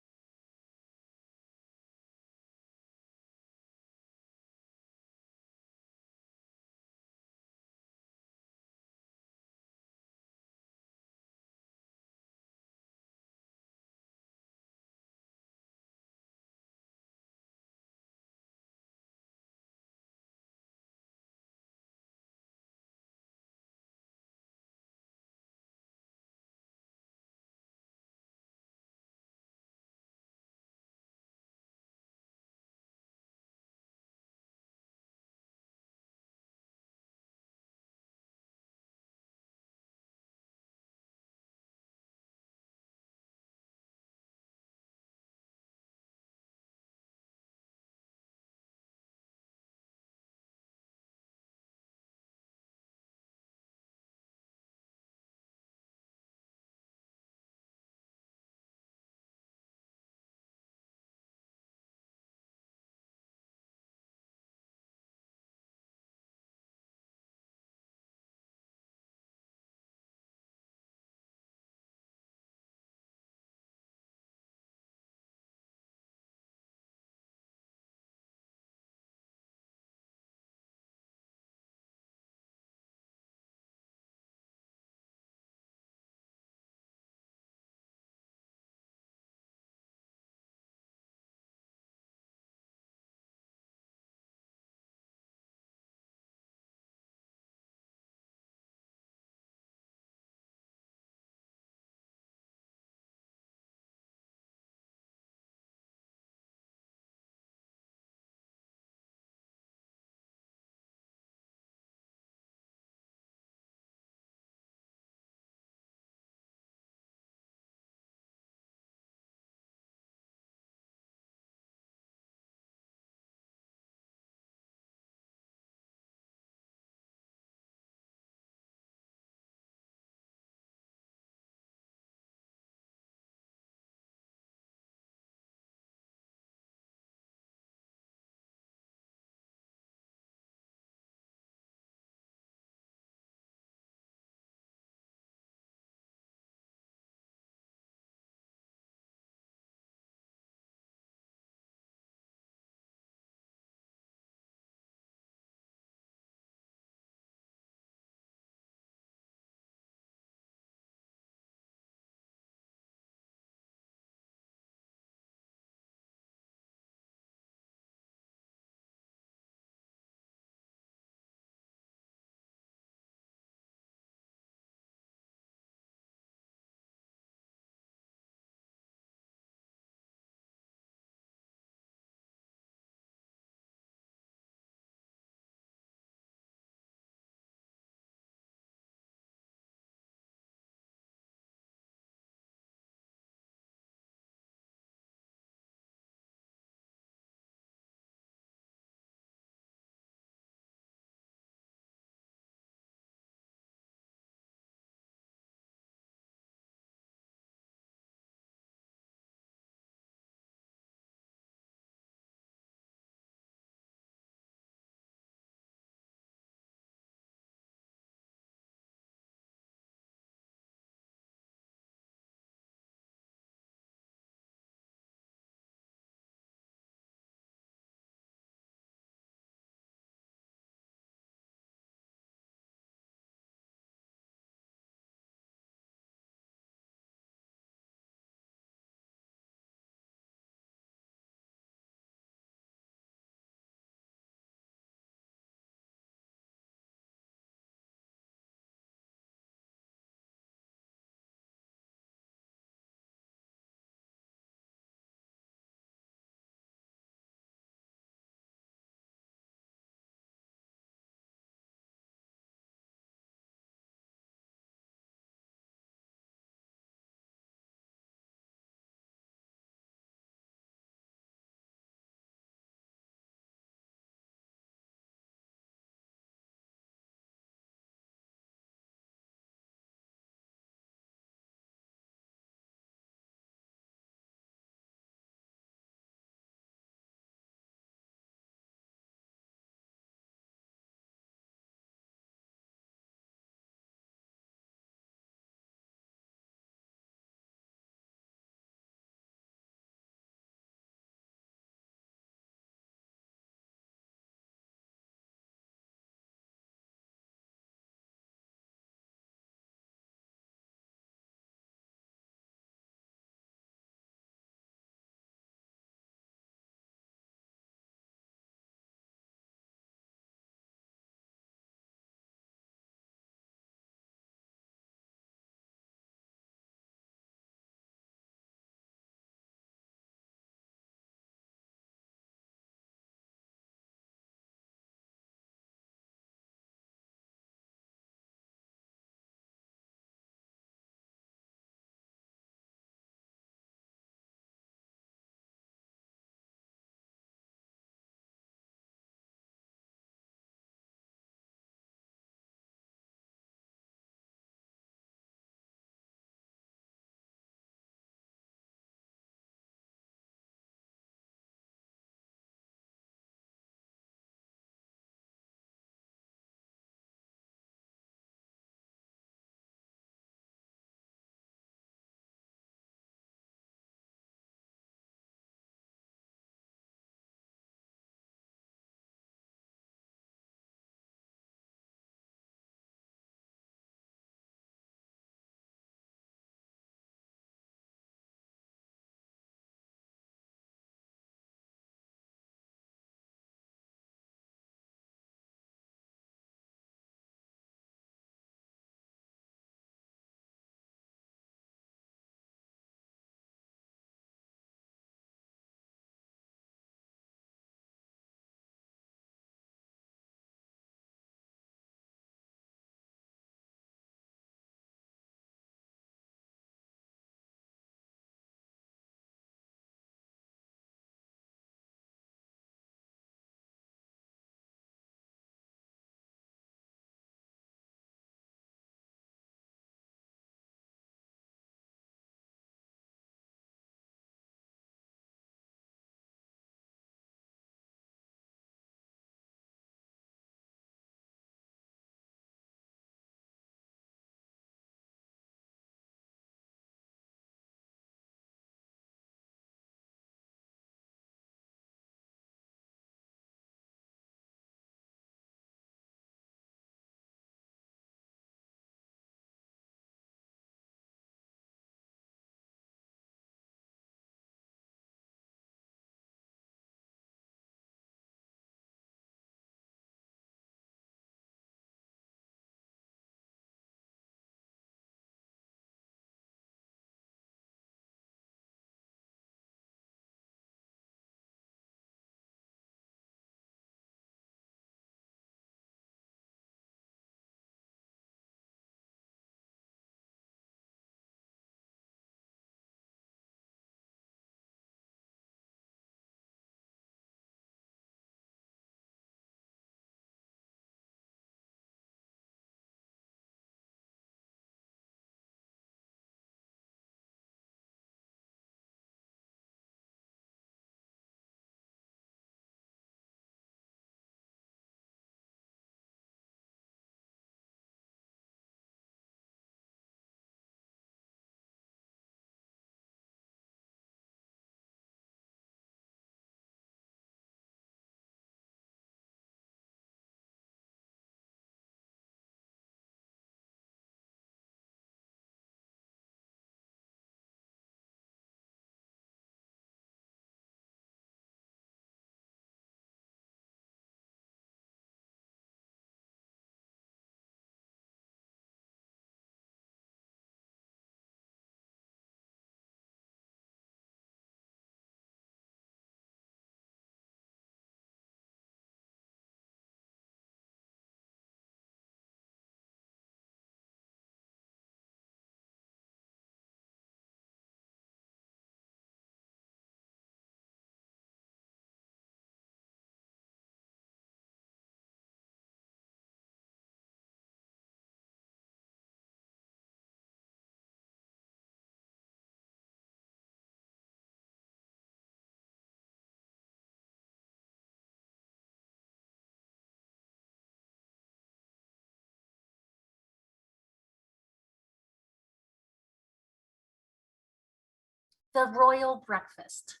The royal breakfast.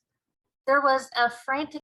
There was a frantic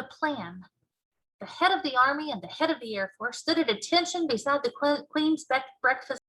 The plan. The head of the army and the head of the Air Force stood at attention beside the Queen's breakfast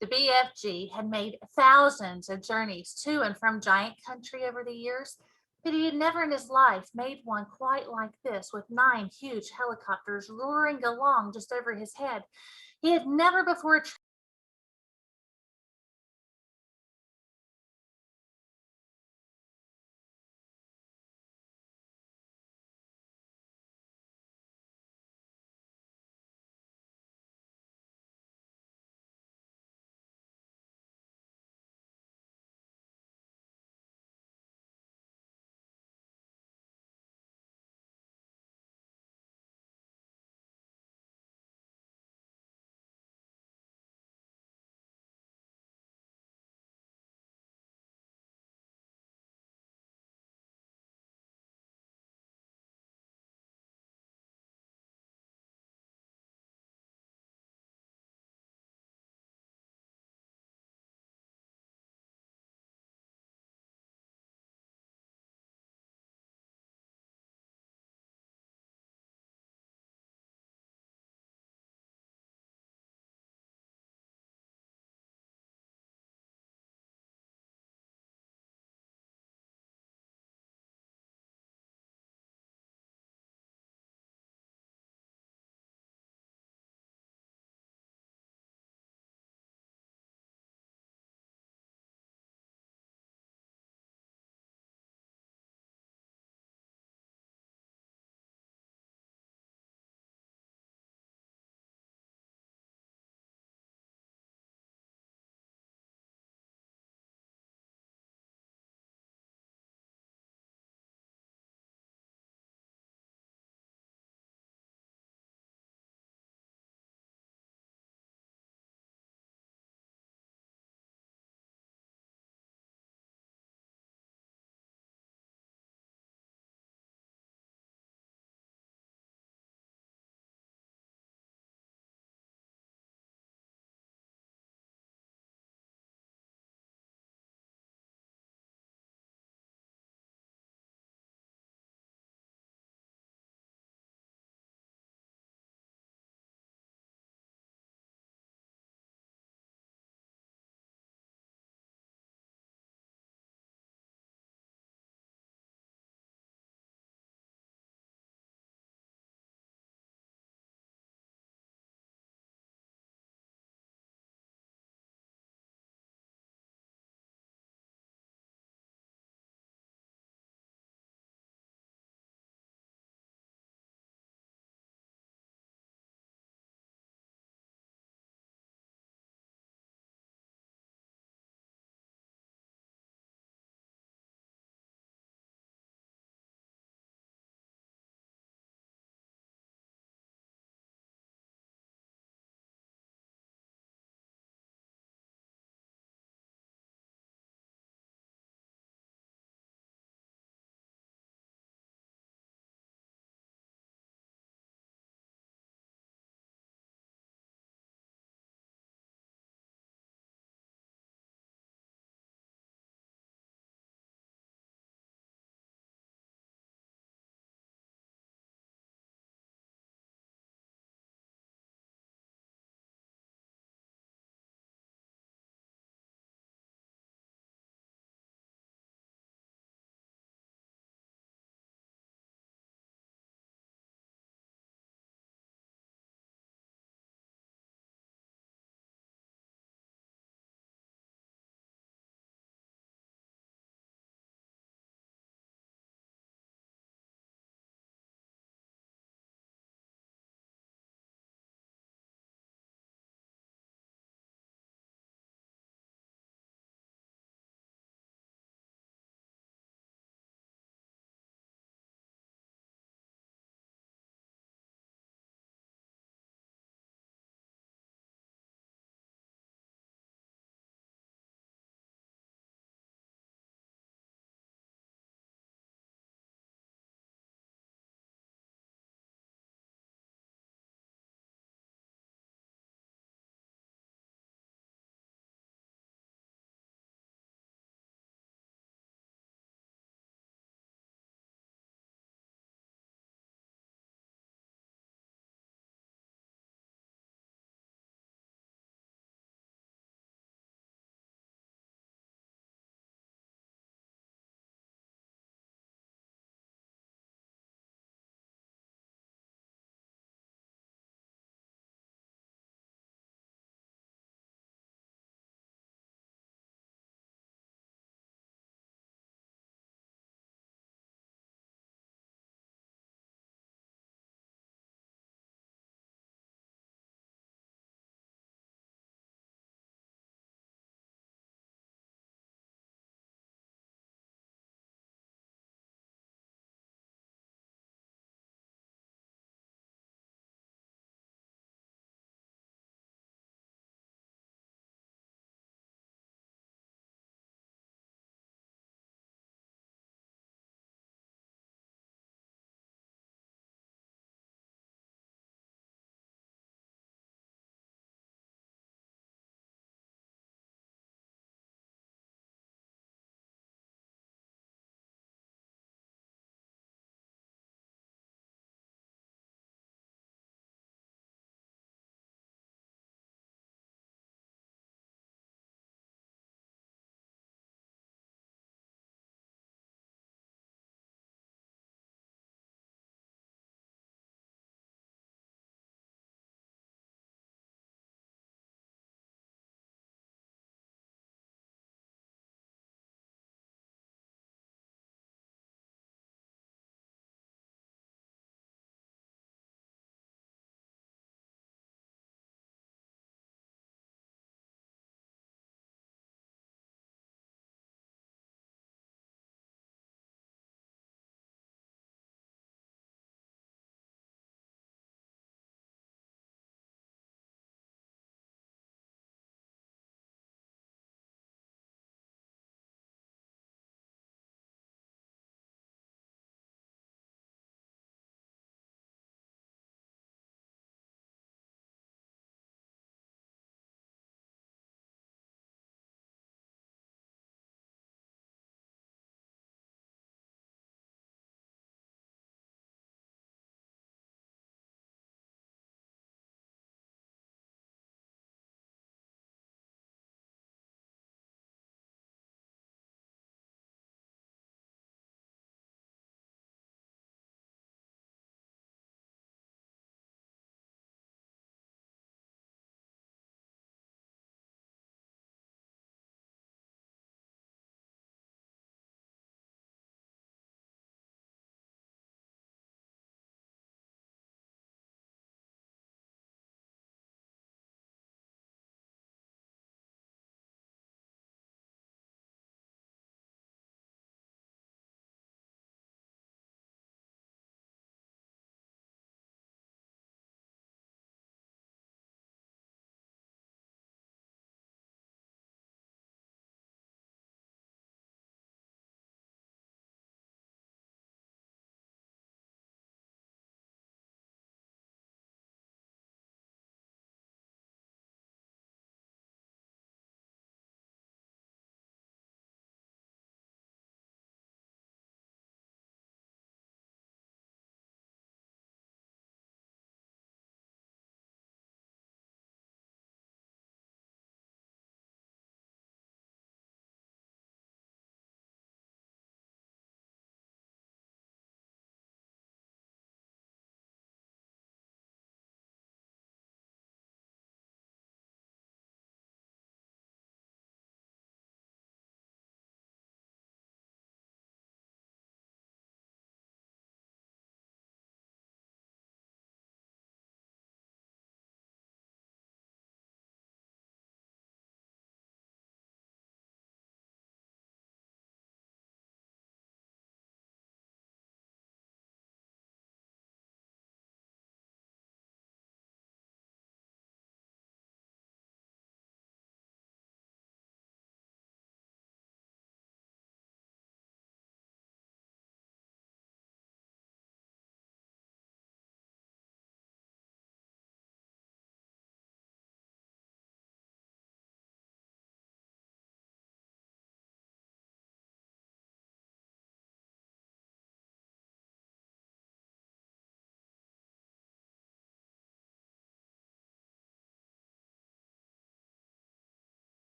The BFG had made thousands of journeys to and from giant country over the years, but he had never in his life made one quite like this, with 9 huge helicopters roaring along just over his head. He had never before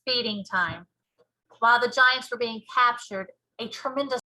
feeding time. While the giants were being captured, a tremendous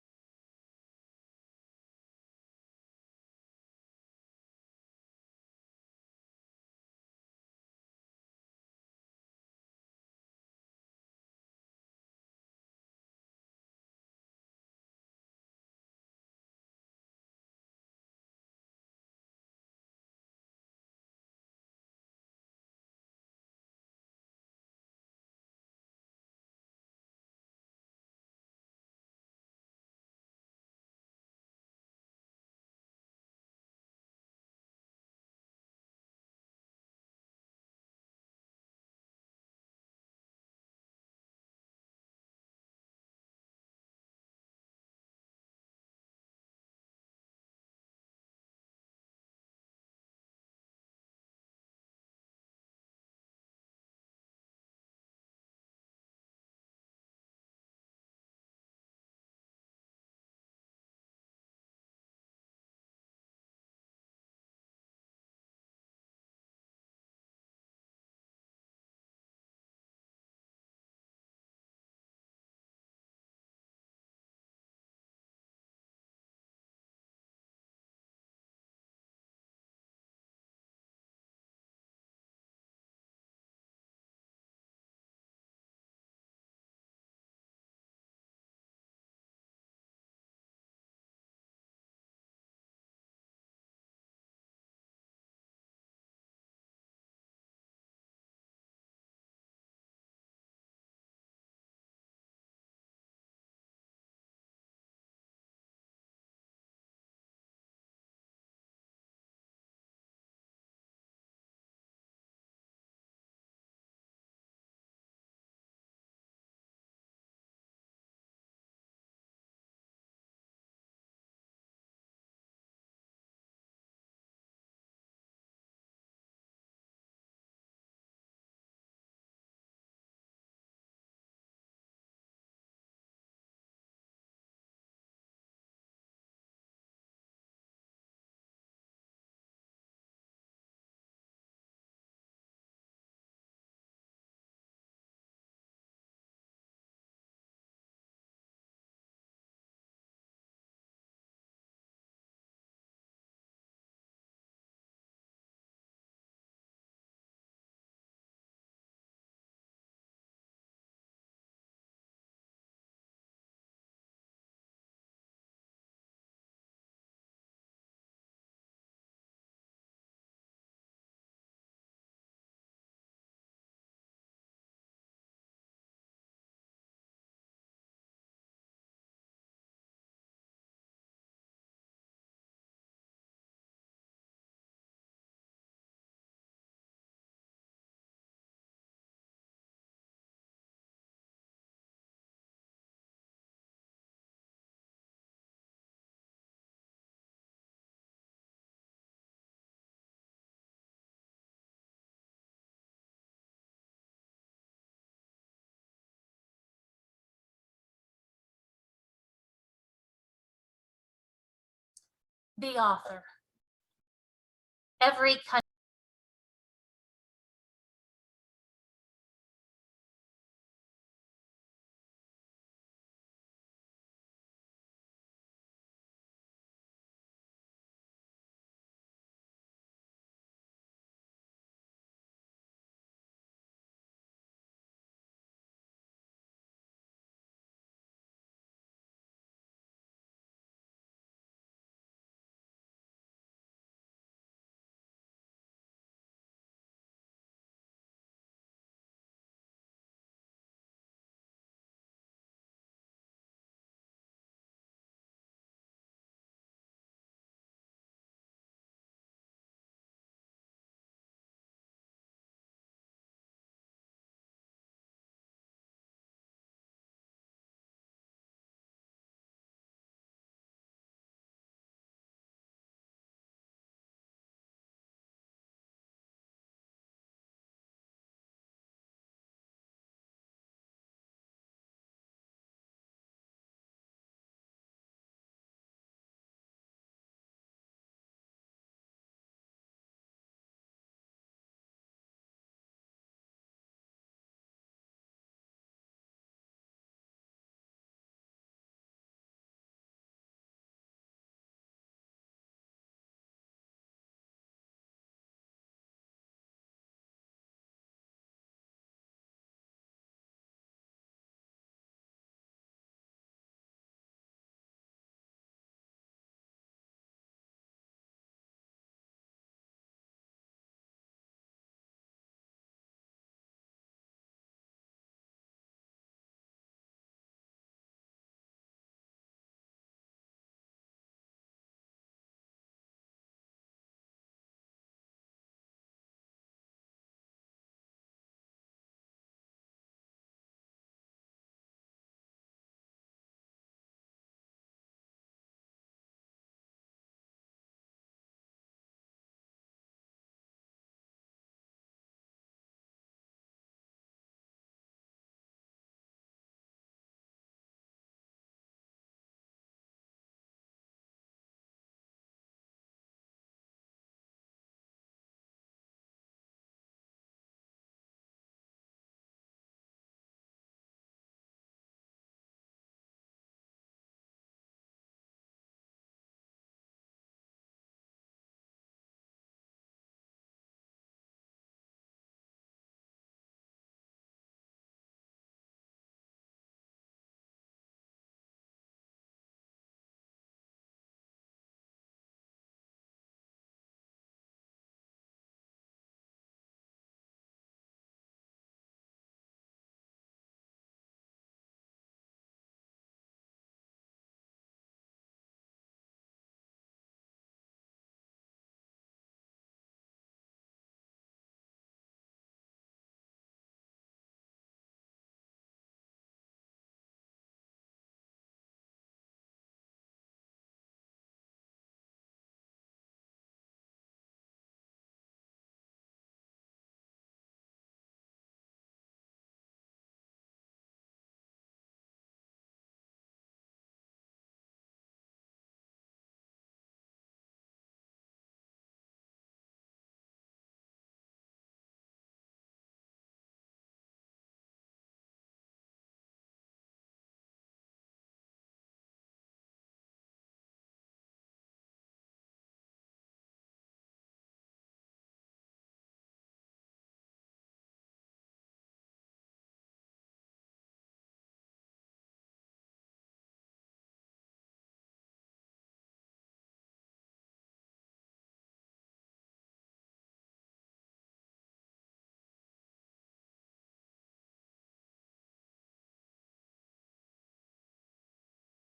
the author. Every country